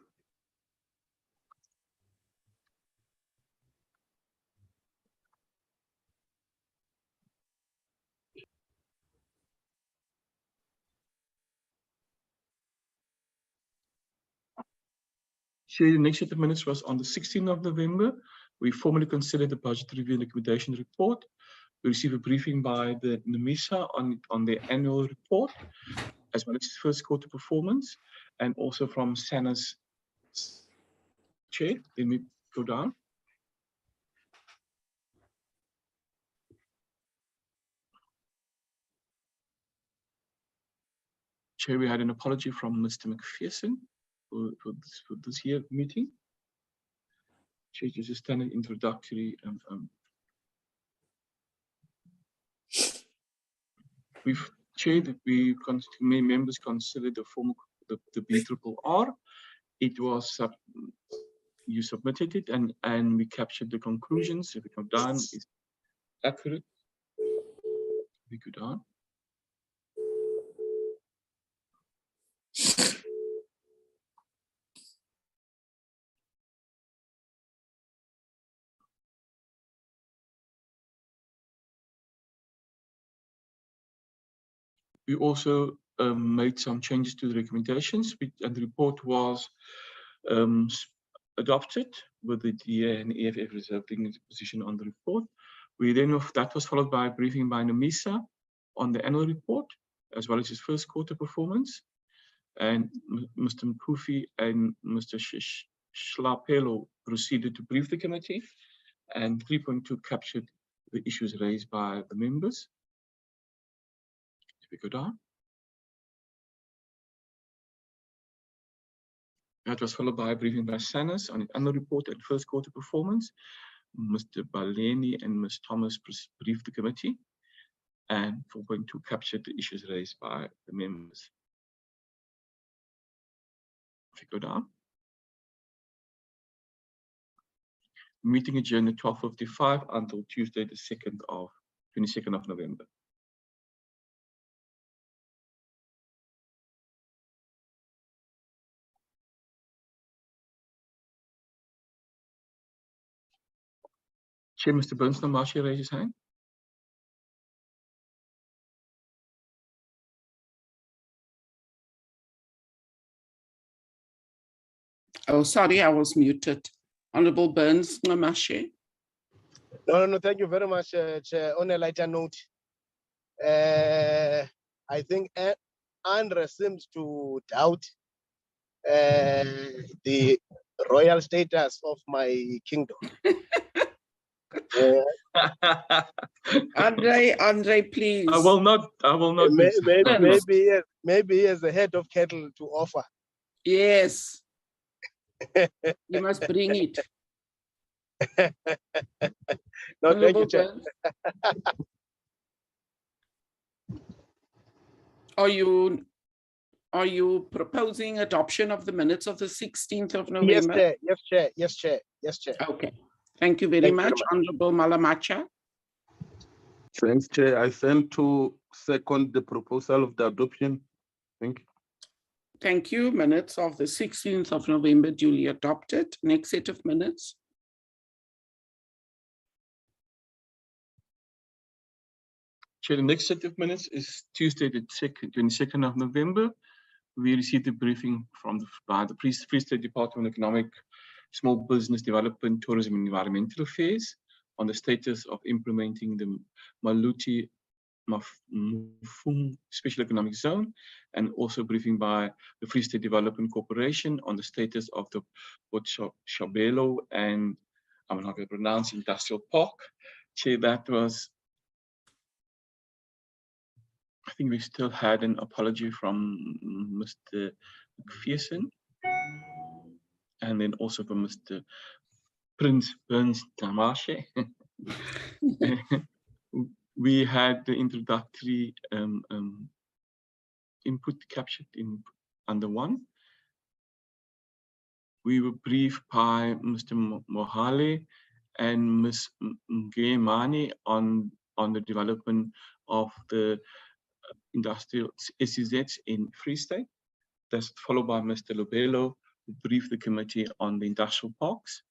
Chair, the next set of minutes was on the 16th of November. We formally considered the budget review and recommendation report. We received a briefing by the NMISA on their annual report, as well as its first quarter performance, and also from SANA's Chair. Let me go down. Chair, we had an apology from Mr. McPherson for this year meeting. Chair, just a standard introductory. We've chaired that members considered the formal the BRRR. It was you submitted it and we captured the conclusions. If we come down, it's accurate. We go down. We also made some changes to the recommendations, and the report was adopted with the DA and EFF reserving its position on the report. That was followed by a briefing by Nomisa on the annual report, as well as his first quarter performance. And Mr. Mkufi and Mr. Shlapelo proceeded to brief the committee, and 3.2 captured the issues raised by the members. If we go down. That was followed by a briefing by Sanas on the annual report and first quarter performance. Mr. Baleni and Ms. Thomas briefed the committee, and 4.2 captured the issues raised by the members. If you go down. Meeting adjourned at 12:55 until Tuesday, the 22nd of November. Chair, Mr. Burns, Namashi, raise his hand. Oh, sorry, I was muted. Honorable Burns, Namashi. No, thank you very much, Chair. On a lighter note, I think Andre seems to doubt the royal status of my kingdom. Andre, please. I will not. Maybe he has a head of cattle to offer. Yes. You must bring it. No, thank you, Chair. Are you proposing adoption of the minutes of the 16th of November? Yes, Chair. Okay. Thank you very much, Honorable Malamacha. Thanks, Chair. I send to second the proposal of the adoption. Thank you. Thank you. Minutes of the 16th of November duly adopted. Next set of minutes. Chair, the next set of minutes is Tuesday, the 22nd of November. We received a briefing by the Free State Department of Economic, Small Business Development, Tourism and Environmental Affairs on the status of implementing the Maluti Mafung Special Economic Zone, and also briefing by the Free State Development Corporation on the status of the Port Shabelo and I'm not going to pronounce Industrial Park. Chair, that was, I think we still had an apology from Mr. McPherson, and then also from Mr. Prince Burns Tamashe. We had the introductory input captured in under one. We were briefed by Mr. Mohale and Ms. Ngemani on the development of the industrial SEZs in Free State. That's followed by Mr. Lobelo, who briefed the committee on the industrial parks.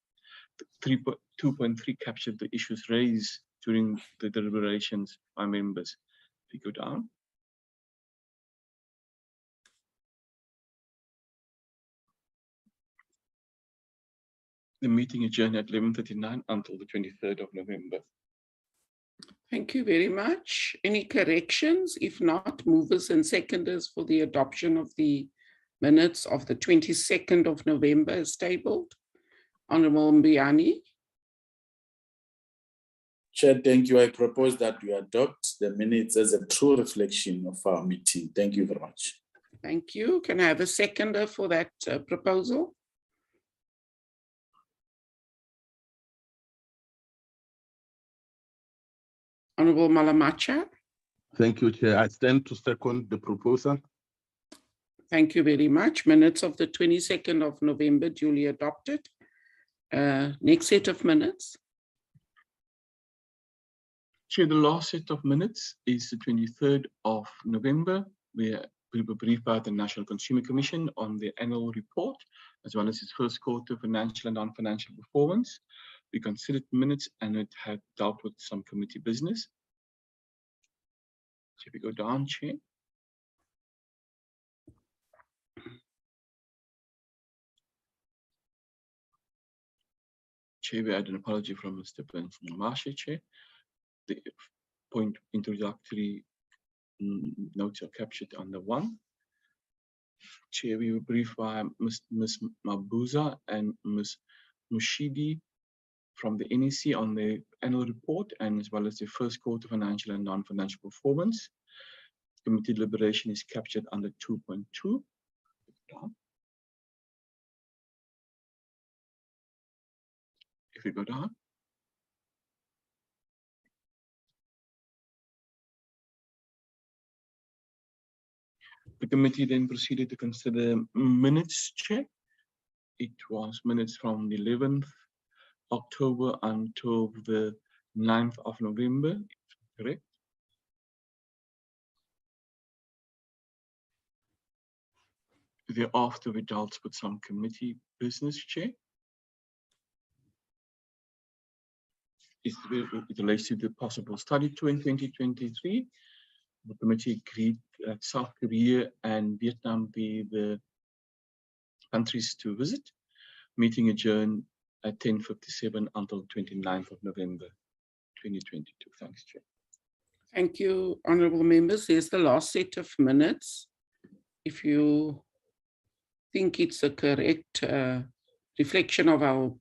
2.3 captured the issues raised during the deliberations by members. If you go down. The meeting adjourned at 11:39 until the 23rd of November. Thank you very much. Any corrections? If not, movers and seconders for the adoption of the minutes of the 22nd of November is tabled. Honorable Mbiani. Chair, thank you. I propose that we adopt the minutes as a true reflection of our meeting. Thank you very much. Thank you. Can I have a seconder for that proposal? Honorable Malamacha. Thank you, Chair. I stand to second the proposal. Thank you very much. Minutes of the 22nd of November duly adopted. Next set of minutes. Chair, the last set of minutes is the 23rd of November, where we were briefed by the National Consumer Commission on the annual report, as well as its first quarter financial and non-financial performance. We considered minutes and it had dealt with some committee business. So if we go down, Chair. Chair, we had an apology from Mr. Benson Marsha, Chair. The point introductory notes are captured under 1. Chair, we were briefed by Ms. Mabuza and Ms. Mushidi from the NEC on the annual report and as well as the first quarter financial and non-financial performance. Committee deliberation is captured under 2.2. If we go down. The committee then proceeded to consider minutes, Chair. It was minutes from the 11th October until the 9th of November, correct? Thereafter, we dealt with some committee business, Chair. It relates to the possible study tour in 2023. The committee agreed that South Korea and Vietnam be the countries to visit. Meeting adjourned at 10:57 until 29th of November 2022. Thanks, Chair. Thank you, honourable members. Here's the last set of minutes. If you think it's a correct reflection of our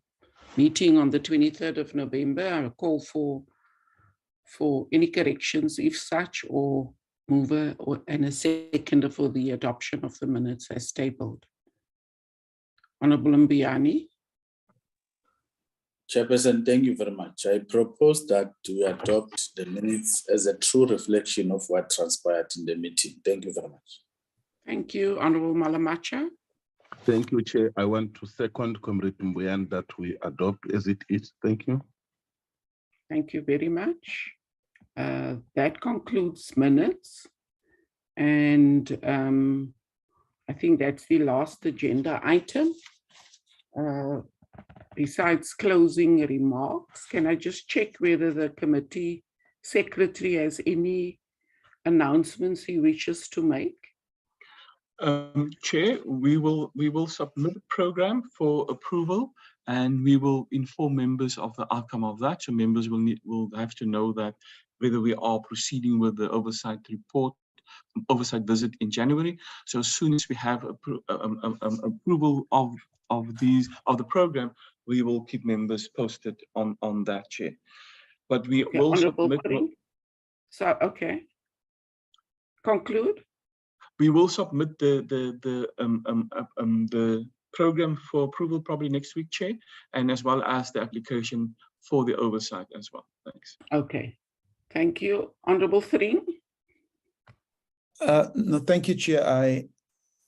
meeting on the 23rd of November, I'll call for any corrections, if such, or mover and a seconder for the adoption of the minutes as tabled. Honourable Mbiani. Chairperson, thank you very much. I propose that we adopt the minutes as a true reflection of what transpired in the meeting. Thank you very much. Thank you, Honourable Malamacha. Thank you, Chair. I want to second Comrade Mbuyan that we adopt as it is. Thank you. Thank you very much. That concludes minutes. And I think that's the last agenda item. Besides closing remarks, can I just check whether the committee secretary has any announcements he wishes to make? Chair, we will submit a program for approval and we will inform members of the outcome of that. So members will have to know that whether we are proceeding with the oversight report, oversight visit in January. So as soon as we have approval of the program, we will keep members posted on that, Chair. But we will submit. So okay. Conclude. We will submit the program for approval probably next week, Chair, and as well as the application for the oversight as well. Thanks. Okay. Thank you. Honourable Thring. No, thank you, Chair. I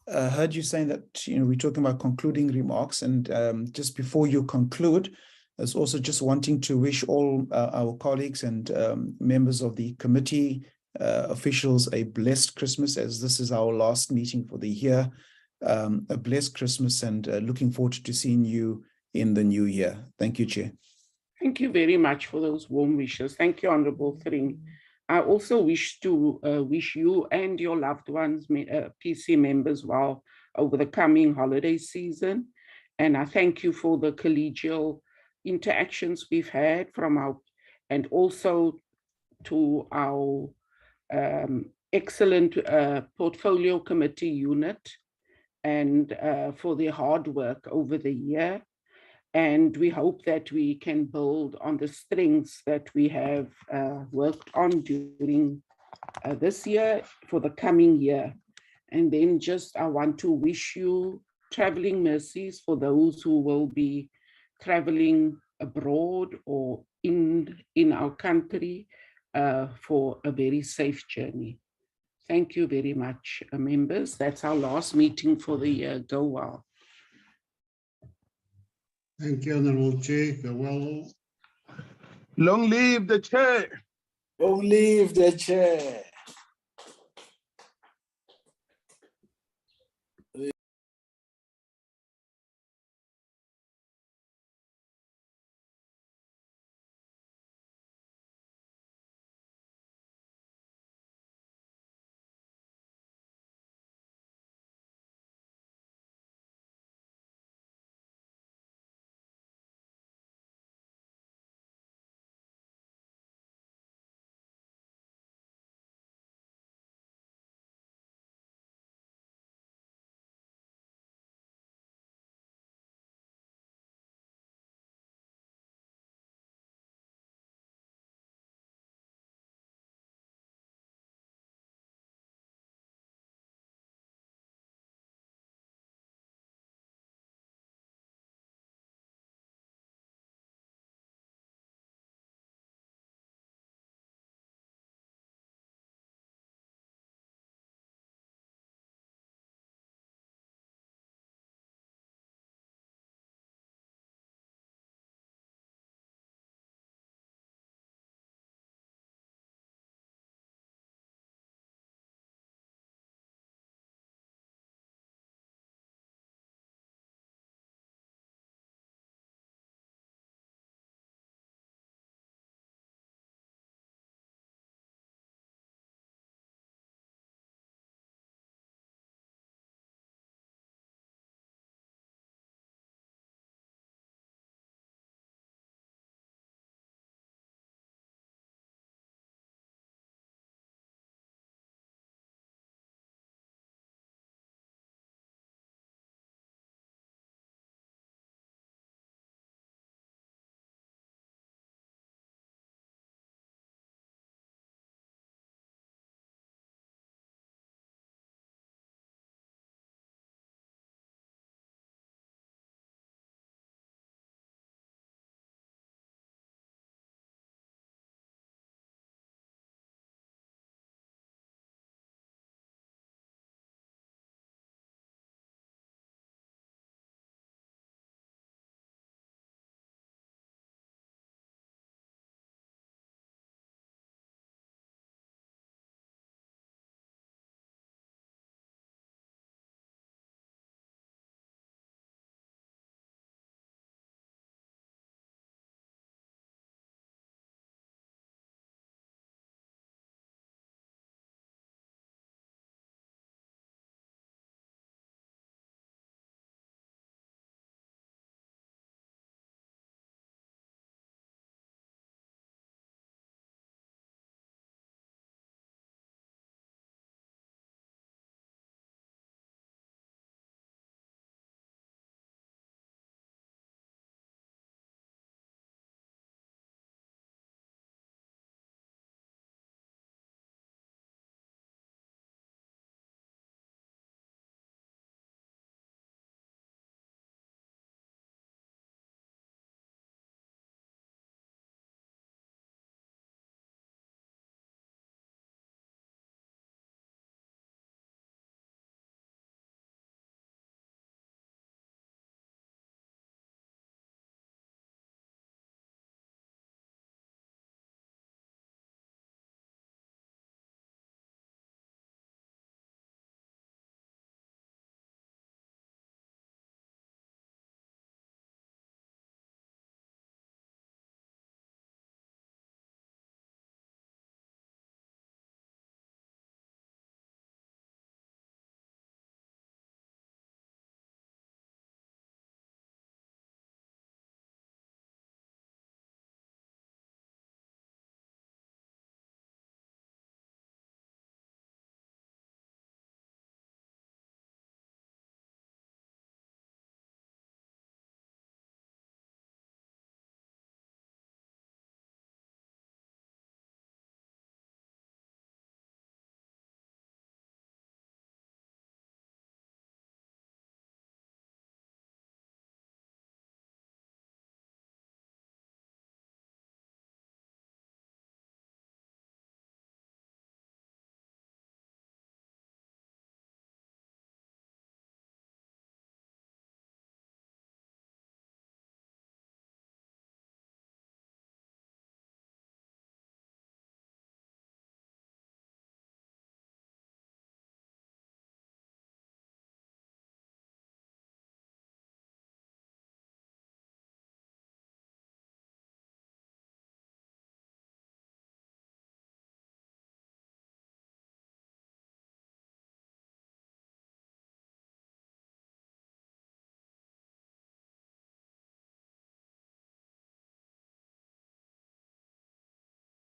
heard you saying that we're talking about concluding remarks, and just before you conclude, I was also just wanting to wish all our colleagues and members of the committee officials a blessed Christmas, as this is our last meeting for the year. A blessed Christmas, and looking forward to seeing you in the new year. Thank you, Chair. Thank you very much for those warm wishes. Thank you, Honourable Thring. I also wish to wish you and your loved ones, PC members, well over the coming holiday season. And I thank you for the collegial interactions we've had from our, and also to our excellent portfolio committee unit, and for their hard work over the year. And we hope that we can build on the strengths that we have worked on during this year for the coming year. And then just I want to wish you traveling mercies for those who will be traveling abroad or in our country for a very safe journey. Thank you very much, members. That's our last meeting for the year. Go well. Thank you, Honorable Chair. Farewell. Long live the chair. Long live the chair.